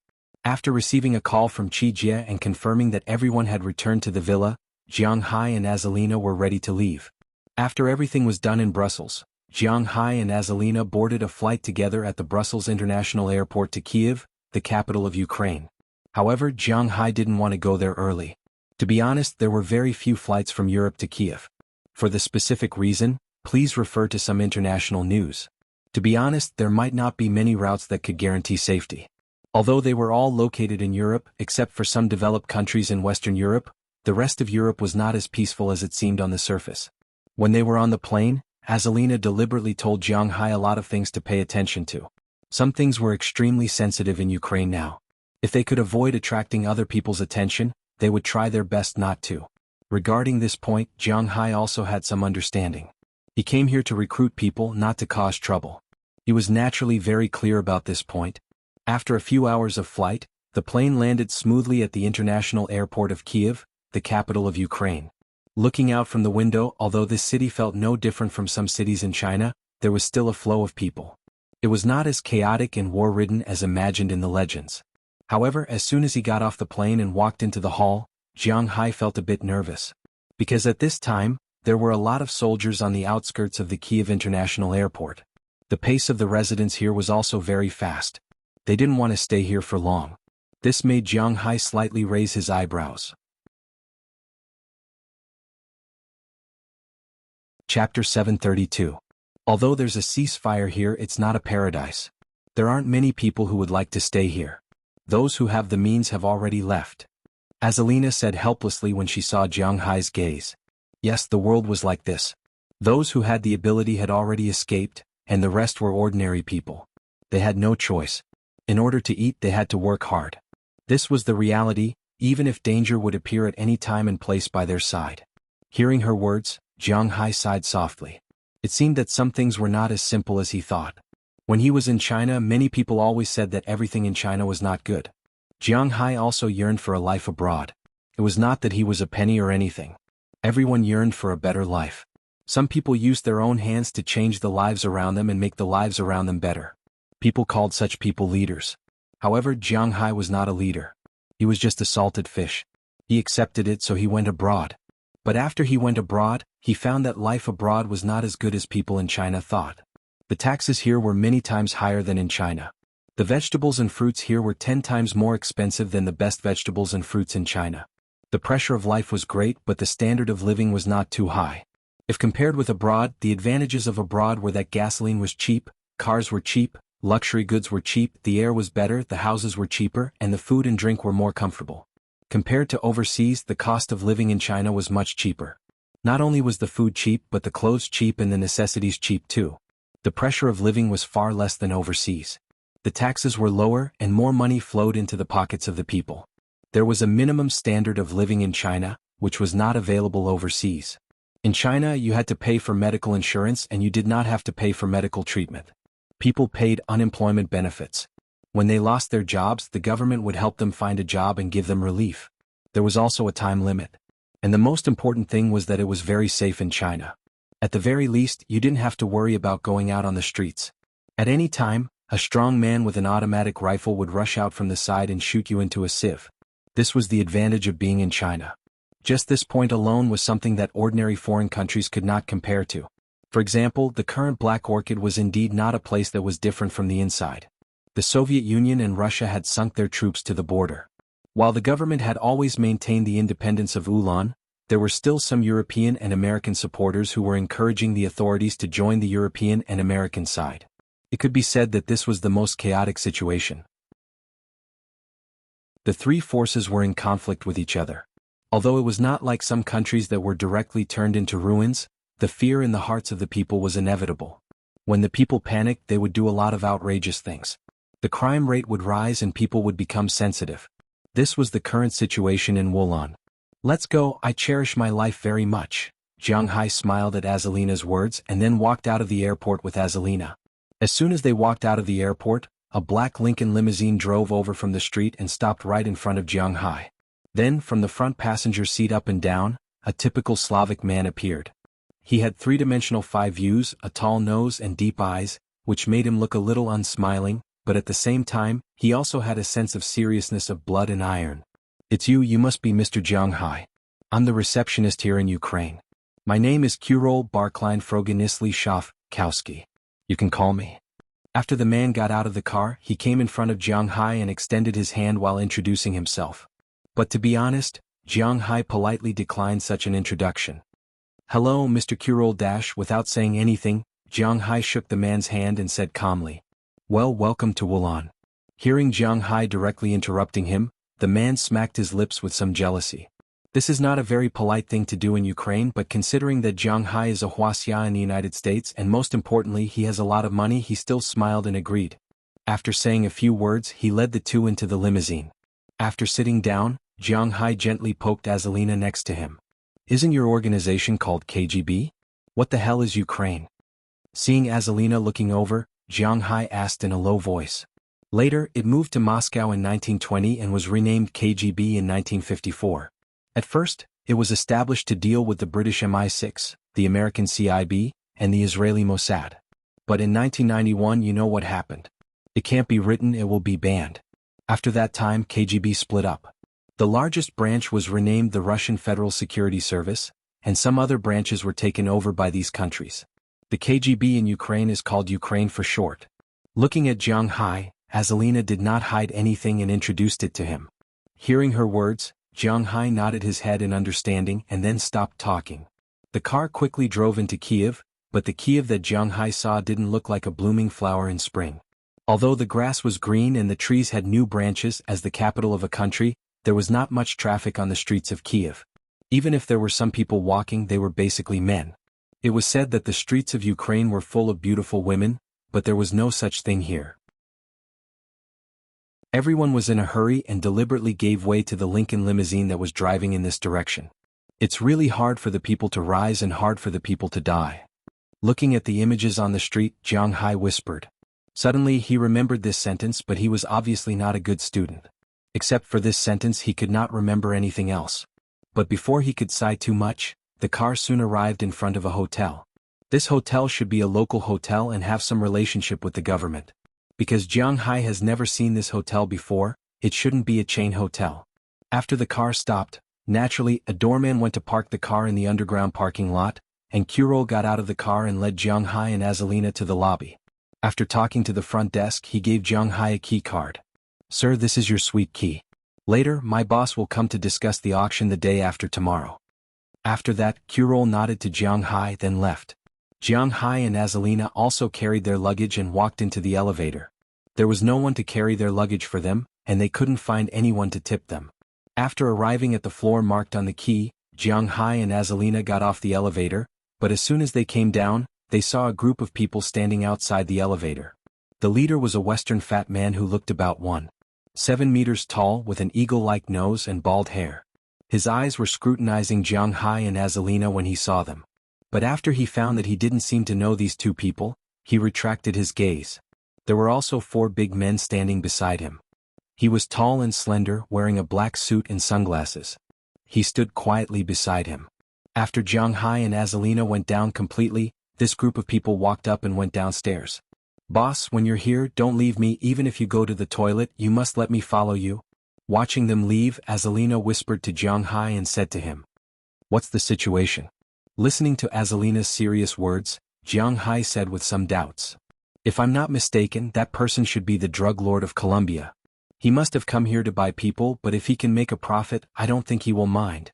After receiving a call from Chi Jie and confirming that everyone had returned to the villa, Jiang Hai and Azalina were ready to leave. After everything was done in Brussels, Jiang Hai and Azalina boarded a flight together at the Brussels International Airport to Kiev, the capital of Ukraine. However, Jiang Hai didn't want to go there early. To be honest, there were very few flights from Europe to Kiev. For the specific reason, please refer to some international news. To be honest, there might not be many routes that could guarantee safety. Although they were all located in Europe, except for some developed countries in Western Europe, the rest of Europe was not as peaceful as it seemed on the surface. When they were on the plane, Azalina deliberately told Jiang Hai a lot of things to pay attention to. Some things were extremely sensitive in Ukraine now. If they could avoid attracting other people's attention, they would try their best not to. Regarding this point, Jiang Hai also had some understanding. He came here to recruit people, not to cause trouble. He was naturally very clear about this point. After a few hours of flight, the plane landed smoothly at the international airport of Kiev, the capital of Ukraine. Looking out from the window, although this city felt no different from some cities in China, there was still a flow of people. It was not as chaotic and war-ridden as imagined in the legends. However, as soon as he got off the plane and walked into the hall, Jiang Hai felt a bit nervous. Because at this time, there were a lot of soldiers on the outskirts of the Kiev International Airport. The pace of the residents here was also very fast. They didn't want to stay here for long. This made Jiang Hai slightly raise his eyebrows. Chapter 732. Although there's a ceasefire here, it's not a paradise. There aren't many people who would like to stay here. Those who have the means have already left. Azalina said helplessly when she saw Jiang Hai's gaze. Yes, the world was like this. Those who had the ability had already escaped, and the rest were ordinary people. They had no choice. In order to eat, they had to work hard. This was the reality, even if danger would appear at any time and place by their side. Hearing her words, Jiang Hai sighed softly. It seemed that some things were not as simple as he thought. When he was in China, many people always said that everything in China was not good. Jiang Hai also yearned for a life abroad. It was not that he was a penny or anything. Everyone yearned for a better life. Some people used their own hands to change the lives around them and make the lives around them better. People called such people leaders. However, Jiang Hai was not a leader. He was just a salted fish. He accepted it, so he went abroad. But after he went abroad, he found that life abroad was not as good as people in China thought. The taxes here were many times higher than in China. The vegetables and fruits here were 10 times more expensive than the best vegetables and fruits in China. The pressure of life was great, but the standard of living was not too high. If compared with abroad, the advantages of abroad were that gasoline was cheap, cars were cheap, luxury goods were cheap, the air was better, the houses were cheaper, and the food and drink were more comfortable. Compared to overseas, the cost of living in China was much cheaper. Not only was the food cheap, but the clothes cheap and the necessities cheap too. The pressure of living was far less than overseas. The taxes were lower and more money flowed into the pockets of the people. There was a minimum standard of living in China, which was not available overseas. In China, you had to pay for medical insurance and you did not have to pay for medical treatment. People paid unemployment benefits. When they lost their jobs, the government would help them find a job and give them relief. There was also a time limit. And the most important thing was that it was very safe in China. At the very least, you didn't have to worry about going out on the streets. At any time, a strong man with an automatic rifle would rush out from the side and shoot you into a sieve. This was the advantage of being in China. Just this point alone was something that ordinary foreign countries could not compare to. For example, the current Black Orchid was indeed not a place that was different from the inside. The Soviet Union and Russia had sunk their troops to the border. While the government had always maintained the independence of Ulan, there were still some European and American supporters who were encouraging the authorities to join the European and American side. It could be said that this was the most chaotic situation. The three forces were in conflict with each other. Although it was not like some countries that were directly turned into ruins, the fear in the hearts of the people was inevitable. When the people panicked, they would do a lot of outrageous things. The crime rate would rise and people would become sensitive. This was the current situation in Wulan. "Let's go, I cherish my life very much." Jiang Hai smiled at Azalina's words and then walked out of the airport with Azalina. As soon as they walked out of the airport, a black Lincoln limousine drove over from the street and stopped right in front of Jiang Hai. Then, from the front passenger seat up and down, a typical Slavic man appeared. He had three-dimensional 5 views, a tall nose and deep eyes, which made him look a little unsmiling, but at the same time, he also had a sense of seriousness of blood and iron. "It's you must be Mr. Jiang Hai. I'm the receptionist here in Ukraine. My name is Kurol Barkline Froganisly Kowski. You can call me." After the man got out of the car, he came in front of Jiang Hai and extended his hand while introducing himself. But to be honest, Jiang Hai politely declined such an introduction. "Hello, Mr. Kurol Dash." Without saying anything, Jiang Hai shook the man's hand and said calmly, "Well, welcome to Wulan." Hearing Jiang Hai directly interrupting him, the man smacked his lips with some jealousy. This is not a very polite thing to do in Ukraine, but considering that Jiang Hai is a Huaxia in the United States and most importantly he has a lot of money, he still smiled and agreed. After saying a few words, he led the two into the limousine. After sitting down, Jiang Hai gently poked Azalina next to him. "Isn't your organization called KGB? What the hell is Ukraine?" Seeing Azalina looking over, Jiang Hai asked in a low voice. Later, it moved to Moscow in 1920 and was renamed KGB in 1954. At first, it was established to deal with the British MI6, the American CIB, and the Israeli Mossad. But in 1991, you know what happened. It can't be written, it will be banned. After that time, KGB split up. The largest branch was renamed the Russian Federal Security Service, and some other branches were taken over by these countries. The KGB in Ukraine is called Ukraine for short. Looking at Jiang Hai, Azalina did not hide anything and introduced it to him. Hearing her words, Jiang Hai nodded his head in understanding and then stopped talking. The car quickly drove into Kiev, but the Kiev that Jiang Hai saw didn't look like a blooming flower in spring. Although the grass was green and the trees had new branches as the capital of a country, there was not much traffic on the streets of Kiev. Even if there were some people walking, they were basically men. It was said that the streets of Ukraine were full of beautiful women, but there was no such thing here. Everyone was in a hurry and deliberately gave way to the Lincoln limousine that was driving in this direction. "It's really hard for the people to rise and hard for the people to die." Looking at the images on the street, Jiang Hai whispered. Suddenly he remembered this sentence, but he was obviously not a good student. Except for this sentence he could not remember anything else. But before he could sigh too much, the car soon arrived in front of a hotel. This hotel should be a local hotel and have some relationship with the government. Because Jiang Hai has never seen this hotel before, it shouldn't be a chain hotel. After the car stopped, naturally, a doorman went to park the car in the underground parking lot, and Kurol got out of the car and led Jiang Hai and Azalina to the lobby. After talking to the front desk, he gave Jiang Hai a key card. "Sir, this is your sweet key. Later, my boss will come to discuss the auction the day after tomorrow." After that, Kurol nodded to Jiang Hai, then left. Jiang Hai and Azalina also carried their luggage and walked into the elevator. There was no one to carry their luggage for them, and they couldn't find anyone to tip them. After arriving at the floor marked on the key, Jiang Hai and Azalina got off the elevator, but as soon as they came down, they saw a group of people standing outside the elevator. The leader was a Western fat man who looked about 1.7 meters tall with an eagle-like nose and bald hair. His eyes were scrutinizing Jiang Hai and Azalina when he saw them. But after he found that he didn't seem to know these two people, he retracted his gaze. There were also 4 big men standing beside him. He was tall and slender, wearing a black suit and sunglasses. He stood quietly beside him. After Jiang Hai and Azalina went down completely, this group of people walked up and went downstairs. "Boss, when you're here, don't leave me. Even if you go to the toilet, you must let me follow you." Watching them leave, Azalina whispered to Jiang Hai and said to him, "What's the situation?" Listening to Azalina's serious words, Jiang Hai said with some doubts, "If I'm not mistaken, that person should be the drug lord of Colombia. He must have come here to buy people, but if he can make a profit, I don't think he will mind."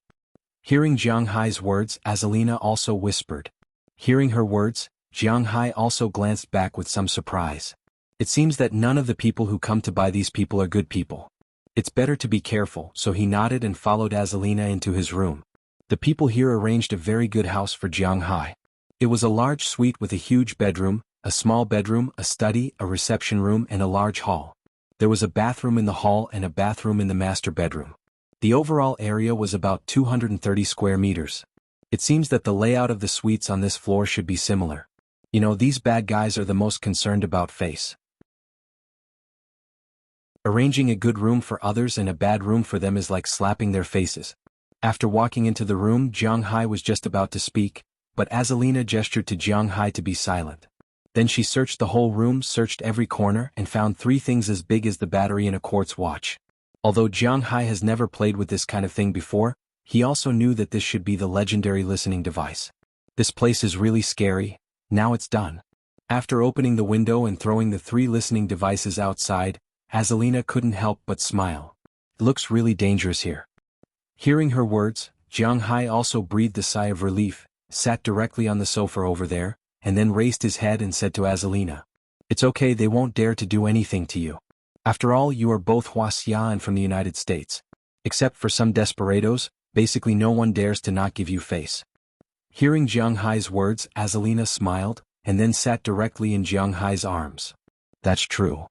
Hearing Jiang Hai's words, Azalina also whispered. Hearing her words, Jiang Hai also glanced back with some surprise. It seems that none of the people who come to buy these people are good people. It's better to be careful, so he nodded and followed Azalina into his room. The people here arranged a very good house for Jiang Hai. It was a large suite with a huge bedroom, a small bedroom, a study, a reception room and a large hall. There was a bathroom in the hall and a bathroom in the master bedroom. The overall area was about 230 square meters. It seems that the layout of the suites on this floor should be similar. You know, these bad guys are the most concerned about face. Arranging a good room for others and a bad room for them is like slapping their faces. After walking into the room, Jiang Hai was just about to speak, but Azalina gestured to Jiang Hai to be silent. Then she searched the whole room, searched every corner, and found 3 things as big as the battery in a quartz watch. Although Jiang Hai has never played with this kind of thing before, he also knew that this should be the legendary listening device. This place is really scary. Now it's done. After opening the window and throwing the 3 listening devices outside, Azalina couldn't help but smile. It looks really dangerous here. Hearing her words, Jiang Hai also breathed a sigh of relief, sat directly on the sofa over there, and then raised his head and said to Azalina, "It's okay, they won't dare to do anything to you. After all, you are both Huaxia and from the United States. Except for some desperados, basically no one dares to not give you face." Hearing Jiang Hai's words, Azalina smiled, and then sat directly in Jiang Hai's arms. That's true.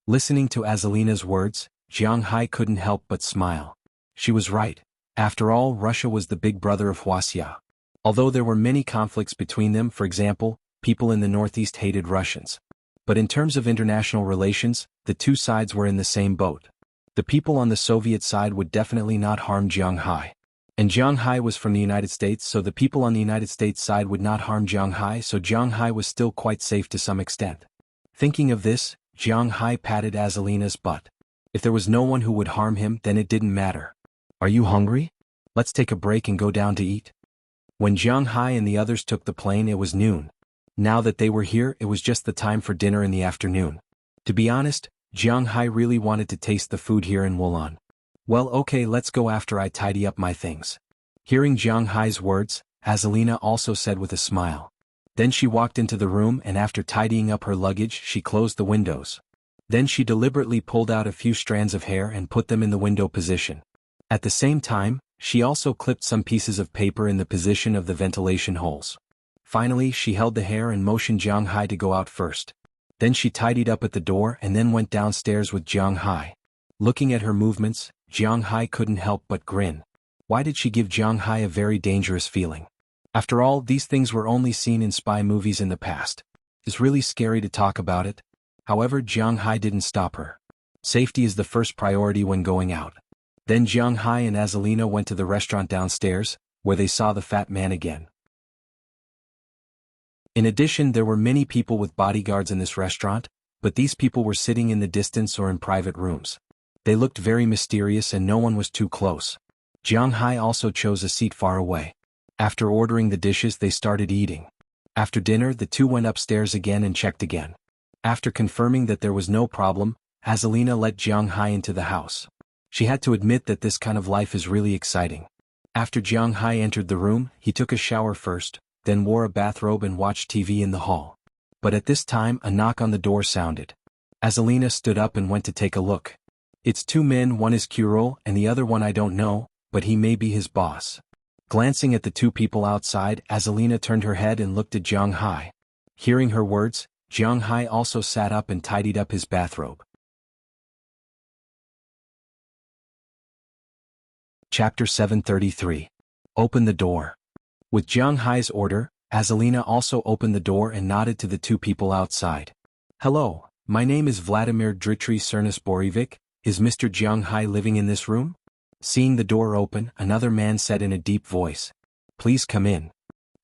Listening to Azalina's words, Jiang Hai couldn't help but smile. She was right. After all, Russia was the big brother of Huaxia. Although there were many conflicts between them, for example, people in the Northeast hated Russians. But in terms of international relations, the two sides were in the same boat. The people on the Soviet side would definitely not harm Jiang Hai. And Jiang Hai was from the United States, so the people on the United States side would not harm Jiang Hai, so Jiang Hai was still quite safe to some extent. Thinking of this, Jiang Hai patted Azalina's butt. If there was no one who would harm him, then it didn't matter. "Are you hungry? Let's take a break and go down to eat." When Jiang Hai and the others took the plane, it was noon. Now that they were here, it was just the time for dinner in the afternoon. To be honest, Jiang Hai really wanted to taste the food here in Wulan. "Well, okay, let's go after I tidy up my things." Hearing Jiang Hai's words, Azalina also said with a smile. Then she walked into the room and after tidying up her luggage, she closed the windows. Then she deliberately pulled out a few strands of hair and put them in the window position. At the same time, she also clipped some pieces of paper in the position of the ventilation holes. Finally, she held the hair and motioned Jiang Hai to go out first. Then she tidied up at the door and then went downstairs with Jiang Hai. Looking at her movements, Jiang Hai couldn't help but grin. Why did she give Jiang Hai a very dangerous feeling? After all, these things were only seen in spy movies in the past. It's really scary to talk about it. However, Jiang Hai didn't stop her. Safety is the first priority when going out. Then Jiang Hai and Azalina went to the restaurant downstairs, where they saw the fat man again. In addition, there were many people with bodyguards in this restaurant, but these people were sitting in the distance or in private rooms. They looked very mysterious and no one was too close. Jiang Hai also chose a seat far away. After ordering the dishes, they started eating. After dinner, the two went upstairs again and checked again. After confirming that there was no problem, Azalina let Jiang Hai into the house. She had to admit that this kind of life is really exciting. After Jiang Hai entered the room, he took a shower first, then wore a bathrobe and watched TV in the hall. But at this time, a knock on the door sounded. Azalina stood up and went to take a look. It's two men, one is Kurol and the other one I don't know, but he may be his boss. Glancing at the two people outside, Azalina turned her head and looked at Jiang Hai. Hearing her words, Jiang Hai also sat up and tidied up his bathrobe. Chapter 733. Open the door. With Jiang Hai's order, Azalina also opened the door and nodded to the two people outside. Hello, my name is Vladimir Dmitry Borivic. Is Mr. Jiang Hai living in this room? Seeing the door open, another man said in a deep voice. Please come in.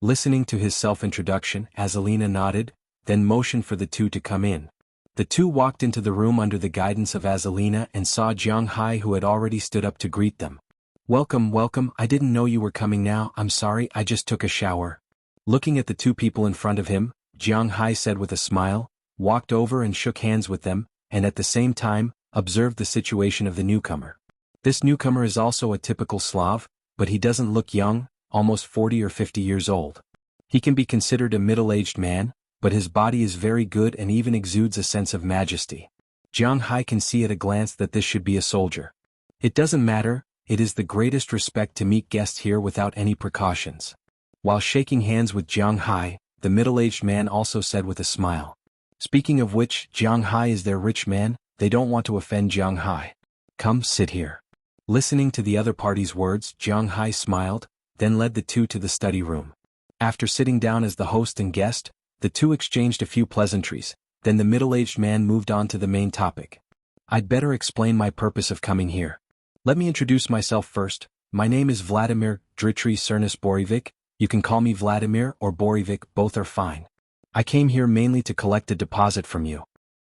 Listening to his self-introduction, Azalina nodded, then motioned for the two to come in. The two walked into the room under the guidance of Azalina and saw Jiang Hai, who had already stood up to greet them. Welcome, welcome, I didn't know you were coming now, I'm sorry, I just took a shower. Looking at the two people in front of him, Jiang Hai said with a smile, walked over and shook hands with them, and at the same time, observed the situation of the newcomer. This newcomer is also a typical Slav, but he doesn't look young, almost 40 or 50 years old. He can be considered a middle-aged man, but his body is very good and even exudes a sense of majesty. Jiang Hai can see at a glance that this should be a soldier. It doesn't matter, it is the greatest respect to meet guests here without any precautions. While shaking hands with Jiang Hai, the middle-aged man also said with a smile. Speaking of which, Jiang Hai is their rich man, they don't want to offend Jiang Hai. Come, sit here. Listening to the other party's words, Jiang Hai smiled, then led the two to the study room. After sitting down as the host and guest, the two exchanged a few pleasantries, then the middle-aged man moved on to the main topic. I'd better explain my purpose of coming here. Let me introduce myself first. My name is Vladimir Dmitry Borivic. You can call me Vladimir or Borivic, both are fine. I came here mainly to collect a deposit from you.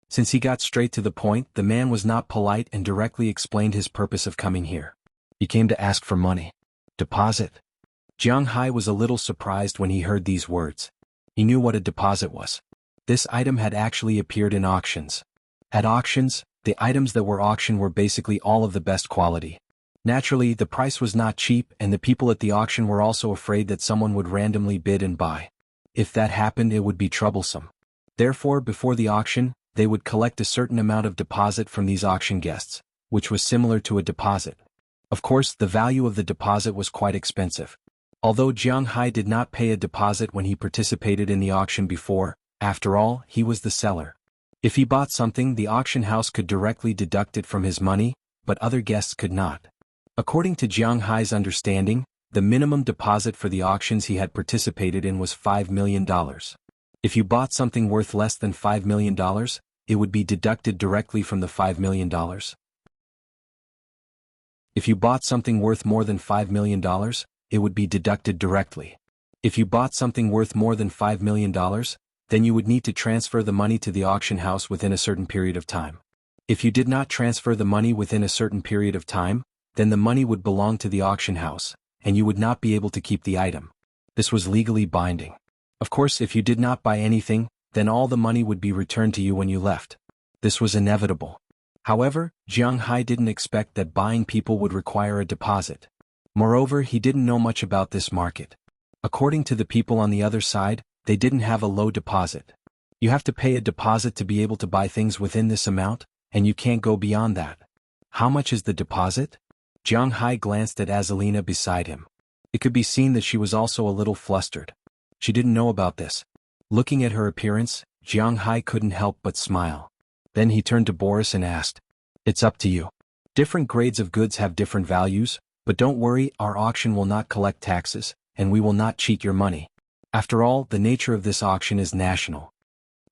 Since he got straight to the point, the man was not polite and directly explained his purpose of coming here. He came to ask for money. Deposit. Jiang Hai was a little surprised when he heard these words. He knew what a deposit was. This item had actually appeared in auctions. At auctions, the items that were auctioned were basically all of the best quality. Naturally, the price was not cheap and the people at the auction were also afraid that someone would randomly bid and buy. If that happened, it would be troublesome. Therefore, before the auction, they would collect a certain amount of deposit from these auction guests, which was similar to a deposit. Of course, the value of the deposit was quite expensive. Although Jiang Hai did not pay a deposit when he participated in the auction before, after all, he was the seller. If he bought something, the auction house could directly deduct it from his money, but other guests could not. According to Jiang Hai's understanding, the minimum deposit for the auctions he had participated in was $5 million. If you bought something worth less than $5 million, it would be deducted directly from the $5 million. If you bought something worth more than $5 million, it would be deducted directly. If you bought something worth more than $5 million, then you would need to transfer the money to the auction house within a certain period of time. If you did not transfer the money within a certain period of time, then the money would belong to the auction house, and you would not be able to keep the item. This was legally binding. Of course, if you did not buy anything, then all the money would be returned to you when you left. This was inevitable. However, Jiang Hai didn't expect that buying people would require a deposit. Moreover, he didn't know much about this market. According to the people on the other side, they didn't have a low deposit. You have to pay a deposit to be able to buy things within this amount, and you can't go beyond that. How much is the deposit? Jiang Hai glanced at Azalina beside him. It could be seen that she was also a little flustered. She didn't know about this. Looking at her appearance, Jiang Hai couldn't help but smile. Then he turned to Boris and asked, "It's up to you. Different grades of goods have different values, but don't worry, our auction will not collect taxes, and we will not cheat your money. After all, the nature of this auction is national."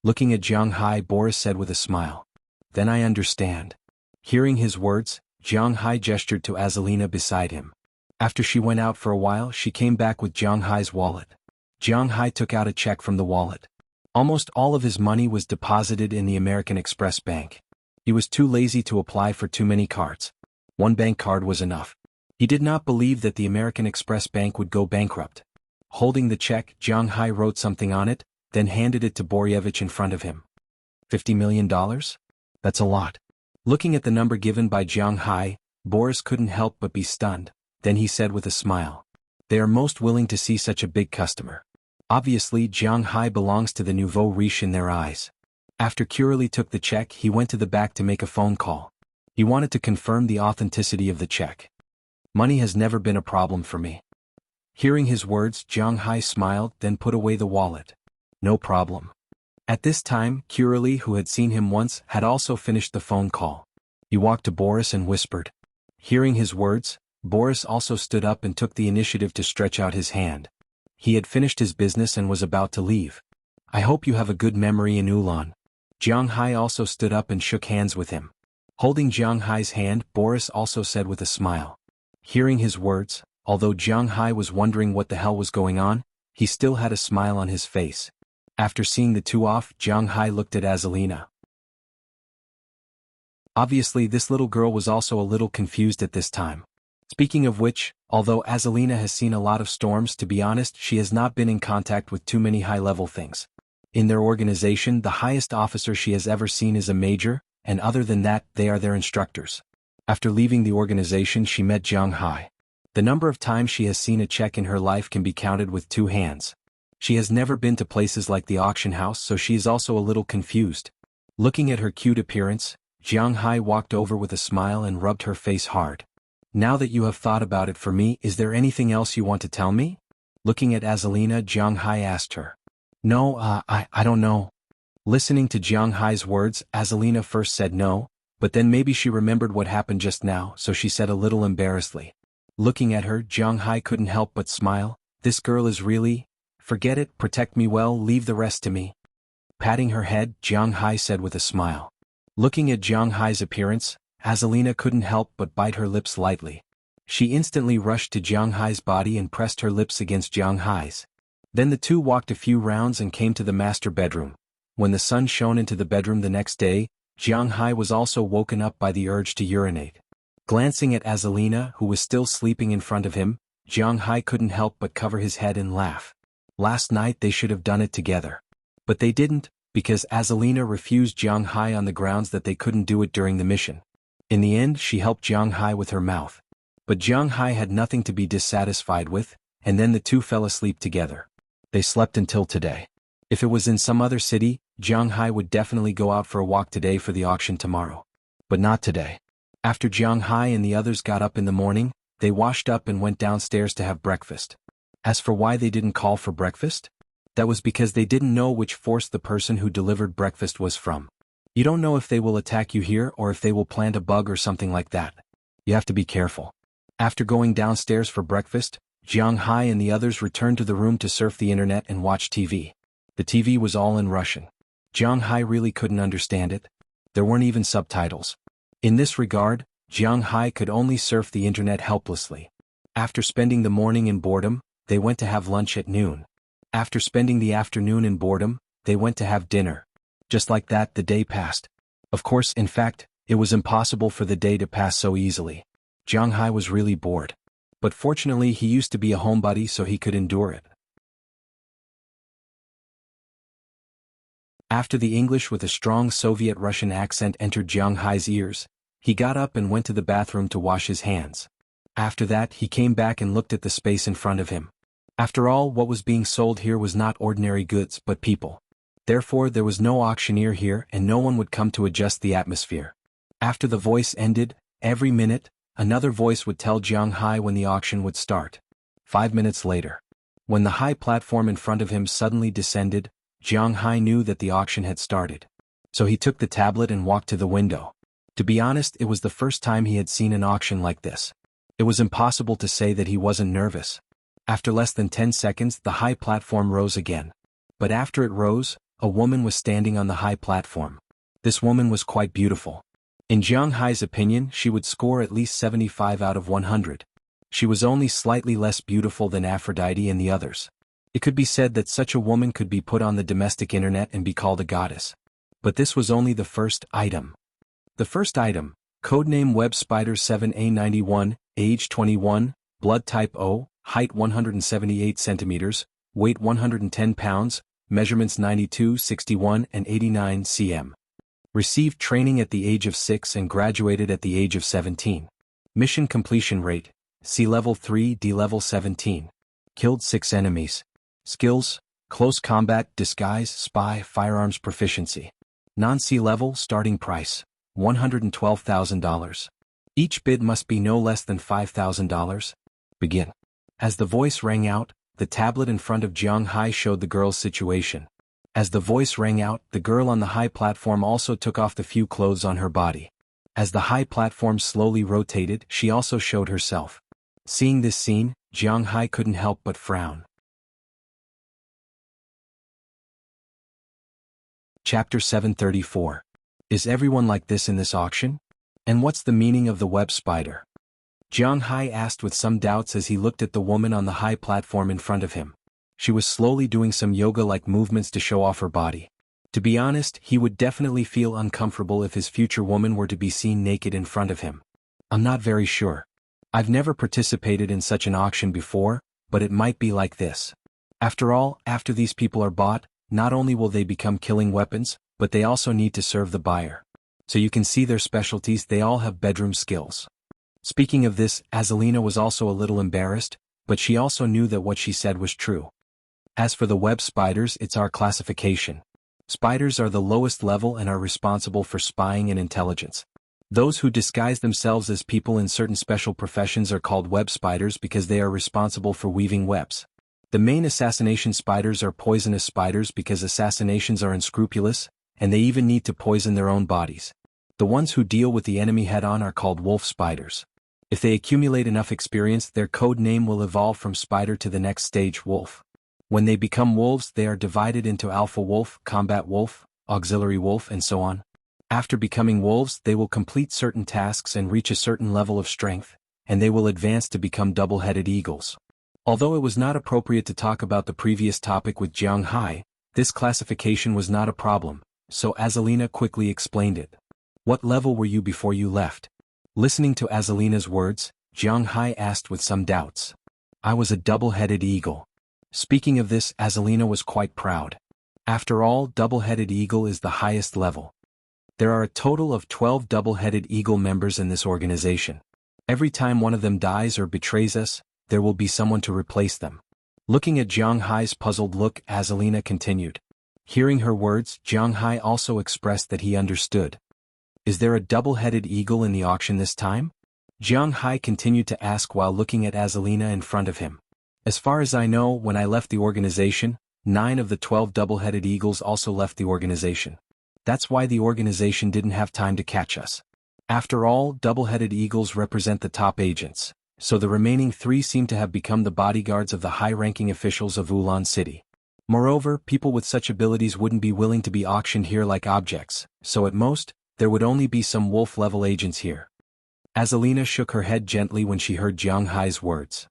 Looking at Jiang Hai, Boris said with a smile, "Then I understand." Hearing his words, Jiang Hai gestured to Azalina beside him. After she went out for a while, she came back with Jiang Hai's wallet. Jiang Hai took out a check from the wallet. Almost all of his money was deposited in the American Express Bank. He was too lazy to apply for too many cards. One bank card was enough. He did not believe that the American Express Bank would go bankrupt. Holding the check, Jiang Hai wrote something on it, then handed it to Boryevich in front of him. $50 million? That's a lot. Looking at the number given by Jiang Hai, Boris couldn't help but be stunned. Then he said with a smile, "They are most willing to see such a big customer." Obviously, Jiang Hai belongs to the nouveau riche in their eyes. After Curly took the check, he went to the back to make a phone call. He wanted to confirm the authenticity of the check. "Money has never been a problem for me." Hearing his words, Jiang Hai smiled, then put away the wallet. "No problem." At this time, Curly, who had seen him once, had also finished the phone call. He walked to Boris and whispered. Hearing his words, Boris also stood up and took the initiative to stretch out his hand. He had finished his business and was about to leave. "I hope you have a good memory in Ulan." Jiang Hai also stood up and shook hands with him. Holding Jiang Hai's hand, Boris also said with a smile. Hearing his words, although Jiang Hai was wondering what the hell was going on, he still had a smile on his face. After seeing the two off, Jiang Hai looked at Azalina. Obviously, this little girl was also a little confused at this time. Speaking of which, although Azalina has seen a lot of storms, to be honest, she has not been in contact with too many high-level things. In their organization, the highest officer she has ever seen is a major, and other than that, they are their instructors. After leaving the organization, she met Jiang Hai. The number of times she has seen a check in her life can be counted with two hands. She has never been to places like the auction house, so she is also a little confused. Looking at her cute appearance, Jiang Hai walked over with a smile and rubbed her face hard. "Now that you have thought about it for me, is there anything else you want to tell me?" Looking at Azalina, Jiang Hai asked her. "No, I don't know." Listening to Jiang Hai's words, Azalina first said no, but then maybe she remembered what happened just now, so she said a little embarrassedly. Looking at her, Jiang Hai couldn't help but smile. "This girl is really... Forget it, protect me well, leave the rest to me." Patting her head, Jiang Hai said with a smile. Looking at Jiang Hai's appearance, Azalina couldn't help but bite her lips lightly. She instantly rushed to Jiang Hai's body and pressed her lips against Jiang Hai's. Then the two walked a few rounds and came to the master bedroom. When the sun shone into the bedroom the next day, Jiang Hai was also woken up by the urge to urinate. Glancing at Azalina, who was still sleeping in front of him, Jiang Hai couldn't help but cover his head and laugh. Last night they should have done it together. But they didn't, because Azalina refused Jiang Hai on the grounds that they couldn't do it during the mission. In the end, she helped Jiang Hai with her mouth. But Jiang Hai had nothing to be dissatisfied with, and then the two fell asleep together. They slept until today. If it was in some other city, Jiang Hai would definitely go out for a walk today for the auction tomorrow. But not today. After Jiang Hai and the others got up in the morning, they washed up and went downstairs to have breakfast. As for why they didn't call for breakfast, that was because they didn't know which force the person who delivered breakfast was from. You don't know if they will attack you here or if they will plant a bug or something like that. You have to be careful. After going downstairs for breakfast, Jiang Hai and the others returned to the room to surf the internet and watch TV. The TV was all in Russian. Jiang Hai really couldn't understand it. There weren't even subtitles. In this regard, Jiang Hai could only surf the internet helplessly. After spending the morning in boredom, they went to have lunch at noon. After spending the afternoon in boredom, they went to have dinner. Just like that, the day passed. Of course, in fact, it was impossible for the day to pass so easily. Jiang Hai was really bored. But fortunately, he used to be a homebody, so he could endure it. After the English with a strong Soviet-Russian accent entered Jiang Hai's ears, he got up and went to the bathroom to wash his hands. After that, he came back and looked at the space in front of him. After all, what was being sold here was not ordinary goods, but people. Therefore, there was no auctioneer here and no one would come to adjust the atmosphere. After the voice ended, every minute, another voice would tell Jiang Hai when the auction would start. 5 minutes later. When the high platform in front of him suddenly descended, Jiang Hai knew that the auction had started. So he took the tablet and walked to the window. To be honest, it was the first time he had seen an auction like this. It was impossible to say that he wasn't nervous. After less than 10 seconds, the high platform rose again. But after it rose, a woman was standing on the high platform. This woman was quite beautiful. In Jiang Hai's opinion, she would score at least 75 out of 100. She was only slightly less beautiful than Aphrodite and the others. It could be said that such a woman could be put on the domestic internet and be called a goddess. But this was only the first item. The first item, codename Web Spider 7A91, age 21, blood type O, height 178 centimeters, weight 110 pounds, measurements 92, 61, and 89 cm. Received training at the age of 6 and graduated at the age of 17. Mission completion rate, C level 3, D level 17. Killed 6 enemies. Skills, close combat, disguise, spy, firearms proficiency. Non-C level, starting price, $112,000. Each bid must be no less than $5,000. Begin. As the voice rang out, the tablet in front of Jiang Hai showed the girl's situation. As the voice rang out, the girl on the high platform also took off the few clothes on her body. As the high platform slowly rotated, she also showed herself. Seeing this scene, Jiang Hai couldn't help but frown. Chapter 734. Is everyone like this in this auction? And what's the meaning of the web spider? Jiang Hai asked with some doubts as he looked at the woman on the high platform in front of him. She was slowly doing some yoga-like movements to show off her body. To be honest, he would definitely feel uncomfortable if his future woman were to be seen naked in front of him. I'm not very sure. I've never participated in such an auction before, but it might be like this. After all, after these people are bought, not only will they become killing weapons, but they also need to serve the buyer. So you can see their specialties, they all have bedroom skills. Speaking of this, Azalina was also a little embarrassed, but she also knew that what she said was true. As for the web spiders, it's our classification. Spiders are the lowest level and are responsible for spying and intelligence. Those who disguise themselves as people in certain special professions are called web spiders because they are responsible for weaving webs. The main assassination spiders are poisonous spiders because assassinations are unscrupulous, and they even need to poison their own bodies. The ones who deal with the enemy head-on are called wolf spiders. If they accumulate enough experience, their code name will evolve from spider to the next stage, wolf. When they become wolves, they are divided into alpha wolf, combat wolf, auxiliary wolf, and so on. After becoming wolves, they will complete certain tasks and reach a certain level of strength, and they will advance to become double-headed eagles. Although it was not appropriate to talk about the previous topic with Jiang Hai, this classification was not a problem, so Azalina quickly explained it. What level were you before you left? Listening to Azalina's words, Jiang Hai asked with some doubts. I was a double-headed eagle. Speaking of this, Azalina was quite proud. After all, double-headed eagle is the highest level. There are a total of 12 double-headed eagle members in this organization. Every time one of them dies or betrays us, there will be someone to replace them. Looking at Jiang Hai's puzzled look, Azalina continued. Hearing her words, Jiang Hai also expressed that he understood. Is there a double-headed eagle in the auction this time? Jiang Hai continued to ask while looking at Azalina in front of him. As far as I know, when I left the organization, 9 of the 12 double-headed eagles also left the organization. That's why the organization didn't have time to catch us. After all, double-headed eagles represent the top agents, so the remaining 3 seem to have become the bodyguards of the high-ranking officials of Ulan City. Moreover, people with such abilities wouldn't be willing to be auctioned here like objects, so at most, there would only be some wolf-level agents here. Azalina shook her head gently when she heard Jiang Hai's words.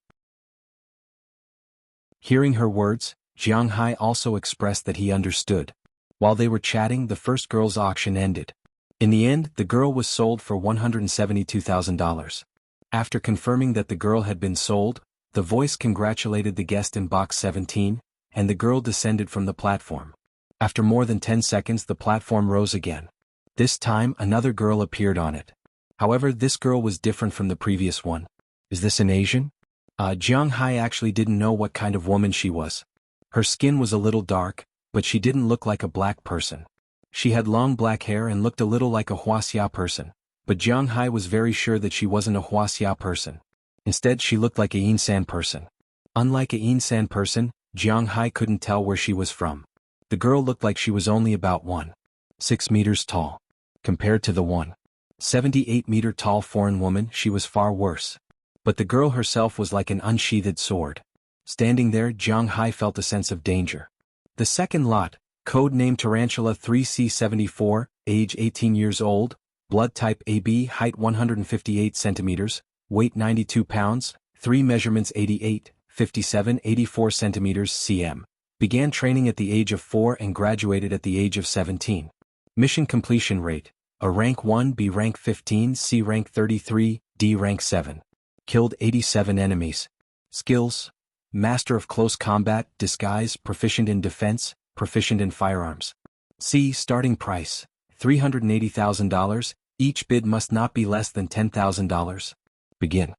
Hearing her words, Jiang Hai also expressed that he understood. While they were chatting, the first girl's auction ended. In the end, the girl was sold for $172,000. After confirming that the girl had been sold, the voice congratulated the guest in box 17, and the girl descended from the platform. After more than 10 seconds, the platform rose again. This time, another girl appeared on it. However, this girl was different from the previous one. Is this an Asian? Jiang Hai actually didn't know what kind of woman she was. Her skin was a little dark, but she didn't look like a black person. She had long black hair and looked a little like a Huaxia person, but Jiang Hai was very sure that she wasn't a Huaxia person. Instead, she looked like a Yinsan person. Unlike a Yinsan person, Jiang Hai couldn't tell where she was from. The girl looked like she was only about 1.6 meters tall. Compared to the 1.78-meter tall foreign woman, she was far worse. But the girl herself was like an unsheathed sword. Standing there, Jiang Hai felt a sense of danger. The second lot, code name Tarantula 3C74, age 18 years old, blood type AB, height 158 centimeters, weight 92 pounds, 3 measurements 88, 57, 84 centimeters cm. Began training at the age of 4 and graduated at the age of 17. Mission completion rate: A rank 1, B rank 15, C rank 33, D rank 7. Killed 87 enemies. Skills: Master of Close Combat, Disguise, Proficient in Defense, Proficient in Firearms. C. Starting price: $380,000, each bid must not be less than $10,000. Begin.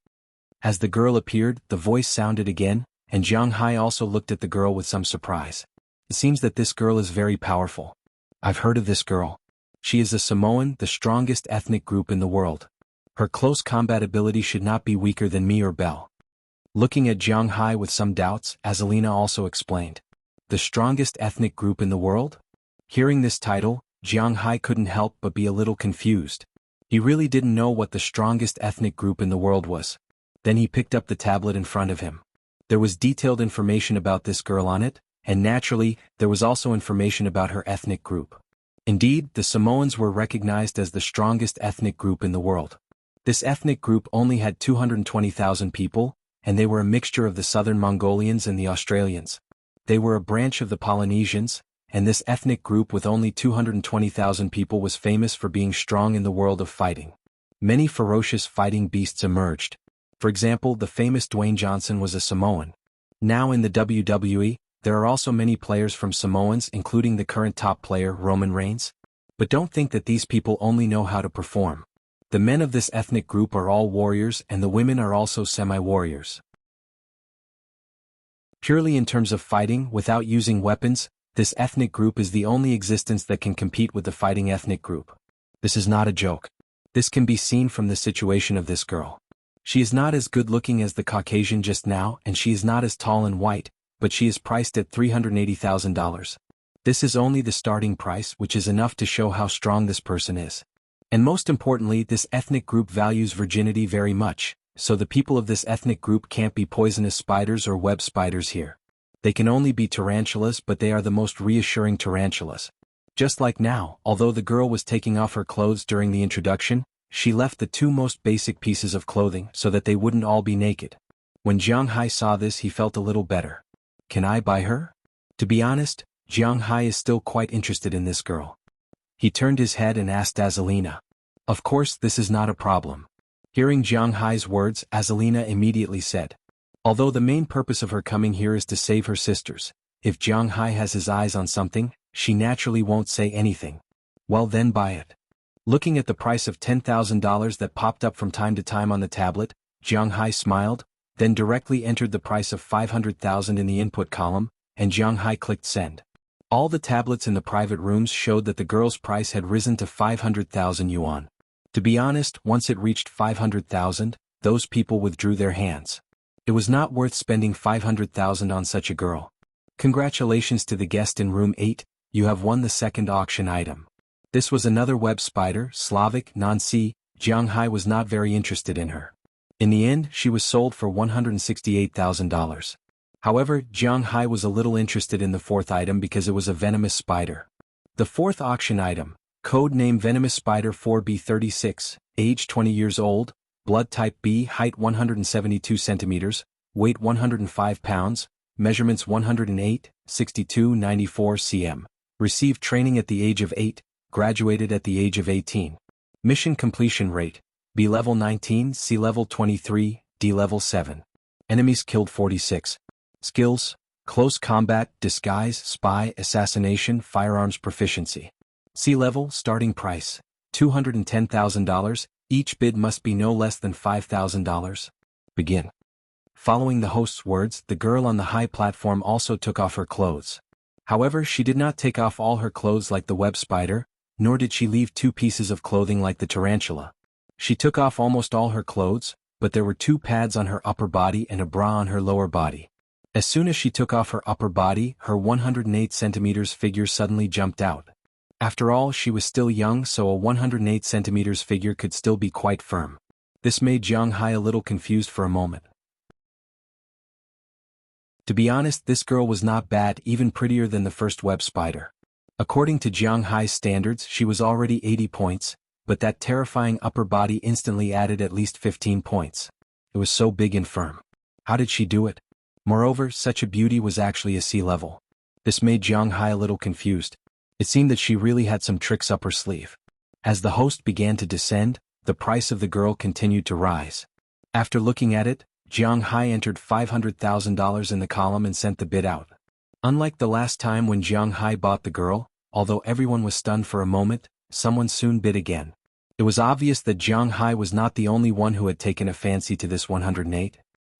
As the girl appeared, the voice sounded again, and Jiang Hai also looked at the girl with some surprise. It seems that this girl is very powerful. I've heard of this girl. She is a Samoan, the strongest ethnic group in the world. Her close combat ability should not be weaker than me or Belle. Looking at Jiang Hai with some doubts, Azalina also explained. The strongest ethnic group in the world? Hearing this title, Jiang Hai couldn't help but be a little confused. He really didn't know what the strongest ethnic group in the world was. Then he picked up the tablet in front of him. There was detailed information about this girl on it, and naturally, there was also information about her ethnic group. Indeed, the Samoans were recognized as the strongest ethnic group in the world. This ethnic group only had 220,000 people, and they were a mixture of the southern Mongolians and the Australians. They were a branch of the Polynesians, and this ethnic group with only 220,000 people was famous for being strong in the world of fighting. Many ferocious fighting beasts emerged. For example, the famous Dwayne Johnson was a Samoan. Now in the WWE, there are also many players from Samoans, including the current top player, Roman Reigns. But don't think that these people only know how to perform. The men of this ethnic group are all warriors, and the women are also semi-warriors. Purely in terms of fighting, without using weapons, this ethnic group is the only existence that can compete with the fighting ethnic group. This is not a joke. This can be seen from the situation of this girl. She is not as good-looking as the Caucasian just now, and she is not as tall and white, but she is priced at $380,000. This is only the starting price, which is enough to show how strong this person is. And most importantly, this ethnic group values virginity very much, so the people of this ethnic group can't be poisonous spiders or web spiders here. They can only be tarantulas, but they are the most reassuring tarantulas. Just like now, although the girl was taking off her clothes during the introduction, she left the two most basic pieces of clothing so that they wouldn't all be naked. When Jiang Hai saw this, he felt a little better. Can I buy her? To be honest, Jiang Hai is still quite interested in this girl. He turned his head and asked Azalina. Of course, this is not a problem. Hearing Jiang Hai's words, Azalina immediately said. Although the main purpose of her coming here is to save her sisters, if Jiang Hai has his eyes on something, she naturally won't say anything. Well then buy it. Looking at the price of $10,000 that popped up from time to time on the tablet, Jiang Hai smiled, then directly entered the price of $500,000 in the input column, and Jiang Hai clicked send. All the tablets in the private rooms showed that the girl's price had risen to 500,000 yuan. To be honest, once it reached 500,000, those people withdrew their hands. It was not worth spending 500,000 on such a girl. Congratulations to the guest in room 8, you have won the second auction item. This was another web spider, Slavic, non-C. Jiang Hai was not very interested in her. In the end, she was sold for $168,000. However, Jiang Hai was a little interested in the fourth item because it was a venomous spider. The fourth auction item, code name Venomous Spider 4B36, age 20 years old, blood type B, height 172 centimeters, weight 105 pounds, measurements 108, 62, 94 cm. Received training at the age of 8, graduated at the age of 18. Mission completion rate, B level 19, C level 23, D level 7. Enemies killed 46. Skills, close combat, disguise, spy, assassination, firearms proficiency. C level, starting price, $210,000, each bid must be no less than $5,000. Begin. Following the host's words, the girl on the high platform also took off her clothes. However, she did not take off all her clothes like the web spider, nor did she leave two pieces of clothing like the tarantula. She took off almost all her clothes, but there were two pads on her upper body and a bra on her lower body. As soon as she took off her upper body, her 108 centimeters figure suddenly jumped out. After all, she was still young, so a 108 centimeters figure could still be quite firm. This made Jiang Hai a little confused for a moment. To be honest, this girl was not bad, even prettier than the first web spider. According to Jiang Hai's standards, she was already 80 points, but that terrifying upper body instantly added at least 15 points. It was so big and firm. How did she do it? Moreover, such a beauty was actually a sea level. This made Jiang Hai a little confused. It seemed that she really had some tricks up her sleeve. As the host began to descend, the price of the girl continued to rise. After looking at it, Jiang Hai entered $500,000 in the column and sent the bid out. Unlike the last time when Jiang Hai bought the girl, although everyone was stunned for a moment, someone soon bid again. It was obvious that Jiang Hai was not the only one who had taken a fancy to this 108.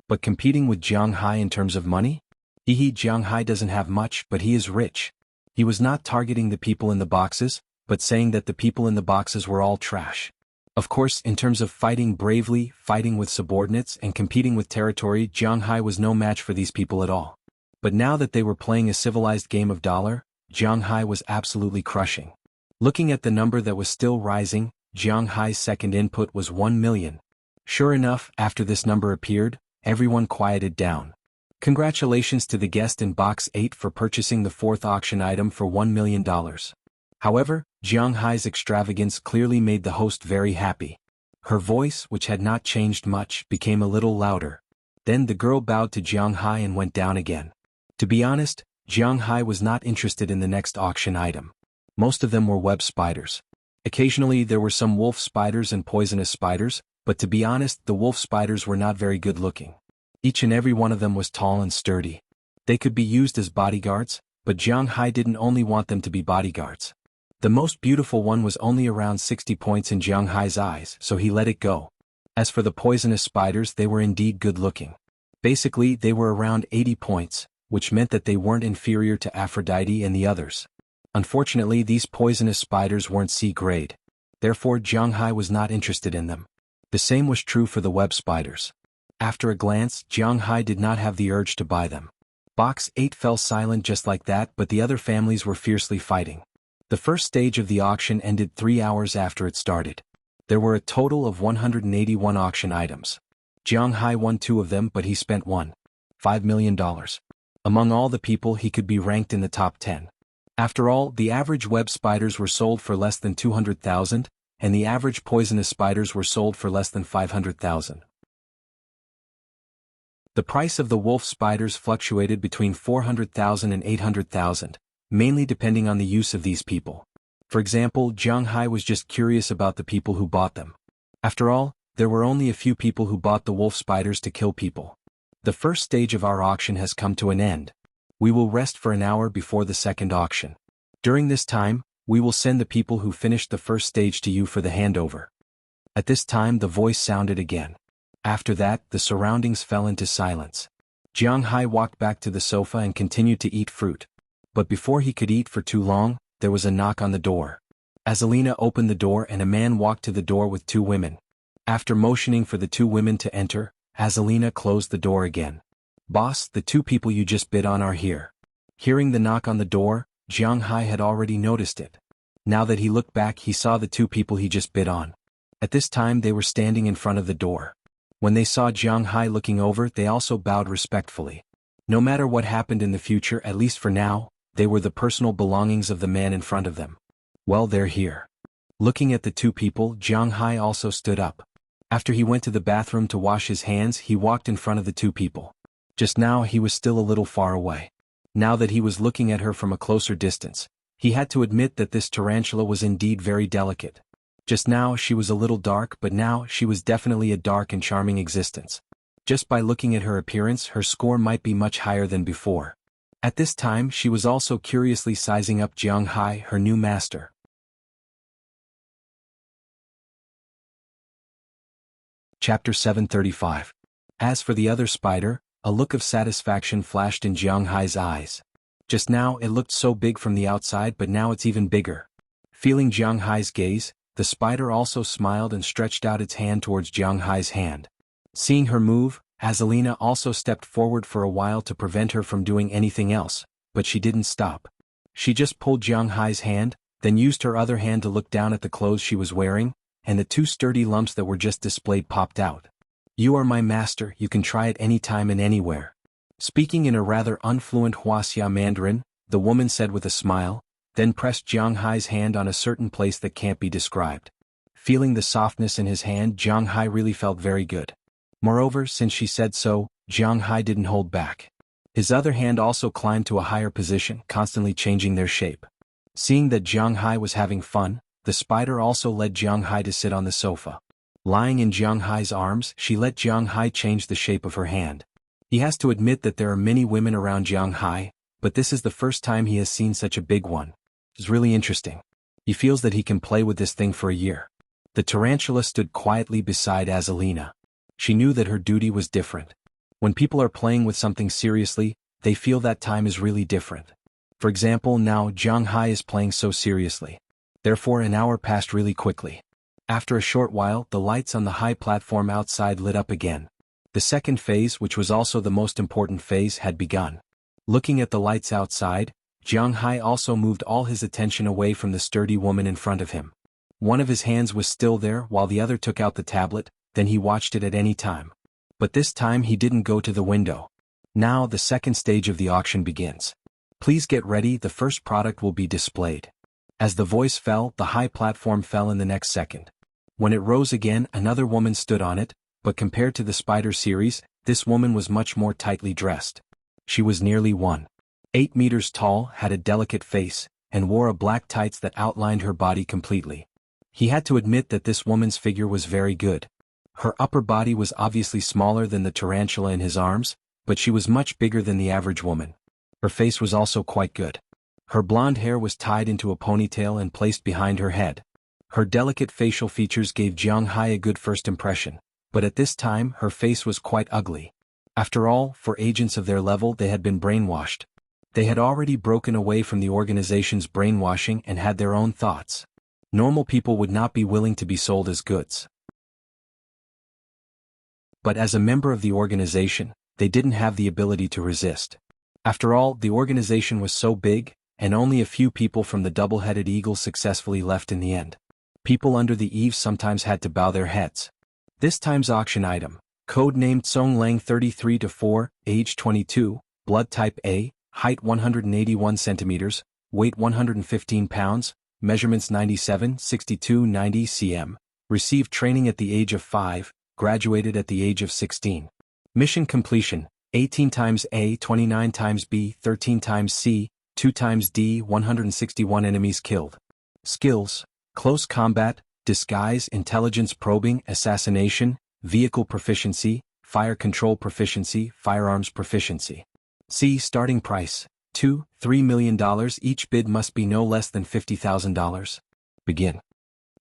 But competing with Jiang Hai in terms of money? Jiang Hai doesn't have much, but he is rich. He was not targeting the people in the boxes, but saying that the people in the boxes were all trash. Of course, in terms of fighting bravely, fighting with subordinates, and competing with territory, Jiang Hai was no match for these people at all. But now that they were playing a civilized game of dollar, Jiang Hai was absolutely crushing. Looking at the number that was still rising, Jiang Hai's second input was 1 million. Sure enough, after this number appeared, everyone quieted down. Congratulations to the guest in box 8 for purchasing the fourth auction item for $1 million. However, Jiang Hai's extravagance clearly made the host very happy. Her voice, which had not changed much, became a little louder. Then the girl bowed to Jiang Hai and went down again. To be honest, Jiang Hai was not interested in the next auction item. Most of them were web spiders. Occasionally there were some wolf spiders and poisonous spiders, but to be honest, the wolf spiders were not very good looking. Each and every one of them was tall and sturdy. They could be used as bodyguards, but Jiang Hai didn't only want them to be bodyguards. The most beautiful one was only around 60 points in Jiang Hai's eyes, so he let it go. As for the poisonous spiders, they were indeed good looking. Basically, they were around 80 points, which meant that they weren't inferior to Aphrodite and the others. Unfortunately, these poisonous spiders weren't C grade. Therefore, Jiang Hai was not interested in them. The same was true for the web spiders. After a glance, Jiang Hai did not have the urge to buy them. Box 8 fell silent just like that, but the other families were fiercely fighting. The first stage of the auction ended 3 hours after it started. There were a total of 181 auction items. Jiang Hai won 2 of them, but he spent $1.5 million. Among all the people, he could be ranked in the top 10. After all, the average web spiders were sold for less than 200,000, and the average poisonous spiders were sold for less than 500,000. The price of the wolf spiders fluctuated between 400,000 and 800,000, mainly depending on the use of these people. For example, Jiang Hai was just curious about the people who bought them. After all, there were only a few people who bought the wolf spiders to kill people. The first stage of our auction has come to an end. We will rest for an hour before the second auction. During this time, we will send the people who finished the first stage to you for the handover. At this time the voice sounded again. After that, the surroundings fell into silence. Jiang Hai walked back to the sofa and continued to eat fruit. But before he could eat for too long, there was a knock on the door. Azalina opened the door and a man walked to the door with 2 women. After motioning for the 2 women to enter, Azalina closed the door again. "Boss, the 2 people you just bid on are here." Hearing the knock on the door, Jiang Hai had already noticed it. Now that he looked back, he saw the 2 people he just bid on. At this time they were standing in front of the door. When they saw Jiang Hai looking over, they also bowed respectfully. No matter what happened in the future, at least for now, they were the personal belongings of the man in front of them. Well, they're here. Looking at the 2 people, Jiang Hai also stood up. After he went to the bathroom to wash his hands, he walked in front of the 2 people. Just now he was still a little far away. Now that he was looking at her from a closer distance, he had to admit that this tarantula was indeed very delicate. Just now she was a little dark, but now she was definitely a dark and charming existence. Just by looking at her appearance, her score might be much higher than before. At this time she was also curiously sizing up Jiang Hai, her new master. Chapter 735. As for the other spider, a look of satisfaction flashed in Jiang Hai's eyes. Just now it looked so big from the outside, but now it's even bigger. Feeling Jiang Hai's gaze, the spider also smiled and stretched out its hand towards Jiang Hai's hand. Seeing her move, Azalina also stepped forward for a while to prevent her from doing anything else, but she didn't stop. She just pulled Jiang Hai's hand, then used her other hand to look down at the clothes she was wearing, and the 2 sturdy lumps that were just displayed popped out. "You are my master, you can try it any time and anywhere." Speaking in a rather unfluent Huaxia Mandarin, the woman said with a smile, then pressed Jiang Hai's hand on a certain place that can't be described. Feeling the softness in his hand, Jiang Hai really felt very good. Moreover, since she said so, Jiang Hai didn't hold back. His other hand also climbed to a higher position, constantly changing their shape. Seeing that Jiang Hai was having fun, the spider also led Jiang Hai to sit on the sofa. Lying in Jiang Hai's arms, she let Jiang Hai change the shape of her hand. He has to admit that there are many women around Jiang Hai, but this is the first time he has seen such a big one. It's really interesting. He feels that he can play with this thing for a year. The tarantula stood quietly beside Azalina. She knew that her duty was different. When people are playing with something seriously, they feel that time is really different. For example, now Jiang Hai is playing so seriously. Therefore an hour passed really quickly. After a short while, the lights on the high platform outside lit up again. The second phase, which was also the most important phase, had begun. Looking at the lights outside, Jiang Hai also moved all his attention away from the sturdy woman in front of him. One of his hands was still there while the other took out the tablet, then he watched it at any time. But this time he didn't go to the window. Now the second stage of the auction begins. Please get ready, the first product will be displayed. As the voice fell, the high platform fell in the next second. When it rose again, another woman stood on it, but compared to the spider series, this woman was much more tightly dressed. She was nearly 1.8 meters tall, had a delicate face, and wore a black tights that outlined her body completely. He had to admit that this woman's figure was very good. Her upper body was obviously smaller than the tarantula in his arms, but she was much bigger than the average woman. Her face was also quite good. Her blonde hair was tied into a ponytail and placed behind her head. Her delicate facial features gave Jiang Hai a good first impression, but at this time her face was quite ugly. After all, for agents of their level they had been brainwashed. They had already broken away from the organization's brainwashing and had their own thoughts. Normal people would not be willing to be sold as goods. But as a member of the organization, they didn't have the ability to resist. After all, the organization was so big, and only a few people from the double-headed eagle successfully left in the end. People under the eaves sometimes had to bow their heads. This time's auction item, code-named Song Lang 33-4, age 22, blood type A, height 181 centimeters, weight 115 pounds, measurements 97, 62, 90 cm, received training at the age of 5, graduated at the age of 16. Mission completion, 18 times A, 29 times B, 13 times C, 2 times D, 161 enemies killed. Skills, close combat, disguise, intelligence probing, assassination, vehicle proficiency, fire control proficiency, firearms proficiency. C. Starting price, $2-3 million. Each bid must be no less than $50,000. Begin.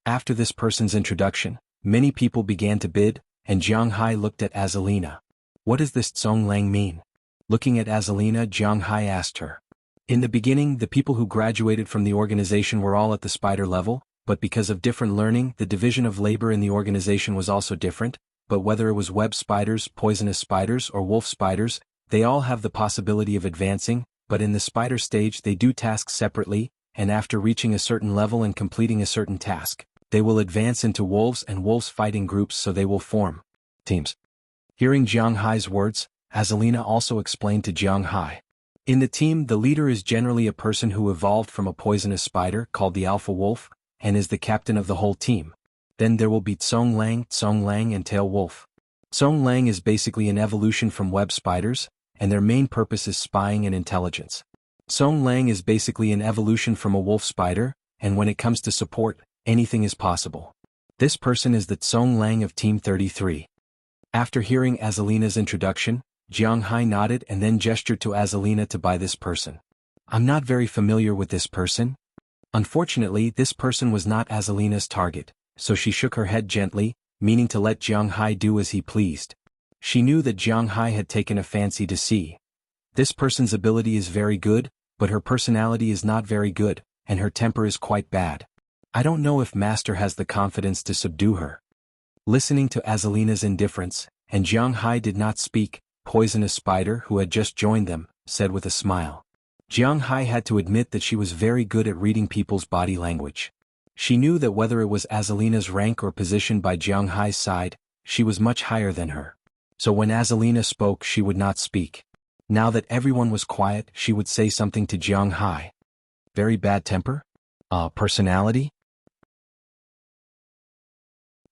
After this person's introduction, many people began to bid, and Jiang Hai looked at Azalina. What does this Song Lang mean? Looking at Azalina, Jiang Hai asked her. In the beginning, the people who graduated from the organization were all at the spider level, but because of different learning, the division of labor in the organization was also different, but whether it was web spiders, poisonous spiders, or wolf spiders, they all have the possibility of advancing, but in the spider stage they do tasks separately, and after reaching a certain level and completing a certain task, they will advance into wolves and wolves fighting groups, so they will form teams. Hearing Jiang Hai's words, Azalina also explained to Jiang Hai. In the team, the leader is generally a person who evolved from a poisonous spider called the alpha wolf, and is the captain of the whole team. Then there will be Song Lang, and tail wolf. Song Lang is basically an evolution from web spiders, and their main purpose is spying and intelligence. Song Lang is basically an evolution from a wolf spider, and when it comes to support, anything is possible. This person is the Song Lang of Team 33. After hearing Azalina's introduction, Jiang Hai nodded and then gestured to Azalina to buy this person. I'm not very familiar with this person. Unfortunately, this person was not Azalina's target, so she shook her head gently, meaning to let Jiang Hai do as he pleased. She knew that Jiang Hai had taken a fancy to see. This person's ability is very good, but her personality is not very good, and her temper is quite bad. I don't know if Master has the confidence to subdue her. Listening to Azalina's indifference, and Jiang Hai did not speak, Poisonous Spider, who had just joined them, said with a smile. Jiang Hai had to admit that she was very good at reading people's body language. She knew that whether it was Azalina's rank or position by Jiang Hai's side, she was much higher than her. So when Azalina spoke, she would not speak. Now that everyone was quiet, she would say something to Jiang Hai. Very bad temper? Personality?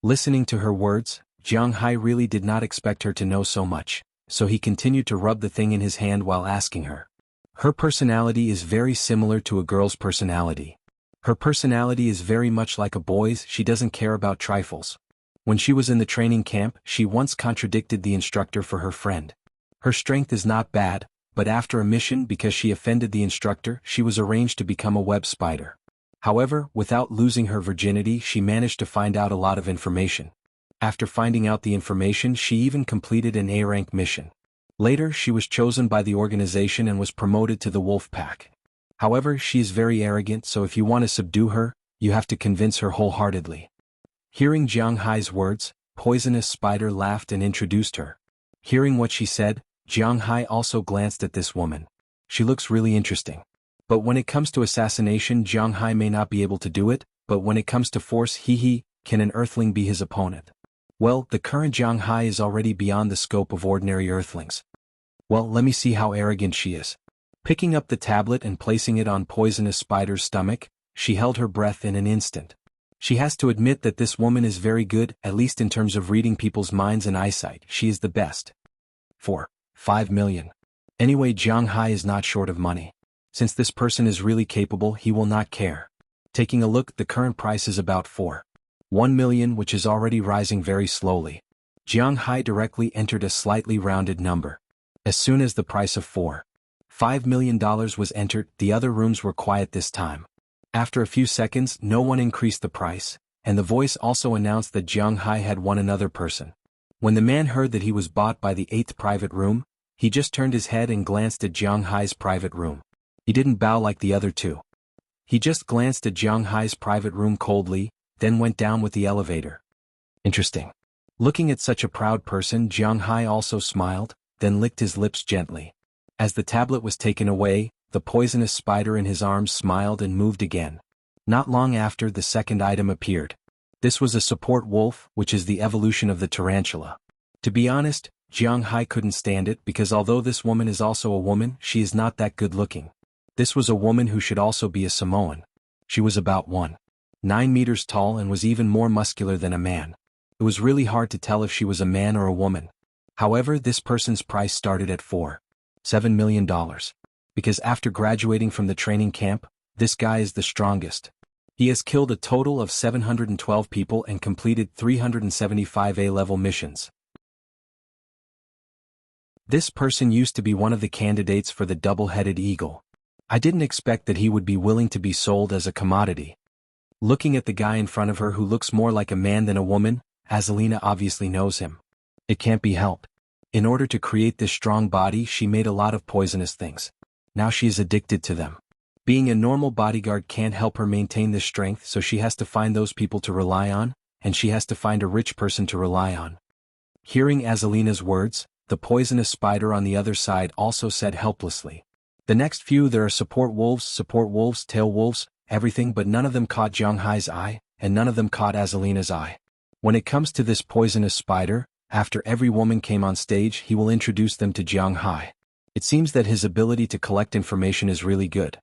Listening to her words, Jiang Hai really did not expect her to know so much. so he continued to rub the thing in his hand while asking her. Her personality is very similar to a girl's personality. Her personality is very much like a boy's. She doesn't care about trifles. When she was in the training camp, she once contradicted the instructor for her friend. Her strength is not bad, but after a mission because she offended the instructor, she was arranged to become a web spider. However, without losing her virginity, she managed to find out a lot of information. After finding out the information, she even completed an A-rank mission. Later, she was chosen by the organization and was promoted to the wolf pack. However, she is very arrogant, so if you want to subdue her, you have to convince her wholeheartedly. Hearing Jiang Hai's words, Poisonous Spider laughed and introduced her. Hearing what she said, Jiang Hai also glanced at this woman. She looks really interesting. But when it comes to assassination, Jiang Hai may not be able to do it, but when it comes to force, can an earthling be his opponent? Well, the current Jiang Hai is already beyond the scope of ordinary earthlings. Well, let me see how arrogant she is. Picking up the tablet and placing it on Poisonous Spider's stomach, she held her breath in an instant. She has to admit that this woman is very good, at least in terms of reading people's minds and eyesight. She is the best. 5 million. Anyway, Jiang Hai is not short of money. Since this person is really capable, he will not care. Taking a look, the current price is about 1 million, which is already rising very slowly. Jiang Hai directly entered a slightly rounded number. As soon as the price of $5 million was entered, the other rooms were quiet this time. After a few seconds, no one increased the price, and the voice also announced that Jiang Hai had won another person. When the man heard that he was bought by the 8th private room, he just turned his head and glanced at Jiang Hai's private room. He didn't bow like the other two. He just glanced at Jiang Hai's private room coldly, then went down with the elevator. Interesting. Looking at such a proud person, Jiang Hai also smiled, then licked his lips gently. As the tablet was taken away, the poisonous spider in his arms smiled and moved again. Not long after, the second item appeared. This was a support wolf, which is the evolution of the tarantula. To be honest, Jiang Hai couldn't stand it because although this woman is also a woman, she is not that good looking. This was a woman who should also be a Samoan. She was about 9 meters tall and was even more muscular than a man. It was really hard to tell if she was a man or a woman. However, this person's price started at $7 million. Because after graduating from the training camp, this guy is the strongest. He has killed a total of 712 people and completed 375 A-level missions. This person used to be one of the candidates for the double-headed eagle. I didn't expect that he would be willing to be sold as a commodity. Looking at the guy in front of her who looks more like a man than a woman, Azalina obviously knows him. It can't be helped. In order to create this strong body, she made a lot of poisonous things. Now she is addicted to them. Being a normal bodyguard can't help her maintain this strength, so she has to find those people to rely on, and she has to find a rich person to rely on. Hearing Azalina's words, the poisonous spider on the other side also said helplessly. The next few there are support wolves, tail wolves, everything, but none of them caught Jiang Hai's eye, and none of them caught Azalina's eye. When it comes to this poisonous spider, after every woman came on stage, he will introduce them to Jiang Hai. It seems that his ability to collect information is really good.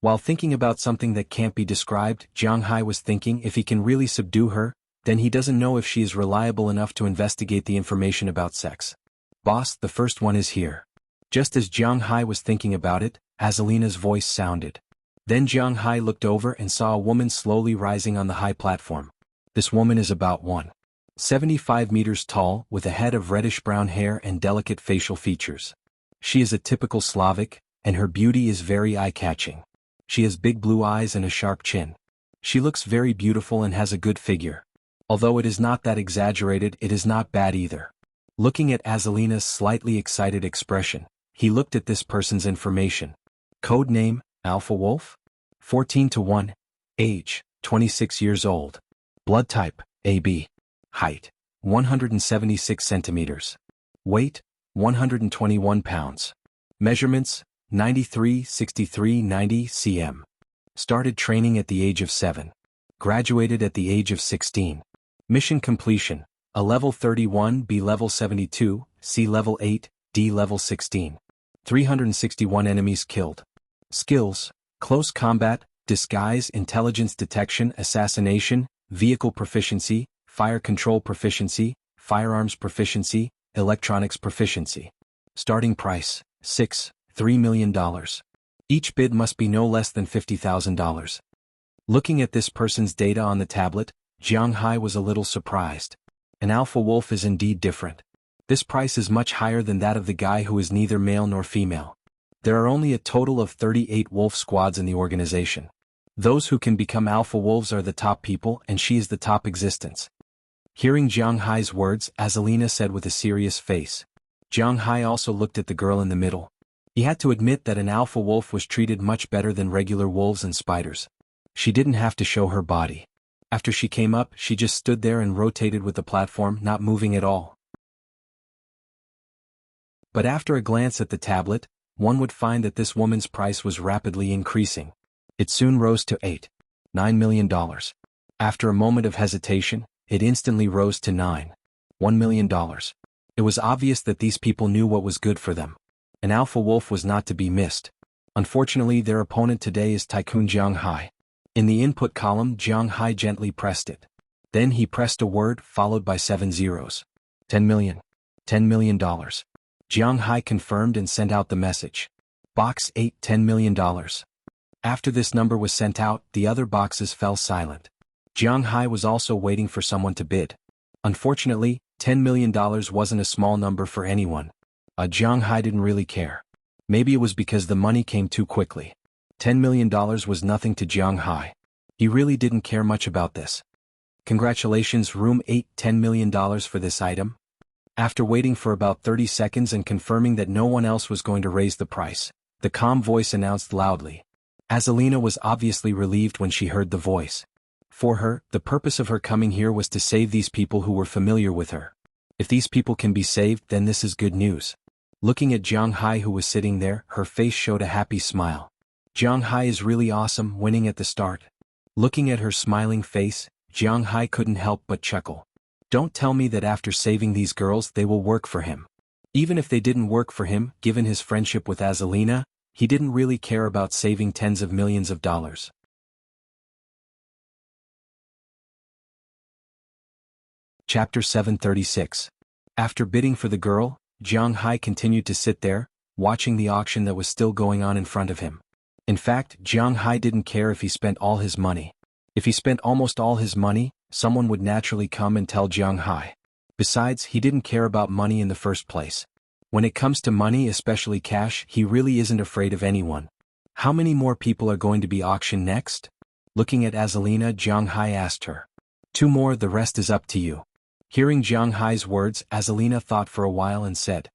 While thinking about something that can't be described, Jiang Hai was thinking if he can really subdue her, then he doesn't know if she is reliable enough to investigate the information about sex. Boss, the first one is here. Just as Jiang Hai was thinking about it, Azalina's voice sounded. Then Jiang Hai looked over and saw a woman slowly rising on the high platform. This woman is about 175 meters tall, with a head of reddish-brown hair and delicate facial features. She is a typical Slavic, and her beauty is very eye-catching. She has big blue eyes and a sharp chin. She looks very beautiful and has a good figure. Although it is not that exaggerated, it is not bad either. Looking at Azalina's slightly excited expression, he looked at this person's information. Code name, Alpha Wolf? 14-1. Age, 26 years old. Blood type, AB. Height, 176 centimeters. Weight, 121 pounds. Measurements, 93, 63, 90 cm. Started training at the age of 7. Graduated at the age of 16. Mission completion, A level 31, B level 72, C level 8, D level 16. 361 enemies killed. Skills, close combat, disguise, intelligence detection, assassination, vehicle proficiency, fire control proficiency, firearms proficiency, electronics proficiency. Starting price, $3 million. Each bid must be no less than $50,000. Looking at this person's data on the tablet, Jiang Hai was a little surprised. An alpha wolf is indeed different. This price is much higher than that of the guy who is neither male nor female. There are only a total of 38 wolf squads in the organization. Those who can become alpha wolves are the top people, and she is the top existence. Hearing Jiang Hai's words, Azalina said with a serious face. Jiang Hai also looked at the girl in the middle. He had to admit that an alpha wolf was treated much better than regular wolves and spiders. She didn't have to show her body. After she came up, she just stood there and rotated with the platform, not moving at all. But after a glance at the tablet, one would find that this woman's price was rapidly increasing. It soon rose to $9 million. After a moment of hesitation, it instantly rose to $1 million. It was obvious that these people knew what was good for them. An alpha wolf was not to be missed. Unfortunately, their opponent today is Tycoon Jiang Hai. In the input column, Jiang Hai gently pressed it. Then he pressed a word followed by 7 zeros. 10 million. $10 million. Jiang Hai confirmed and sent out the message. Box 8, $10 million. After this number was sent out, the other boxes fell silent. Jiang Hai was also waiting for someone to bid. Unfortunately, $10 million wasn't a small number for anyone. Jiang Hai didn't really care. Maybe it was because the money came too quickly. $10 million was nothing to Jiang Hai. He really didn't care much about this. Congratulations, room 8, $10 million for this item. After waiting for about 30 seconds and confirming that no one else was going to raise the price, the calm voice announced loudly. Azalina was obviously relieved when she heard the voice. For her, the purpose of her coming here was to save these people who were familiar with her. If these people can be saved, then this is good news. Looking at Jiang Hai, who was sitting there, her face showed a happy smile. Jiang Hai is really awesome, winning at the start. Looking at her smiling face, Jiang Hai couldn't help but chuckle. Don't tell me that after saving these girls they will work for him. Even if they didn't work for him, given his friendship with Azalina, he didn't really care about saving tens of millions of dollars. Chapter 736. After bidding for the girl, Jiang Hai continued to sit there, watching the auction that was still going on in front of him. In fact, Jiang Hai didn't care if he spent all his money. If he spent almost all his money, someone would naturally come and tell Jiang Hai. Besides, he didn't care about money in the first place. When it comes to money, especially cash, he really isn't afraid of anyone. How many more people are going to be auctioned next? Looking at Azalina, Jiang Hai asked her. 2 more, the rest is up to you. Hearing Jiang Hai's words, Azalina thought for a while and said,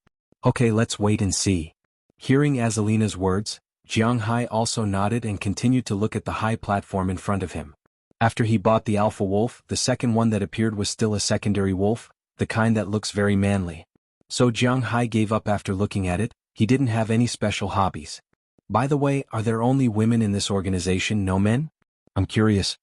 Okay, let's wait and see. Hearing Azalina's words, Jiang Hai also nodded and continued to look at the high platform in front of him. After he bought the alpha wolf, the second one that appeared was still a secondary wolf, the kind that looks very manly. So Jiang Hai gave up after looking at it. He didn't have any special hobbies. By the way, are there only women in this organization, no men? I'm curious.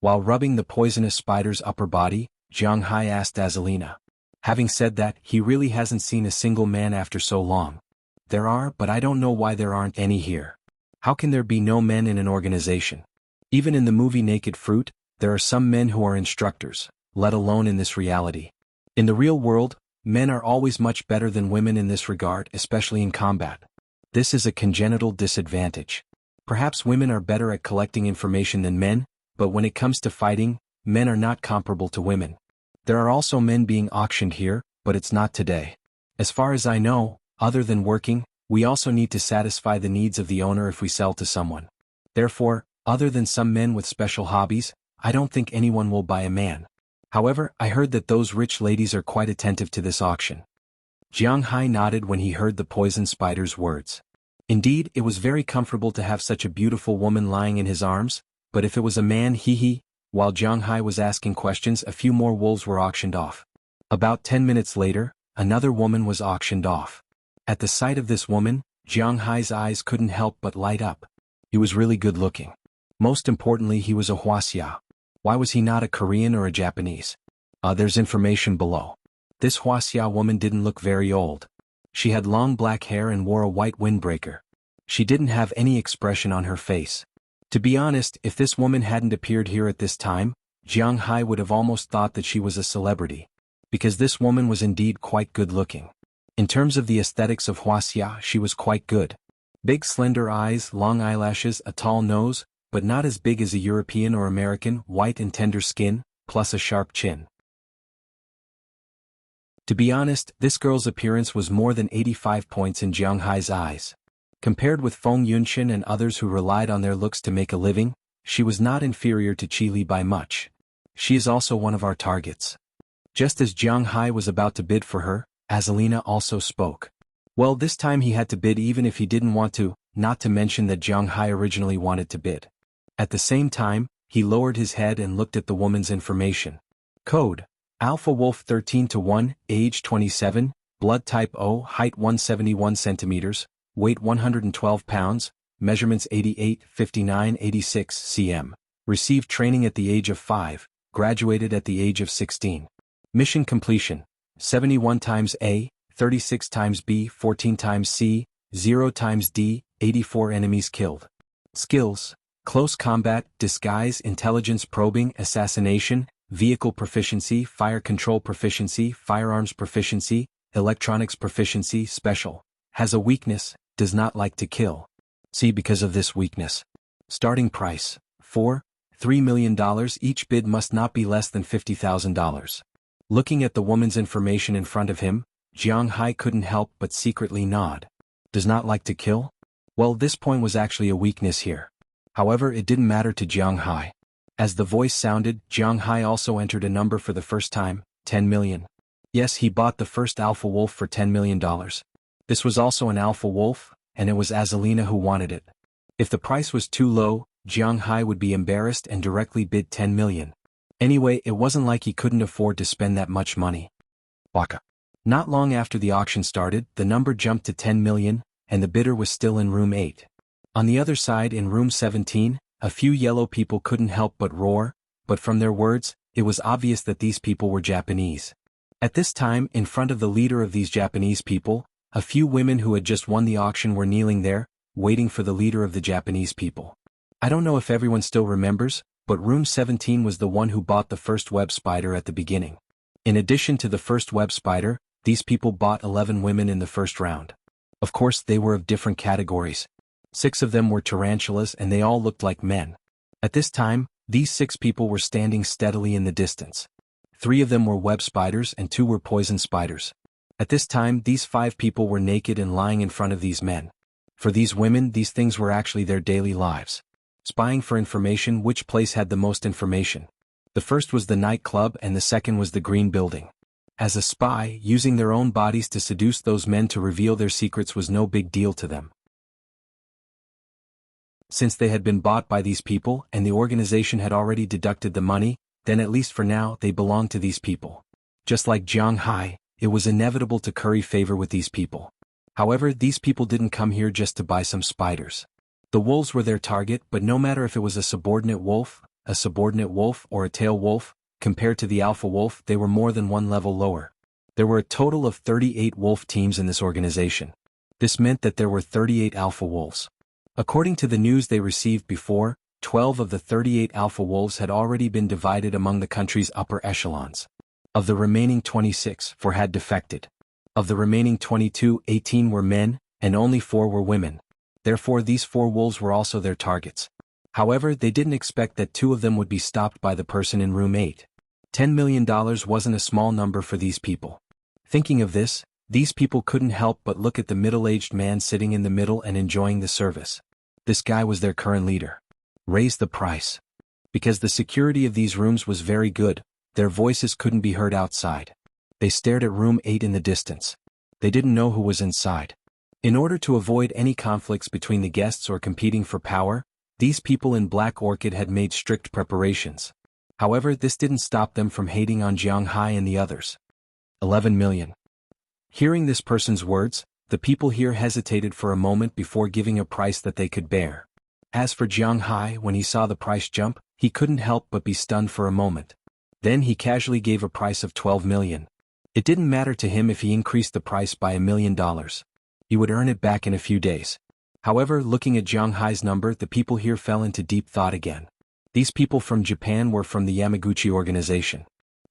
While rubbing the poisonous spider's upper body, Jiang Hai asked Azalina. Having said that, he really hasn't seen a single man after so long. There are, but I don't know why there aren't any here. How can there be no men in an organization? Even in the movie Naked Fruit, there are some men who are instructors, let alone in this reality. In the real world, men are always much better than women in this regard, especially in combat. This is a congenital disadvantage. Perhaps women are better at collecting information than men, but when it comes to fighting, men are not comparable to women. There are also men being auctioned here, but it's not today. As far as I know, other than working, we also need to satisfy the needs of the owner if we sell to someone. Therefore, other than some men with special hobbies, I don't think anyone will buy a man. However, I heard that those rich ladies are quite attentive to this auction. Jiang Hai nodded when he heard the poison spider's words. Indeed, it was very comfortable to have such a beautiful woman lying in his arms, but if it was a man, While Jiang Hai was asking questions, a few more wolves were auctioned off. About 10 minutes later, another woman was auctioned off. At the sight of this woman, Jiang Hai's eyes couldn't help but light up. He was really good looking. Most importantly, he was a Huaxia. Why was he not a Korean or a Japanese? There's information below. This Huaxia woman didn't look very old. She had long black hair and wore a white windbreaker. She didn't have any expression on her face. To be honest, if this woman hadn't appeared here at this time, Jiang Hai would have almost thought that she was a celebrity. Because this woman was indeed quite good looking. In terms of the aesthetics of Huaxia, she was quite good. Big slender eyes, long eyelashes, a tall nose, but not as big as a European or American, white and tender skin, plus a sharp chin. To be honest, this girl's appearance was more than 85 points in Jiang Hai's eyes. Compared with Feng Yunxin and others who relied on their looks to make a living, she was not inferior to Qi Li by much. She is also one of our targets. Just as Jiang Hai was about to bid for her, Azalina also spoke. Well, this time he had to bid even if he didn't want to, not to mention that Jiang Hai originally wanted to bid. At the same time, he lowered his head and looked at the woman's information. Code: Alpha Wolf 13-1, age 27, blood type O, height 171 centimeters, weight 112 pounds, measurements 88, 59, 86 cm. Received training at the age of 5, graduated at the age of 16. Mission completion: 71 times A, 36 times B, 14 times C, 0 times D, 84 enemies killed. Skills: close combat, disguise, intelligence probing, assassination, vehicle proficiency, fire control proficiency, firearms proficiency, electronics proficiency, special. Has a weakness, does not like to kill. See, because of this weakness. Starting price: $3 million. Each bid must not be less than $50,000. Looking at the woman's information in front of him, Jiang Hai couldn't help but secretly nod. Does not like to kill? Well, this point was actually a weakness here. However, it didn't matter to Jiang Hai. As the voice sounded, Jiang Hai also entered a number for the first time, 10 million. Yes, he bought the first Alpha Wolf for $10 million. This was also an Alpha Wolf, and it was Azalina who wanted it. If the price was too low, Jiang Hai would be embarrassed and directly bid 10 million. Anyway, it wasn't like he couldn't afford to spend that much money. Waka. Not long after the auction started, the number jumped to 10 million, and the bidder was still in room 8. On the other side, in room 17, a few yellow people couldn't help but roar, but from their words, it was obvious that these people were Japanese. At this time, in front of the leader of these Japanese people, a few women who had just won the auction were kneeling there, waiting for the leader of the Japanese people. I don't know if everyone still remembers, but room 17 was the one who bought the first web spider at the beginning. In addition to the first web spider, these people bought 11 women in the first round. Of course, they were of different categories. 6 of them were tarantulas and they all looked like men. At this time, these 6 people were standing steadily in the distance. 3 of them were web spiders and 2 were poison spiders. At this time, these 5 people were naked and lying in front of these men. For these women, these things were actually their daily lives. Spying for information, which place had the most information. The first was the nightclub and the second was the green building. As a spy, using their own bodies to seduce those men to reveal their secrets was no big deal to them. Since they had been bought by these people and the organization had already deducted the money, then at least for now they belonged to these people. Just like Jiang Hai, it was inevitable to curry favor with these people. However, these people didn't come here just to buy some spiders. The wolves were their target, but no matter if it was a subordinate wolf, or a tail wolf, compared to the alpha wolf, they were more than one level lower. There were a total of 38 wolf teams in this organization. This meant that there were 38 alpha wolves. According to the news they received before, 12 of the 38 alpha wolves had already been divided among the country's upper echelons. Of the remaining 26, 4 had defected. Of the remaining 22, 18 were men, and only 4 were women. Therefore, these 4 wolves were also their targets. However, they didn't expect that 2 of them would be stopped by the person in room 8. $10 million wasn't a small number for these people. Thinking of this, these people couldn't help but look at the middle-aged man sitting in the middle and enjoying the service. This guy was their current leader. Raise the price. Because the security of these rooms was very good, their voices couldn't be heard outside. They stared at room 8 in the distance. They didn't know who was inside. In order to avoid any conflicts between the guests or competing for power, these people in Black Orchid had made strict preparations. However, this didn't stop them from hating on Jiang Hai and the others. 11 million. Hearing this person's words, the people here hesitated for a moment before giving a price that they could bear. As for Jiang Hai, when he saw the price jump, he couldn't help but be stunned for a moment. Then he casually gave a price of 12 million. It didn't matter to him if he increased the price by $1 million. He would earn it back in a few days. However, looking at Jiang Hai's number, the people here fell into deep thought again. These people from Japan were from the Yamaguchi organization.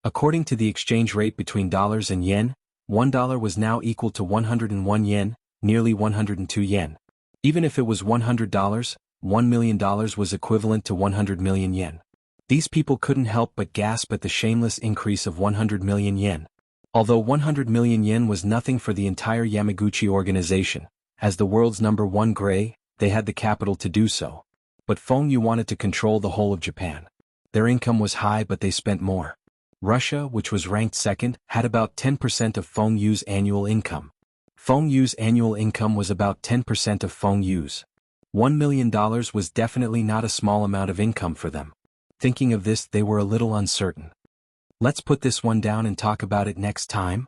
According to the exchange rate between dollars and yen, $1 was now equal to 101 yen, nearly 102 yen. Even if it was $100, $1 million was equivalent to 100 million yen. These people couldn't help but gasp at the shameless increase of 100 million yen. Although 100 million yen was nothing for the entire Yamaguchi organization, as the world's #1 gray, they had the capital to do so. But Fengyu wanted to control the whole of Japan. Their income was high but they spent more. Russia, which was ranked second, had about 10% of Fengyu's annual income. Fengyu's annual income was about 10% of Fengyu's. $1 million was definitely not a small amount of income for them. Thinking of this, they were a little uncertain. Let's put this one down and talk about it next time.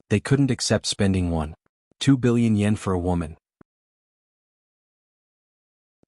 They couldn't accept spending 1.2 billion yen for a woman.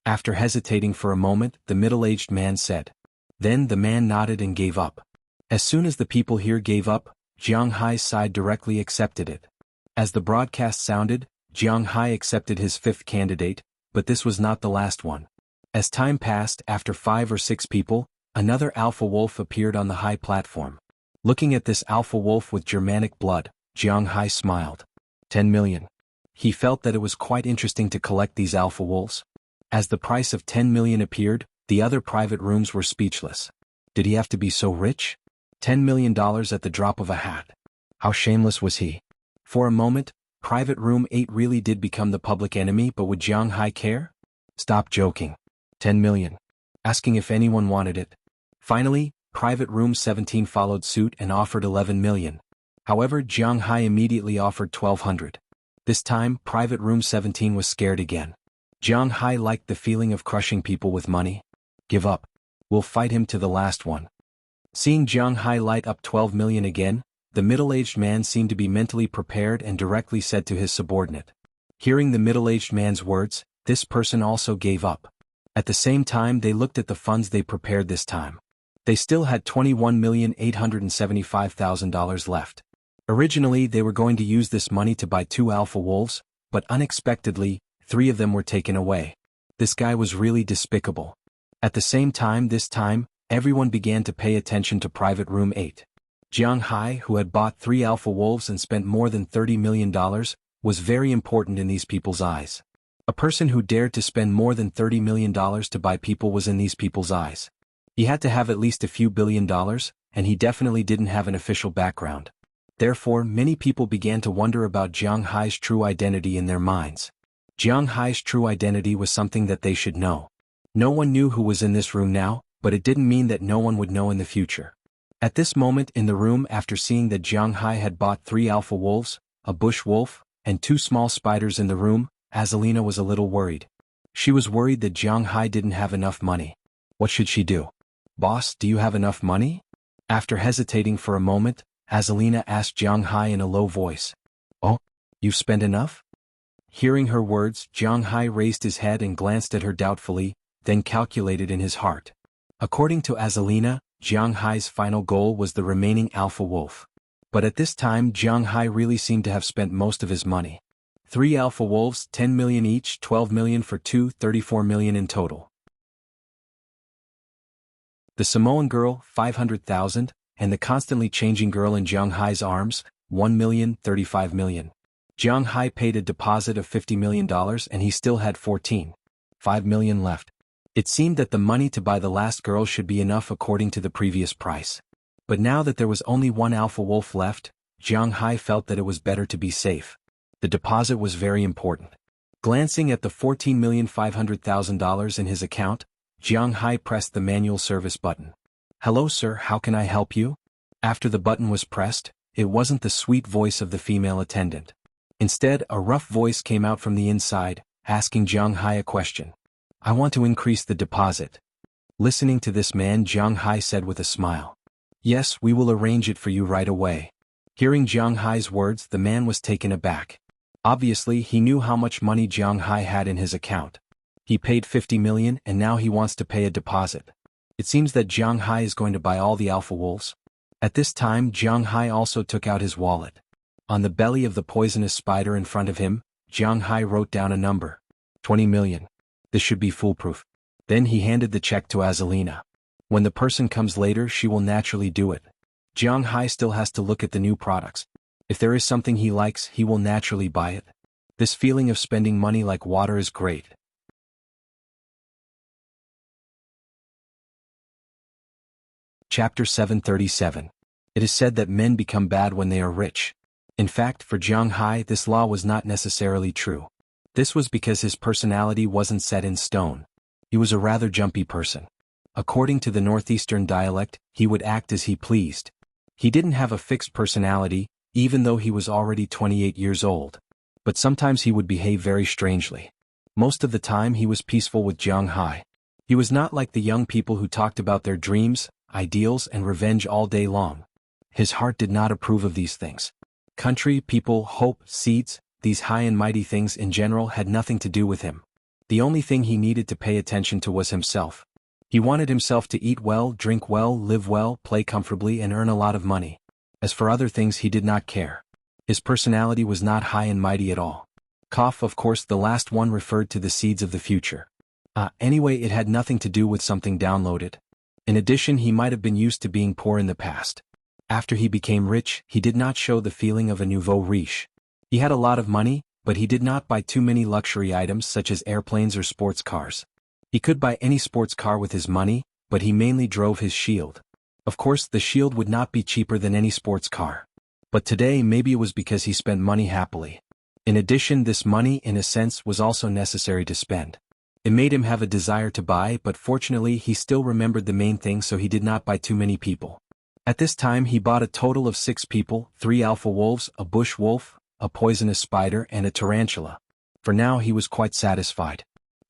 After hesitating for a moment, the middle-aged man said. Then the man nodded and gave up. As soon as the people here gave up, Jiang Hai's side directly accepted it. As the broadcast sounded, Jiang Hai accepted his fifth candidate, but this was not the last one. As time passed, after 5 or 6 people, another alpha wolf appeared on the high platform. Looking at this alpha wolf with Germanic blood, Jiang Hai smiled. 10 million. He felt that it was quite interesting to collect these alpha wolves. As the price of 10 million appeared, the other private rooms were speechless. Did he have to be so rich? $10 million at the drop of a hat. How shameless was he? For a moment, Private Room 8 really did become the public enemy, but would Jiang Hai care? Stop joking. 10 million. Asking if anyone wanted it. Finally, Private Room 17 followed suit and offered 11 million. However, Jiang Hai immediately offered 1,200. This time, Private Room 17 was scared again. Jiang Hai liked the feeling of crushing people with money. Give up. We'll fight him to the last one. Seeing Jiang Hai light up 12 million again, the middle-aged man seemed to be mentally prepared and directly said to his subordinate. Hearing the middle-aged man's words, this person also gave up. At the same time, they looked at the funds they prepared this time. They still had $21,875,000 left. Originally, they were going to use this money to buy 2 alpha wolves, but unexpectedly, 3 of them were taken away. This guy was really despicable. At the same time, this time, everyone began to pay attention to Private Room 8. Jiang Hai, who had bought 3 alpha wolves and spent more than $30 million, was very important in these people's eyes. A person who dared to spend more than $30 million to buy people was in these people's eyes. He had to have at least a few billion dollars, and he definitely didn't have an official background. Therefore, many people began to wonder about Jiang Hai's true identity in their minds. Jiang Hai's true identity was something that they should know. No one knew who was in this room now, but it didn't mean that no one would know in the future. At this moment in the room, after seeing that Jiang Hai had bought 3 alpha wolves, a bush wolf, and 2 small spiders in the room, Azalina was a little worried. She was worried that Jiang Hai didn't have enough money. What should she do? Boss, do you have enough money? After hesitating for a moment, Azalina asked Jiang Hai in a low voice. Oh, you've spent enough? Hearing her words, Jiang Hai raised his head and glanced at her doubtfully, then calculated in his heart. According to Azalina, Jiang Hai's final goal was the remaining alpha wolf. But at this time, Jiang Hai really seemed to have spent most of his money. 3 alpha wolves, 10 million each, 12 million for 2, 34 million in total. The Samoan girl, 500,000, and the constantly changing girl in Jiang Hai's arms, 1 million, 35 million. Jiang Hai paid a deposit of $50 million and he still had 14.5 million left. It seemed that the money to buy the last girl should be enough according to the previous price. But now that there was only 1 alpha wolf left, Jiang Hai felt that it was better to be safe. The deposit was very important. Glancing at the $14,500,000 in his account, Jiang Hai pressed the manual service button. Hello sir, how can I help you? After the button was pressed, it wasn't the sweet voice of the female attendant. Instead, a rough voice came out from the inside, asking Jiang Hai a question. I want to increase the deposit. Listening to this man, Jiang Hai said with a smile. Yes, we will arrange it for you right away. Hearing Jiang Hai's words, the man was taken aback. Obviously, he knew how much money Jiang Hai had in his account. He paid 50 million and now he wants to pay a deposit. It seems that Jiang Hai is going to buy all the alpha wolves. At this time, Jiang Hai also took out his wallet. On the belly of the poisonous spider in front of him, Jiang Hai wrote down a number. 20 million. This should be foolproof. Then he handed the check to Azalina. When the person comes later, she will naturally do it. Jiang Hai still has to look at the new products. If there is something he likes, he will naturally buy it. This feeling of spending money like water is great. Chapter 737. It is said that men become bad when they are rich. In fact, for Jiang Hai, this law was not necessarily true. This was because his personality wasn't set in stone. He was a rather jumpy person. According to the northeastern dialect, he would act as he pleased. He didn't have a fixed personality, even though he was already 28 years old. But sometimes he would behave very strangely. Most of the time he was peaceful with Jiang Hai. He was not like the young people who talked about their dreams, ideals, and revenge all day long. His heart did not approve of these things. Country, people, hope, seeds, these high and mighty things in general had nothing to do with him. The only thing he needed to pay attention to was himself. He wanted himself to eat well, drink well, live well, play comfortably, and earn a lot of money. As for other things, he did not care. His personality was not high and mighty at all. Of course, the last one referred to the seeds of the future. Anyway, it had nothing to do with something downloaded. In addition, he might have been used to being poor in the past. After he became rich, he did not show the feeling of a nouveau riche. He had a lot of money, but he did not buy too many luxury items such as airplanes or sports cars. He could buy any sports car with his money, but he mainly drove his Shield. Of course, the Shield would not be cheaper than any sports car. But today maybe it was because he spent money happily. In addition, this money, in a sense, was also necessary to spend. It made him have a desire to buy, but fortunately he still remembered the main thing, so he did not buy too many people. At this time he bought a total of 6 people, 3 alpha wolves, a bush wolf, a poisonous spider, and a tarantula. For now he was quite satisfied.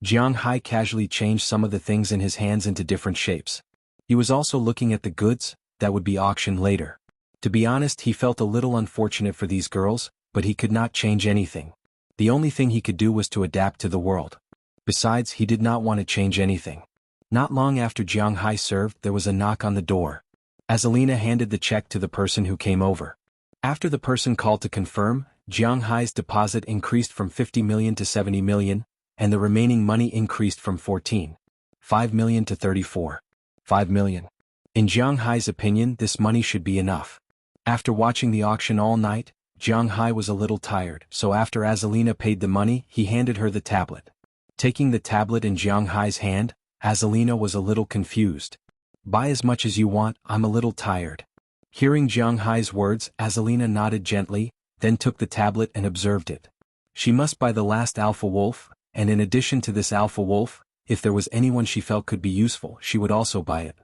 Jiang Hai casually changed some of the things in his hands into different shapes. He was also looking at the goods that would be auctioned later. To be honest, he felt a little unfortunate for these girls, but he could not change anything. The only thing he could do was to adapt to the world. Besides, he did not want to change anything. Not long after Jiang Hai served, there was a knock on the door. Azalina handed the check to the person who came over. After the person called to confirm, Jiang Hai's deposit increased from 50 million to 70 million, and the remaining money increased from 14.5 million to 34.5 million. In Jiang Hai's opinion, this money should be enough. After watching the auction all night, Jiang Hai was a little tired, so after Azalina paid the money, he handed her the tablet. Taking the tablet in Jiang Hai's hand, Azalina was a little confused. "Buy as much as you want, I'm a little tired." Hearing Jiang Hai's words, Azalina nodded gently, then took the tablet and observed it. She must buy the last alpha wolf, and in addition to this alpha wolf, if there was anyone she felt could be useful, she would also buy it.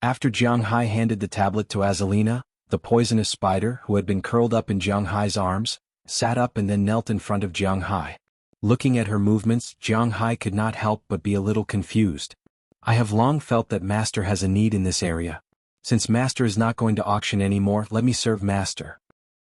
After Jiang Hai handed the tablet to Azalina, the poisonous spider, who had been curled up in Jiang Hai's arms, sat up and then knelt in front of Jiang Hai. Looking at her movements, Jiang Hai could not help but be a little confused. "I have long felt that Master has a need in this area. Since Master is not going to auction anymore, let me serve Master."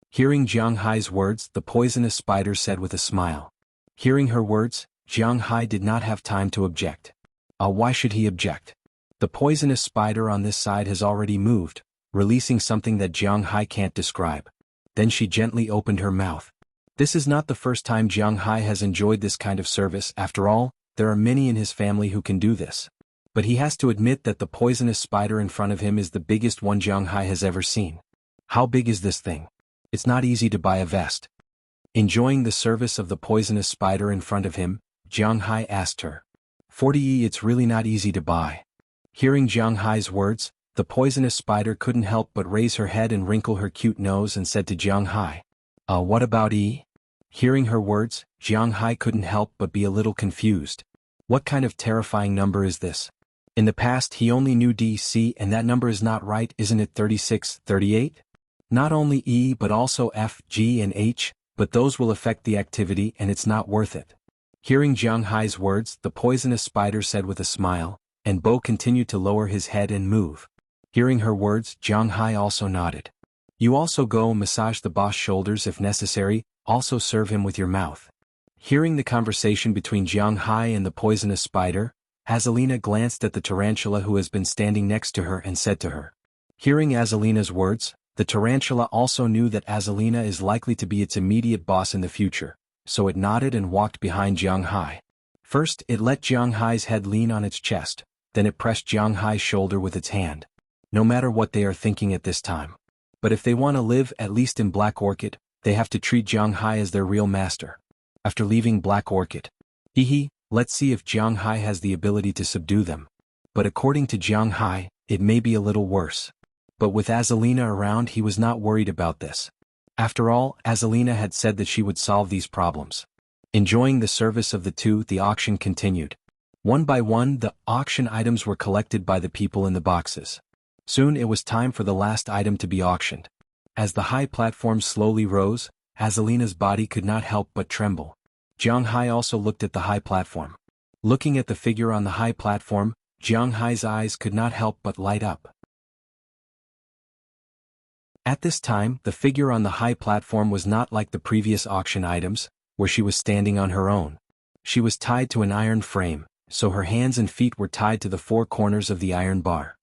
Hearing Jiang Hai's words, the poisonous spider said with a smile. Hearing her words, Jiang Hai did not have time to object. Why should he object? The poisonous spider on this side has already moved, releasing something that Jiang Hai can't describe. Then she gently opened her mouth. This is not the first time Jiang Hai has enjoyed this kind of service. After all, there are many in his family who can do this. But he has to admit that the poisonous spider in front of him is the biggest one Jiang Hai has ever seen. How big is this thing? It's not easy to buy a vest. Enjoying the service of the poisonous spider in front of him, Jiang Hai asked her. 40 it's really not easy to buy. Hearing Jiang Hai's words, the poisonous spider couldn't help but raise her head and wrinkle her cute nose and said to Jiang Hai, What about E? Hearing her words, Jiang Hai couldn't help but be a little confused. What kind of terrifying number is this? In the past he only knew DC, and that number is not right, isn't it? 36, 38? Not only E but also F, G and H, but those will affect the activity and it's not worth it. Hearing Jiang Hai's words, the poisonous spider said with a smile, and Bo continued to lower his head and move. Hearing her words, Jiang Hai also nodded. You also go massage the boss shoulders if necessary, also serve him with your mouth. Hearing the conversation between Jiang Hai and the poisonous spider, Azalina glanced at the tarantula who has been standing next to her and said to her. Hearing Azalina's words, the tarantula also knew that Azalina is likely to be its immediate boss in the future, so it nodded and walked behind Jiang Hai. First, it let Jiang Hai's head lean on its chest, then it pressed Jiang Hai's shoulder with its hand. No matter what they are thinking at this time. But if they want to live at least in Black Orchid, they have to treat Jiang Hai as their real master. After leaving Black Orchid, let's see if Jiang Hai has the ability to subdue them. But according to Jiang Hai, it may be a little worse. But with Azalina around, he was not worried about this. After all, Azalina had said that she would solve these problems. Enjoying the service of the two, the auction continued. One by one, the auction items were collected by the people in the boxes. Soon it was time for the last item to be auctioned. As the high platform slowly rose, Azalina's body could not help but tremble. Jiang Hai also looked at the high platform. Looking at the figure on the high platform, Jiang Hai's eyes could not help but light up. At this time, the figure on the high platform was not like the previous auction items, where she was standing on her own. She was tied to an iron frame, so her hands and feet were tied to the four corners of the iron bar.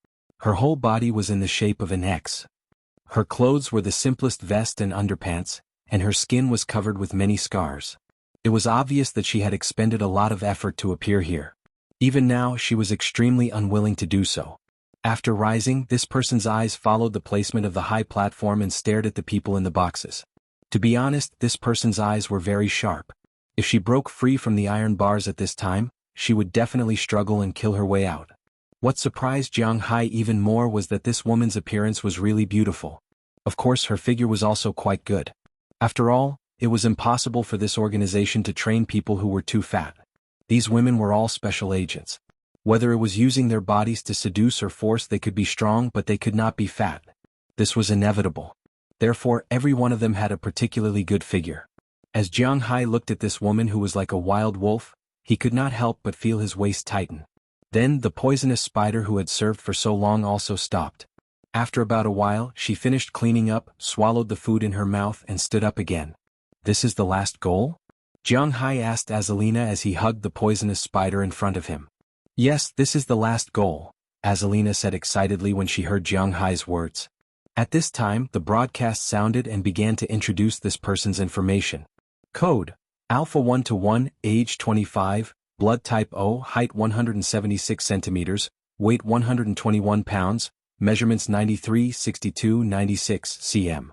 Her whole body was in the shape of an X. Her clothes were the simplest vest and underpants, and her skin was covered with many scars. It was obvious that she had expended a lot of effort to appear here. Even now, she was extremely unwilling to do so. After rising, this person's eyes followed the placement of the high platform and stared at the people in the boxes. To be honest, this person's eyes were very sharp. If she broke free from the iron bars at this time, she would definitely struggle and kill her way out. What surprised Jiang Hai even more was that this woman's appearance was really beautiful. Of course, her figure was also quite good. After all, it was impossible for this organization to train people who were too fat. These women were all special agents. Whether it was using their bodies to seduce or force, they could be strong but they could not be fat. This was inevitable. Therefore, every one of them had a particularly good figure. As Jiang Hai looked at this woman who was like a wild wolf, he could not help but feel his waist tighten. Then the poisonous spider who had served for so long also stopped. After about a while, she finished cleaning up, swallowed the food in her mouth and stood up again. This is the last goal? Jiang Hai asked Azalina as he hugged the poisonous spider in front of him. Yes, this is the last goal, Azalina said excitedly when she heard Jiang Hai's words. At this time, the broadcast sounded and began to introduce this person's information. Code: Alpha 1-1, age 25, blood type O, height 176 centimeters, weight 121 pounds, measurements 93, 62, 96 cm.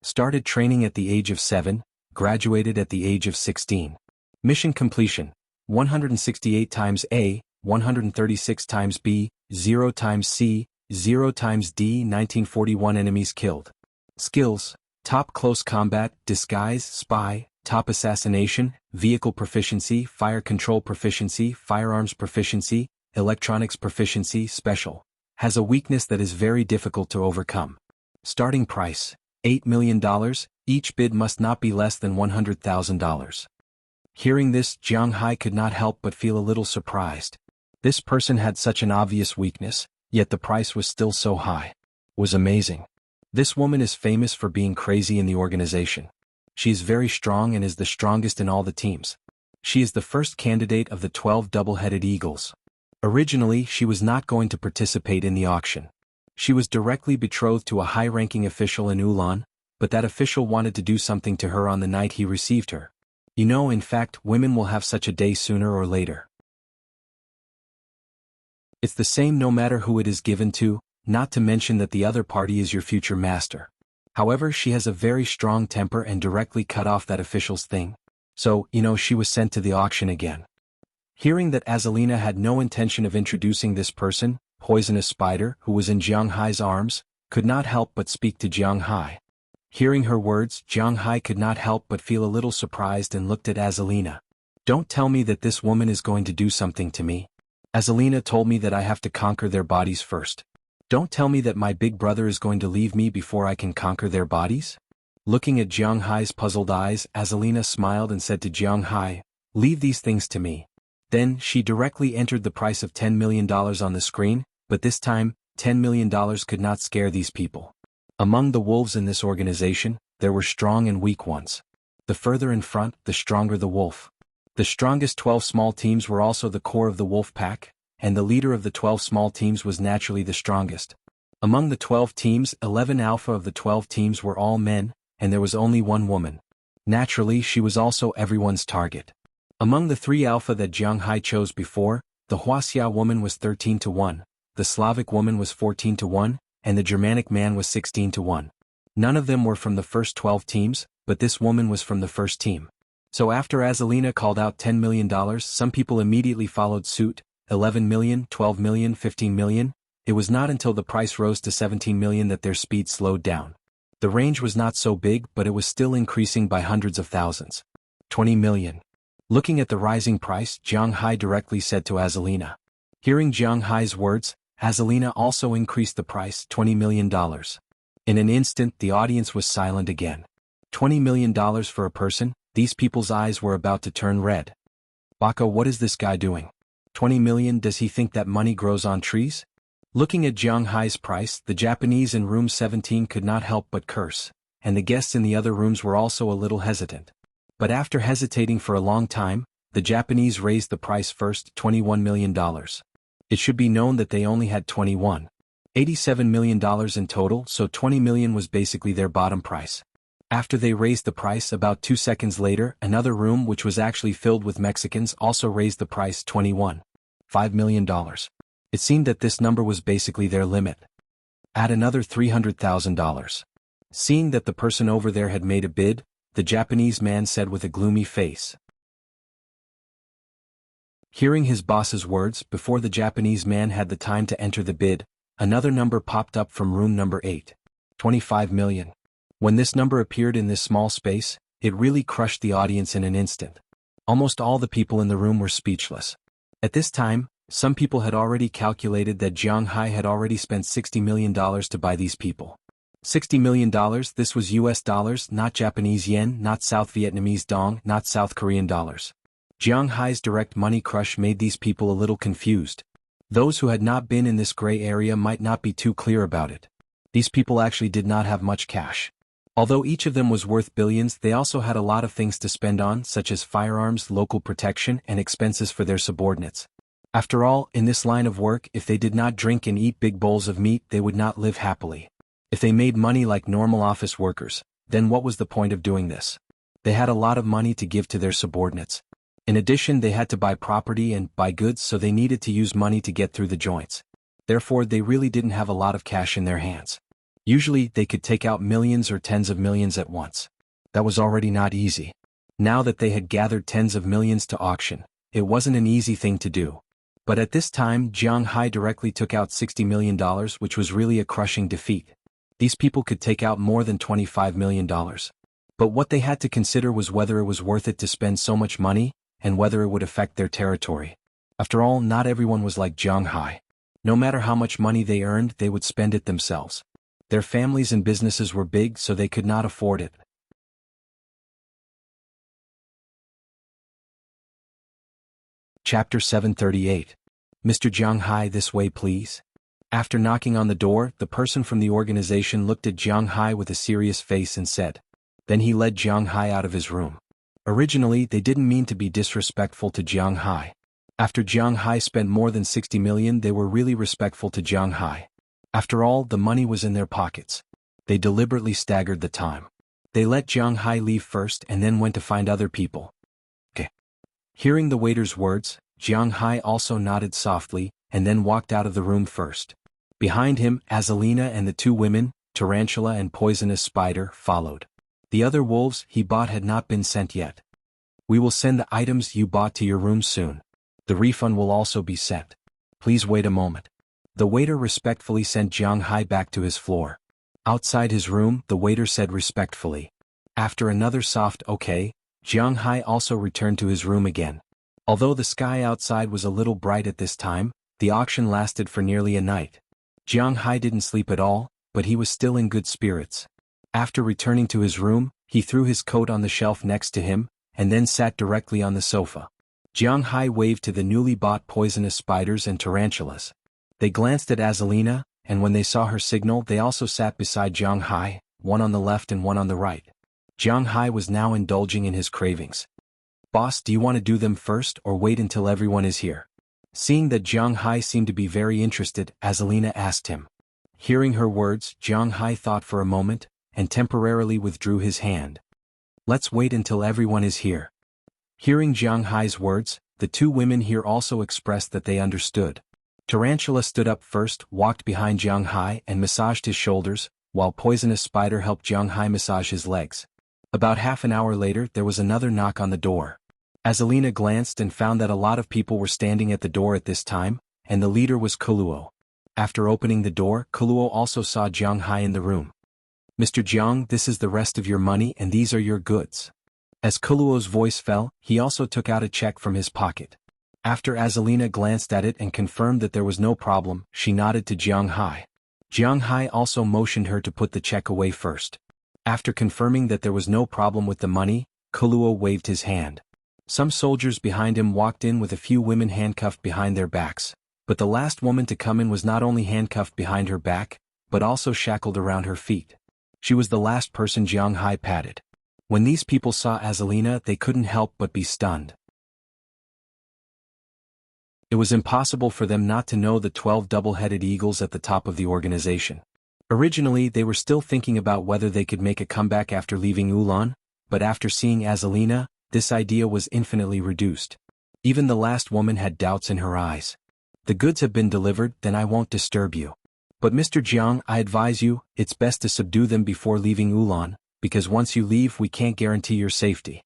Started training at the age of 7, graduated at the age of 16. Mission completion: 168 times A, 136 times B, 0 times C, 0 times D. 1941 enemies killed. Skills: top close combat, disguise, spy, top assassination, vehicle proficiency, fire control proficiency, firearms proficiency, electronics proficiency, special. Has a weakness that is very difficult to overcome. Starting price: $8 million, each bid must not be less than $100,000. Hearing this, Jiang Hai could not help but feel a little surprised. This person had such an obvious weakness, yet the price was still so high. It was amazing. This woman is famous for being crazy in the organization. She is very strong and is the strongest in all the teams. She is the first candidate of the 12 double-headed eagles. Originally, she was not going to participate in the auction. She was directly betrothed to a high-ranking official in Ulan, but that official wanted to do something to her on the night he received her. You know, in fact, women will have such a day sooner or later. It's the same no matter who it is given to, not to mention that the other party is your future master. However, she has a very strong temper and directly cut off that official's thing. So, she was sent to the auction again. Hearing that Azalina had no intention of introducing this person, Poisonous Spider, who was in Jiang Hai's arms, could not help but speak to Jiang Hai. Hearing her words, Jiang Hai could not help but feel a little surprised and looked at Azalina. Don't tell me that this woman is going to do something to me. Azalina told me that I have to conquer their bodies first. Don't tell me that my big brother is going to leave me before I can conquer their bodies? Looking at Jiang Hai's puzzled eyes, Azalina smiled and said to Jiang Hai, "Leave these things to me." Then she directly entered the price of $10 million on the screen, but this time, $10 million could not scare these people. Among the wolves in this organization, there were strong and weak ones. The further in front, the stronger the wolf. The strongest 12 small teams were also the core of the wolf pack, and the leader of the 12 small teams was naturally the strongest. Among the 12 teams, 11 alpha of the 12 teams were all men, and there was only one woman. Naturally, she was also everyone's target. Among the 3 alpha that Jiang Hai chose before, the Huaxia woman was 13-1, the Slavic woman was 14-1, and the Germanic man was 16-1. None of them were from the first 12 teams, but this woman was from the first team. So after Azalina called out $10 million, some people immediately followed suit, 11 million, 12 million, 15 million. It was not until the price rose to 17 million that their speed slowed down. The range was not so big, but it was still increasing by hundreds of thousands. 20 million. Looking at the rising price, Jiang Hai directly said to Azalina. Hearing Jiang Hai's words, Azalina also increased the price, $20 million. In an instant, the audience was silent again. $20 million for a person? These people's eyes were about to turn red. Baka, what is this guy doing? 20 million, does he think that money grows on trees? Looking at Jiang Hai's price, the Japanese in room 17 could not help but curse, and the guests in the other rooms were also a little hesitant. But after hesitating for a long time, the Japanese raised the price first, $21 million. It should be known that they only had $87 million in total, so 20 million was basically their bottom price. After they raised the price, about 2 seconds later, another room which was actually filled with Mexicans also raised the price, $5 million. It seemed that this number was basically their limit. Add another $300,000. Seeing that the person over there had made a bid, the Japanese man said with a gloomy face. Hearing his boss's words, before the Japanese man had the time to enter the bid, another number popped up from room number 8. 25 million. When this number appeared in this small space, it really crushed the audience in an instant. Almost all the people in the room were speechless. At this time, some people had already calculated that Jiang Hai had already spent $60 million to buy these people. $60 million, this was US dollars, not Japanese yen, not South Vietnamese dong, not South Korean dollars. Jiang Hai's direct money crush made these people a little confused. Those who had not been in this gray area might not be too clear about it. These people actually did not have much cash. Although each of them was worth billions, they also had a lot of things to spend on, such as firearms, local protection, and expenses for their subordinates. After all, in this line of work, if they did not drink and eat big bowls of meat, they would not live happily. If they made money like normal office workers, then what was the point of doing this? They had a lot of money to give to their subordinates. In addition, they had to buy property and buy goods, so they needed to use money to get through the joints. Therefore, they really didn't have a lot of cash in their hands. Usually, they could take out millions or tens of millions at once. That was already not easy. Now that they had gathered tens of millions to auction, it wasn't an easy thing to do. But at this time, Jiang Hai directly took out $60 million, which was really a crushing defeat. These people could take out more than $25 million. But what they had to consider was whether it was worth it to spend so much money, and whether it would affect their territory. After all, not everyone was like Jiang Hai. No matter how much money they earned, they would spend it themselves. Their families and businesses were big, so they could not afford it. Chapter 738. Mr. Jiang Hai, this way please. After knocking on the door, the person from the organization looked at Jiang Hai with a serious face and said. Then he led Jiang Hai out of his room. Originally, they didn't mean to be disrespectful to Jiang Hai. After Jiang Hai spent more than 60 million, they were really respectful to Jiang Hai. After all, the money was in their pockets. They deliberately staggered the time. They let Jiang Hai leave first and then went to find other people. Okay. Hearing the waiter's words, Jiang Hai also nodded softly, and then walked out of the room first. Behind him, Azalina and the two women, Tarantula and Poisonous Spider, followed. The other wolves he bought had not been sent yet. We will send the items you bought to your room soon. The refund will also be sent. Please wait a moment. The waiter respectfully sent Jiang Hai back to his floor. Outside his room, the waiter said respectfully. After another soft okay, Jiang Hai also returned to his room again. Although the sky outside was a little bright at this time, the auction lasted for nearly a night. Jiang Hai didn't sleep at all, but he was still in good spirits. After returning to his room, he threw his coat on the shelf next to him, and then sat directly on the sofa. Jiang Hai waved to the newly bought poisonous spiders and tarantulas. They glanced at Azalina, and when they saw her signal, they also sat beside Jiang Hai, one on the left and one on the right. Jiang Hai was now indulging in his cravings. Boss, do you want to do them first or wait until everyone is here? Seeing that Jiang Hai seemed to be very interested, Azalina asked him. Hearing her words, Jiang Hai thought for a moment, and temporarily withdrew his hand. Let's wait until everyone is here. Hearing Jiang Hai's words, the two women here also expressed that they understood. Tarantula stood up first, walked behind Jiang Hai and massaged his shoulders, while Poisonous Spider helped Jiang Hai massage his legs. About half an hour later there was another knock on the door. Azalina glanced and found that a lot of people were standing at the door at this time, and the leader was Kuluo. After opening the door, Kuluo also saw Jiang Hai in the room. "Mr. Jiang, this is the rest of your money and these are your goods." As Kuluo's voice fell, he also took out a check from his pocket. After Azalina glanced at it and confirmed that there was no problem, she nodded to Jiang Hai. Jiang Hai also motioned her to put the check away first. After confirming that there was no problem with the money, Kuluo waved his hand. Some soldiers behind him walked in with a few women handcuffed behind their backs, but the last woman to come in was not only handcuffed behind her back, but also shackled around her feet. She was the last person Jiang Hai patted. When these people saw Azalina, they couldn't help but be stunned. It was impossible for them not to know the 12 double-headed eagles at the top of the organization. Originally they were still thinking about whether they could make a comeback after leaving Ulan, but after seeing Azalina, this idea was infinitely reduced. Even the last woman had doubts in her eyes. "The goods have been delivered, then I won't disturb you. But Mr. Jiang, I advise you, it's best to subdue them before leaving Ulan, because once you leave we can't guarantee your safety."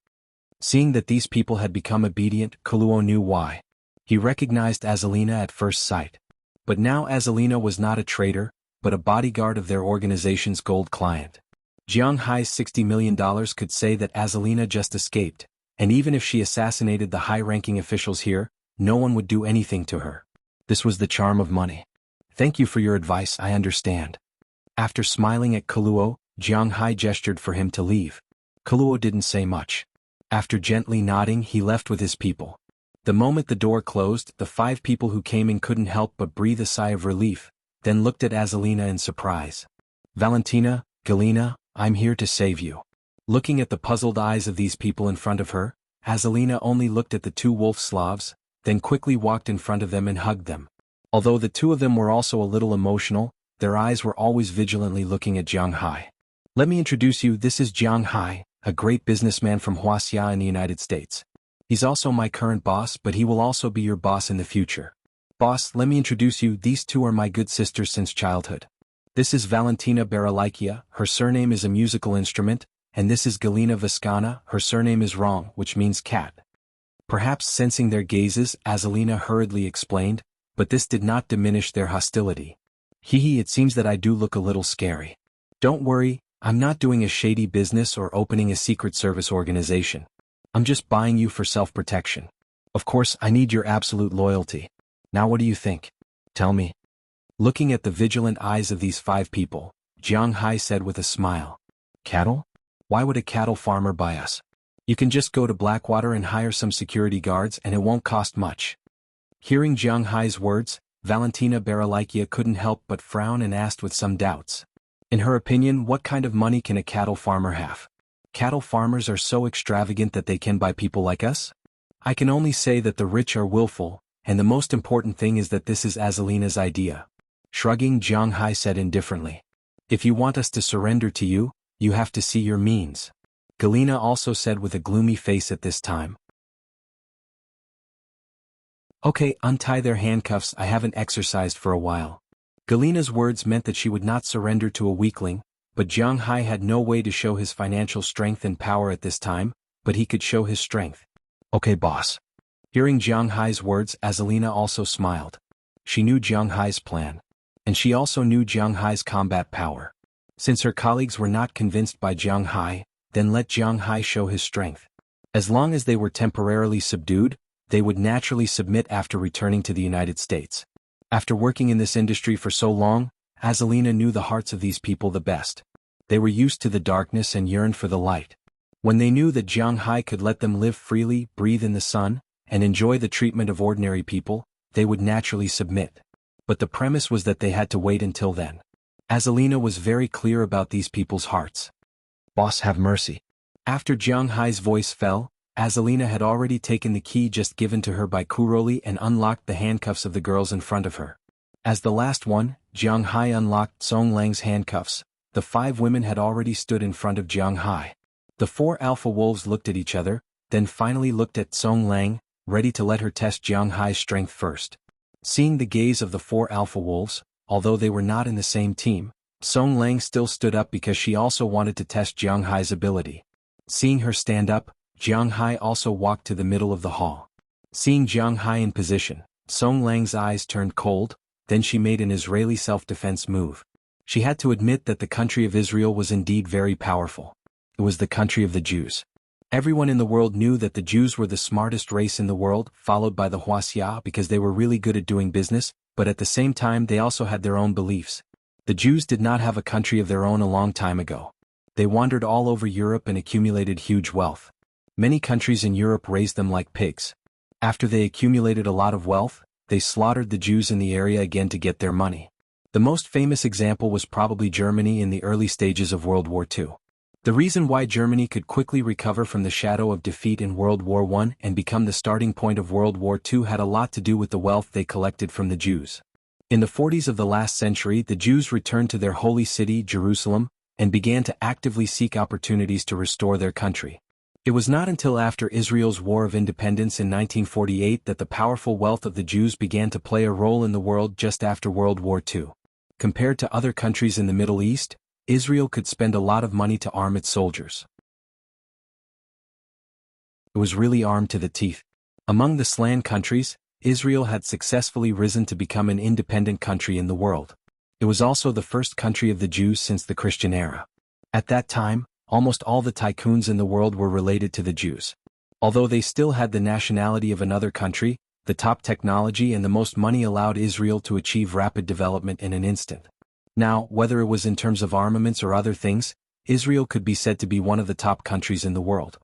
Seeing that these people had become obedient, Kuluo knew why. He recognized Azalina at first sight. But now Azalina was not a traitor, but a bodyguard of their organization's gold client. Jiang Hai's $60 million could say that Azalina just escaped, and even if she assassinated the high-ranking officials here, no one would do anything to her. This was the charm of money. "Thank you for your advice, I understand." After smiling at Kuluo, Jiang Hai gestured for him to leave. Kuluo didn't say much. After gently nodding, he left with his people. The moment the door closed, the 5 people who came in couldn't help but breathe a sigh of relief, then looked at Azalina in surprise. "Valentina, Galina, I'm here to save you." Looking at the puzzled eyes of these people in front of her, Azalina only looked at the 2 wolf Slavs, then quickly walked in front of them and hugged them. Although the 2 of them were also a little emotional, their eyes were always vigilantly looking at Jiang Hai. "Let me introduce you, this is Jiang Hai, a great businessman from Huaxia in the United States. He's also my current boss, but he will also be your boss in the future. Boss, let me introduce you, these 2 are my good sisters since childhood. This is Valentina Baralikia, her surname is a musical instrument, and this is Galina Viscana, her surname is Wrong, which means cat." Perhaps sensing their gazes, Azalina hurriedly explained, but this did not diminish their hostility. "Hee, it seems that I do look a little scary. Don't worry, I'm not doing a shady business or opening a secret service organization. I'm just buying you for self-protection. Of course, I need your absolute loyalty. Now what do you think? Tell me." Looking at the vigilant eyes of these 5 people, Jiang Hai said with a smile, "Cattle? Why would a cattle farmer buy us? You can just go to Blackwater and hire some security guards and it won't cost much." Hearing Jiang Hai's words, Valentina Baralikia couldn't help but frown and asked with some doubts. In her opinion, what kind of money can a cattle farmer have? Cattle farmers are so extravagant that they can buy people like us? I can only say that the rich are willful, and the most important thing is that this is Azalina's idea. Shrugging, Jiang Hai said indifferently, "If you want us to surrender to you, you have to see your means." Galina also said with a gloomy face at this time. "Okay, untie their handcuffs, I haven't exercised for a while." Galina's words meant that she would not surrender to a weakling, but Jiang Hai had no way to show his financial strength and power at this time, but he could show his strength. "Okay, boss." Hearing Jiang Hai's words, Azalina also smiled. She knew Jiang Hai's plan. And she also knew Jiang Hai's combat power. Since her colleagues were not convinced by Jiang Hai, then let Jiang Hai show his strength. As long as they were temporarily subdued, they would naturally submit after returning to the United States. After working in this industry for so long, Azalina knew the hearts of these people the best. They were used to the darkness and yearned for the light. When they knew that Jiang Hai could let them live freely, breathe in the sun, and enjoy the treatment of ordinary people, they would naturally submit. But the premise was that they had to wait until then. Azalina was very clear about these people's hearts. "Boss, have mercy." After Jiang Hai's voice fell, Azalina had already taken the key just given to her by Kuroli and unlocked the handcuffs of the girls in front of her. As the last one, Jiang Hai unlocked Song Lang's handcuffs. The 5 women had already stood in front of Jiang Hai. The 4 alpha wolves looked at each other, then finally looked at Song Lang, ready to let her test Jiang Hai's strength first. Seeing the gaze of the 4 alpha wolves, although they were not in the same team, Song Lang still stood up because she also wanted to test Jiang Hai's ability. Seeing her stand up, Jiang Hai also walked to the middle of the hall. Seeing Jiang Hai in position, Song Lang's eyes turned cold, then she made an Israeli self-defense move. She had to admit that the country of Israel was indeed very powerful. It was the country of the Jews. Everyone in the world knew that the Jews were the smartest race in the world, followed by the Huaxia because they were really good at doing business, but at the same time they also had their own beliefs. The Jews did not have a country of their own a long time ago. They wandered all over Europe and accumulated huge wealth. Many countries in Europe raised them like pigs. After they accumulated a lot of wealth, they slaughtered the Jews in the area again to get their money. The most famous example was probably Germany in the early stages of World War II. The reason why Germany could quickly recover from the shadow of defeat in World War I and become the starting point of World War II had a lot to do with the wealth they collected from the Jews. In the 40s of the last century, the Jews returned to their holy city, Jerusalem, and began to actively seek opportunities to restore their country. It was not until after Israel's War of Independence in 1948 that the powerful wealth of the Jews began to play a role in the world just after World War II. Compared to other countries in the Middle East, Israel could spend a lot of money to arm its soldiers. It was really armed to the teeth. Among the Slan countries, Israel had successfully risen to become an independent country in the world. It was also the first country of the Jews since the Christian era. At that time, almost all the tycoons in the world were related to the Jews. Although they still had the nationality of another country, the top technology and the most money allowed Israel to achieve rapid development in an instant. Now, whether it was in terms of armaments or other things, Israel could be said to be one of the top countries in the world.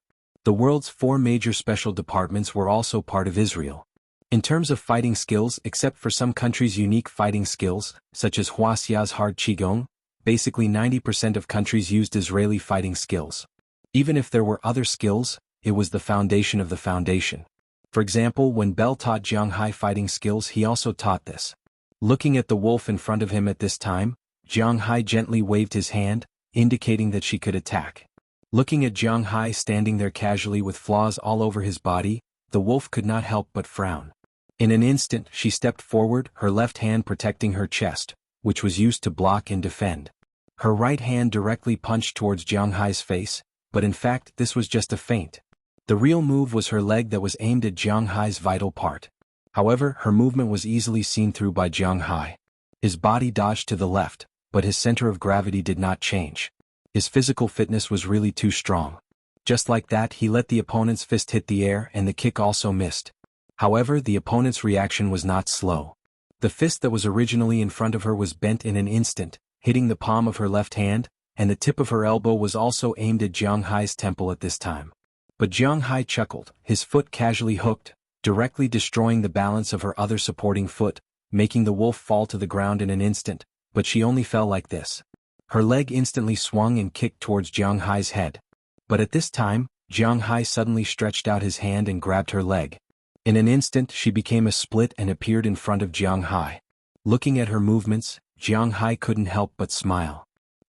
The world's 4 major special departments were also part of Israel. In terms of fighting skills, except for some countries' unique fighting skills, such as Huaxia's hard Qigong, basically 90% of countries used Israeli fighting skills. Even if there were other skills, it was the foundation of the foundation. For example, when Bel taught Jiang Hai fighting skills, he also taught this. Looking at the wolf in front of him at this time, Jiang Hai gently waved his hand, indicating that she could attack. Looking at Jiang Hai standing there casually with flaws all over his body, the wolf could not help but frown. In an instant, she stepped forward, her left hand protecting her chest, which was used to block and defend. Her right hand directly punched towards Jiang Hai's face, but in fact this was just a feint. The real move was her leg that was aimed at Jiang Hai's vital part. However, her movement was easily seen through by Jiang Hai. His body dodged to the left, but his center of gravity did not change. His physical fitness was really too strong. Just like that, he let the opponent's fist hit the air and the kick also missed. However, the opponent's reaction was not slow. The fist that was originally in front of her was bent in an instant, hitting the palm of her left hand, and the tip of her elbow was also aimed at Jiang Hai's temple at this time. But Jiang Hai chuckled, his foot casually hooked, directly destroying the balance of her other supporting foot, making the wolf fall to the ground in an instant, but she only fell like this. Her leg instantly swung and kicked towards Jiang Hai's head. But at this time, Jiang Hai suddenly stretched out his hand and grabbed her leg. In an instant she became a split and appeared in front of Jiang Hai. Looking at her movements, Jiang Hai couldn't help but smile.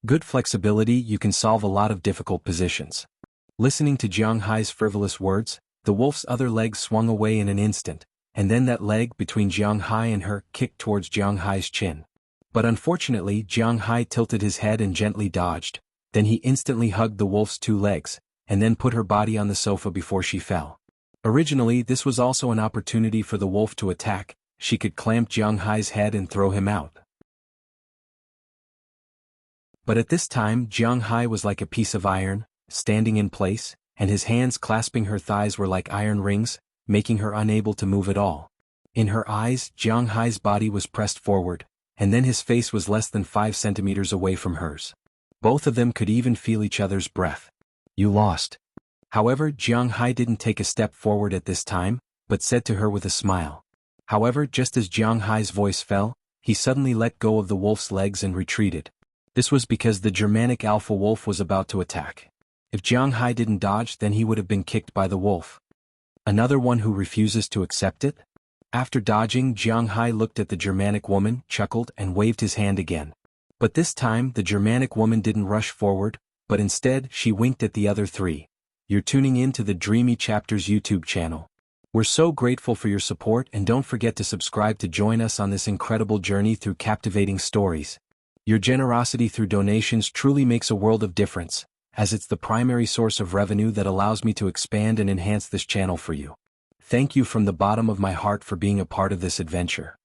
Good flexibility, you can solve a lot of difficult positions. Listening to Jiang Hai's frivolous words, the wolf's other leg swung away in an instant, and then that leg between Jiang Hai and her kicked towards Jiang Hai's chin. But unfortunately, Jiang Hai tilted his head and gently dodged, then he instantly hugged the wolf's 2 legs, and then put her body on the sofa before she fell. Originally, this was also an opportunity for the wolf to attack. She could clamp Jiang Hai's head and throw him out. But at this time, Jiang Hai was like a piece of iron, standing in place, and his hands clasping her thighs were like iron rings, making her unable to move at all. In her eyes, Jiang Hai's body was pressed forward, and then his face was less than 5 centimeters away from hers. Both of them could even feel each other's breath. You lost. However, Jiang Hai didn't take a step forward at this time, but said to her with a smile. However, just as Jiang Hai's voice fell, he suddenly let go of the wolf's legs and retreated. This was because the Germanic alpha wolf was about to attack. If Jiang Hai didn't dodge, then he would have been kicked by the wolf. Another one who refuses to accept it? After dodging, Jiang Hai looked at the Germanic woman, chuckled, and waved his hand again. But this time, the Germanic woman didn't rush forward, but instead, she winked at the other 3. You're tuning in to the Dreamy Chapters YouTube channel. We're so grateful for your support, and don't forget to subscribe to join us on this incredible journey through captivating stories. Your generosity through donations truly makes a world of difference, as it's the primary source of revenue that allows me to expand and enhance this channel for you. Thank you from the bottom of my heart for being a part of this adventure.